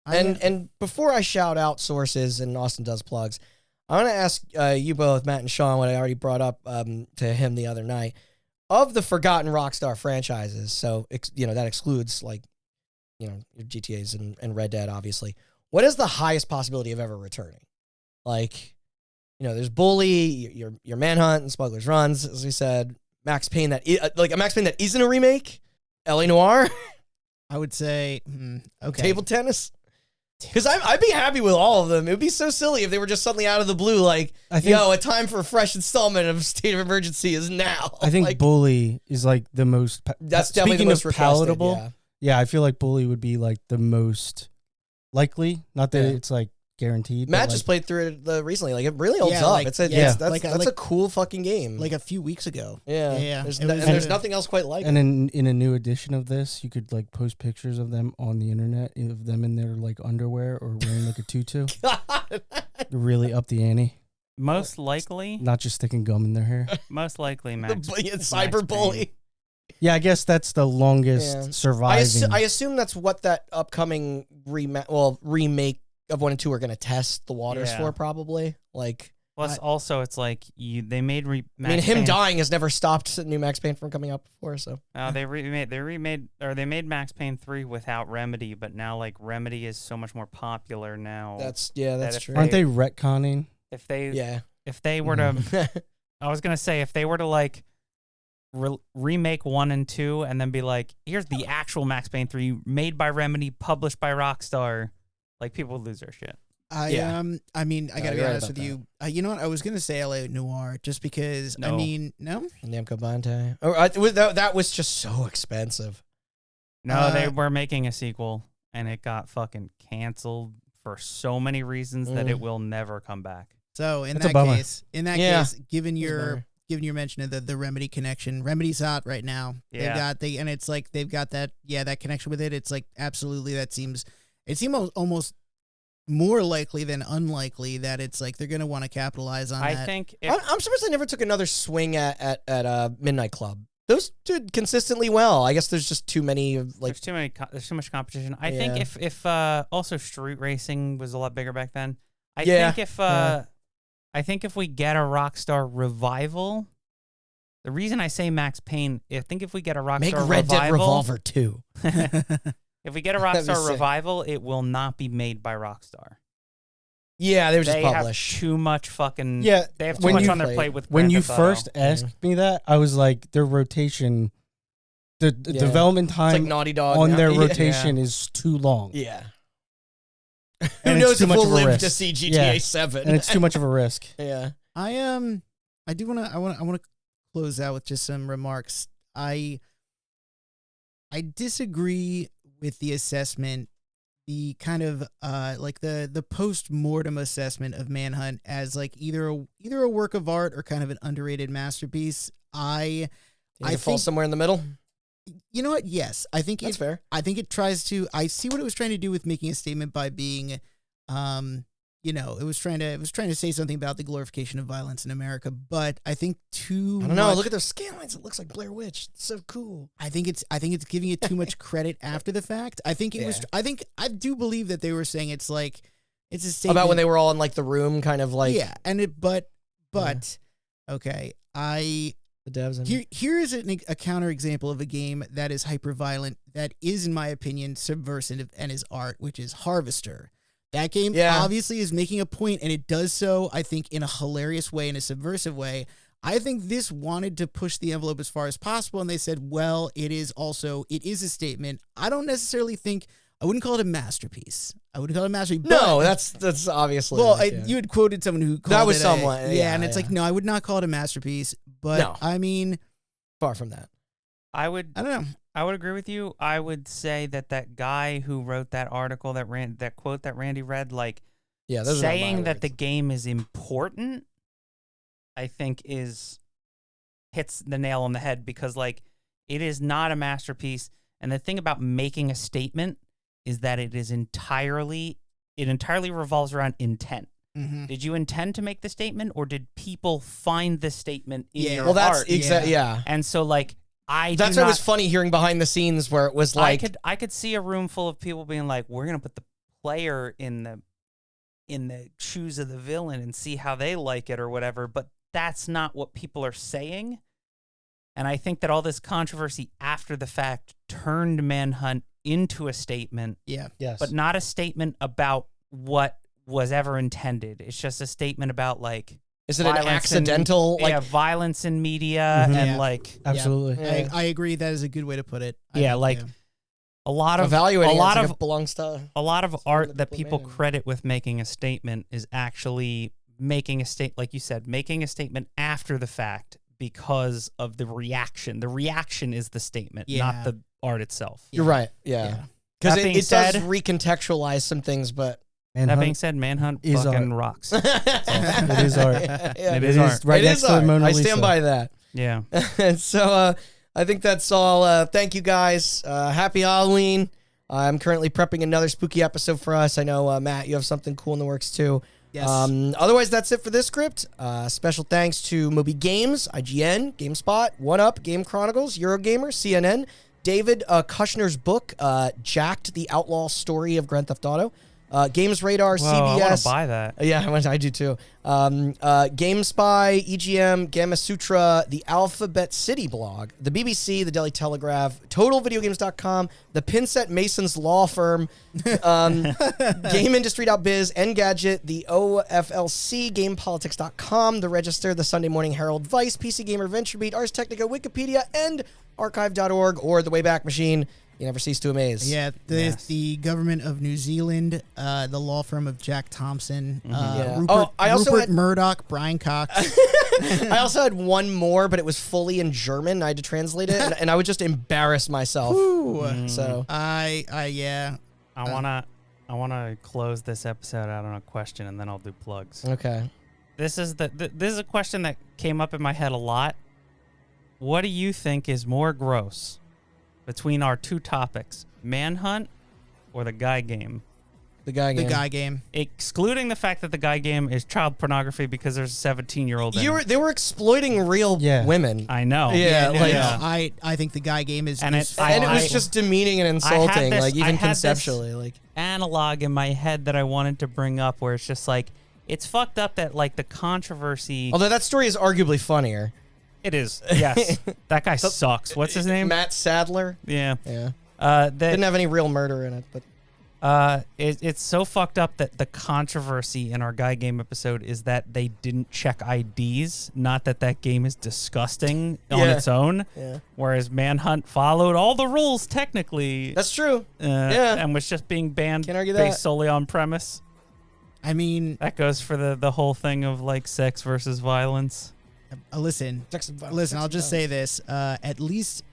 And before I shout out sources and Austin does plugs, I want to ask you both, Matt and Sean, what I already brought up to him the other night. Of the forgotten Rockstar franchises, so that excludes your GTAs and Red Dead, obviously. What is the highest possibility of ever returning? There's Bully, your Manhunt and Smuggler's Runs, as we said. Max Payne a Max Payne that isn't a remake. LA Noire. I would say okay. Table tennis. Because I'd be happy with all of them. It would be so silly if they were just suddenly out of the blue, a time for a fresh installment of State of Emergency is now. I think Bully is the most. That's definitely the most palatable. Yeah, I feel like Bully would be the most likely. Not that it's guaranteed. Matt just played through it recently. It really holds up. That's a cool fucking game. A few weeks ago. Yeah. There's nothing else quite like it. And in a new edition of this, you could post pictures of them on the internet of them in their underwear or wearing a tutu. God. Really up the ante. Most likely. Not just sticking gum in their hair. Most likely, Max. Cyberbully. Yeah, I guess that's the longest surviving. I assume that's what that upcoming remake of 1 and 2 are going to test the waters for, probably. Plus, also, it's they made Max Payne. Dying has never stopped new Max Payne from coming out before. So they made Max Payne 3 without Remedy, but now Remedy is so much more popular now. That's true. Aren't they retconning? If they were to, I was gonna say if they were to remake 1 and 2 and then be here's the actual Max Payne 3 made by Remedy, published by Rockstar. People would lose their shit. I gotta be honest with you. You know what? I was gonna say LA Noire just because. No. No. Namco Bandai. That was just so expensive. No, they were making a sequel and it got fucking canceled for so many reasons that it will never come back. So in that case, given your mention of the Remedy connection, Remedy's hot right now. Yeah. They've got that connection with it. It's absolutely it seems almost more likely than unlikely that it's they're going to want to capitalize on that. I think I'm surprised they never took another swing at Midnight Club. Those did consistently well. I guess there's just too many there's too much competition. I think if also street racing was a lot bigger back then. I think if we get a Rockstar revival, the reason I say Max Payne, I think if we get a Rockstar revival, make Red Dead Revolver 2. If we get a Rockstar revival, it will not be made by Rockstar. Yeah, they were just published. Have too much fucking. Yeah, they have too much on their plate with. When you first asked me that, I was their rotation, the development time Naughty Dog on their rotation is too long. Yeah. Who knows if we'll live to see GTA 7? And it's too much of a risk. Yeah. I do want to close out with just some remarks. I disagree with the assessment, the kind of the post-mortem assessment of Manhunt as either a work of art or kind of an underrated masterpiece. I fall somewhere in the middle. You know what? Yes, I think that's fair. I think it tries to. I see what it was trying to do with making a statement by being, it was trying to say something about the glorification of violence in America. But I think I don't know. Look at those scan lines. It looks like Blair Witch. It's so cool. I think it's giving it too much credit after the fact. I think it was. I do believe that they were saying it's a statement about when they were all in the room, kind of and it. But okay, the devs. Here is a counterexample of a game that is hyper-violent, that is, in my opinion, subversive and is art, which is Harvester. That game obviously is making a point, and it does so, I think, in a hilarious way, in a subversive way. I think this wanted to push the envelope as far as possible, and they said, well, it is a statement. I don't necessarily think, I wouldn't call it a masterpiece. No, that's obviously. Well, you had quoted someone who called that was someone. And it's no, I would not call it a masterpiece. But no. I mean, far from that. I don't know. I would agree with you. I would say that guy who wrote that article that quote that Randy read, saying that the game is important, I think hits the nail on the head, because it is not a masterpiece. And the thing about making a statement is that it entirely revolves around intent. Mm-hmm. Did you intend to make the statement, or did people find the statement in your Well, that's art? exactly And so, like, that's why it was funny hearing behind the scenes where it was like I could see a room full of people being like, we're gonna put the player in the shoes of the villain and see how they like it or whatever, but that's not what people are saying. And I think that all this controversy after the fact turned Manhunt into a statement. Yeah. Yes. But not a statement about what was ever intended. It's just a statement about, like, is it an accidental violence in media and like absolutely. Yeah. I agree. That is a good way to put it. a lot of evaluating a lot it of like belongs to a lot of art that people credit with making a statement is actually making a like you said, making a statement after the fact because of the reaction. The reaction is the statement, not the art itself. You're right. Yeah. Because it does recontextualize some things, but that being said, Manhunt fucking rocks. It is art. It is art. Right next to the Mona Lisa. I stand by that. Yeah. And so I think that's all. Thank you guys. Happy Halloween. I'm currently prepping another spooky episode for us. I know, Matt, you have something cool in the works too. Yes. Otherwise, that's it for this script. Special thanks to Moby Games, IGN, GameSpot, 1UP, Game Chronicles, Eurogamer, CNN, David Kushner's book, Jacked, the Outlaw Story of Grand Theft Auto, Games Radar, CBS. I want to buy that. Yeah, I do too. GameSpy, EGM, Gamma Sutra, the Alphabet City blog, the BBC, the Daily Telegraph, TotalVideoGames.com, the Pinset Masons Law Firm, GameIndustry.biz, Engadget, the OFLC, GamePolitics.com, the Register, the Sunday Morning Herald, Vice, PC Gamer, VentureBeat, Ars Technica, Wikipedia, and Archive.org, or the Wayback Machine. You never cease to amaze. Yeah, the government of New Zealand, the law firm of Jack Thompson, Rupert Murdoch, Brian Cox. I also had one more, but it was fully in German. I had to translate it, and I would just embarrass myself. So I wanna close this episode out on a question, and then I'll do plugs. Okay. This is a question that came up in my head a lot. What do you think is more gross between our two topics, Manhunt or the guy game? The guy game. The guy game. Excluding the fact that the guy game is child pornography because there's a 17-year-old in it. They were exploiting real women. I know. I think the guy game is... And it was just demeaning and insulting, even conceptually. Like analog in my head that I wanted to bring up where it's just like, it's fucked up that like the controversy... Although that story is arguably funnier. It is, yes. That guy sucks. What's his name? Matt Sadler. Yeah. Didn't have any real murder in it, but it's so fucked up that the controversy in our guy game episode is that they didn't check IDs, not that game is disgusting on its own. Yeah. Whereas Manhunt followed all the rules technically. That's true. And was just being banned based solely on premise. I mean, that goes for the whole thing of like sex versus violence. Listen, I'll just say this. At least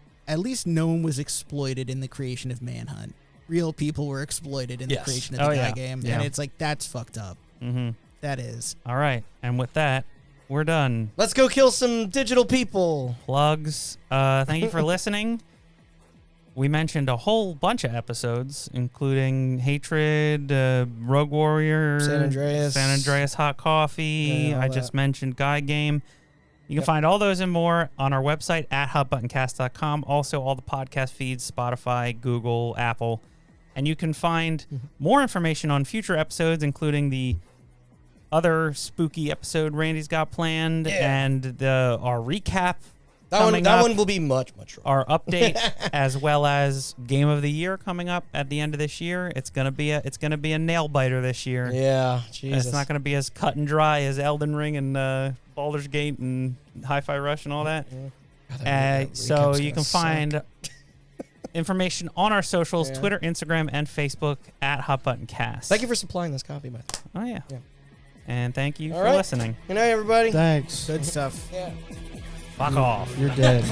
no one was exploited in the creation of Manhunt. Real people were exploited in the creation of the guy game. Yeah. And it's like, that's fucked up. Mm-hmm. That is. All right. And with that, we're done. Let's go kill some digital people. Plugs. Thank you for listening. We mentioned a whole bunch of episodes, including Hatred, Rogue Warrior, San Andreas Hot Coffee. I just mentioned Guy Game. You can find all those and more on our website at hotbuttoncast.com. Also, all the podcast feeds, Spotify, Google, Apple. And you can find more information on future episodes, including the other spooky episode Randy's got planned and our recap. That one will be much shorter. Our update, as well as Game of the Year coming up at the end of this year. It's gonna be a nail biter this year. Yeah, Jesus. It's not gonna be as cut and dry as Elden Ring and Baldur's Gate and Hi-Fi Rush and all that. So you can find information on our socials, Twitter, Instagram, and Facebook at HotButtonCast. Thank you for supplying this copy, man. Oh yeah. And thank you for listening. Good night, everybody. Thanks. Good stuff. Yeah. Fuck off. You're dead.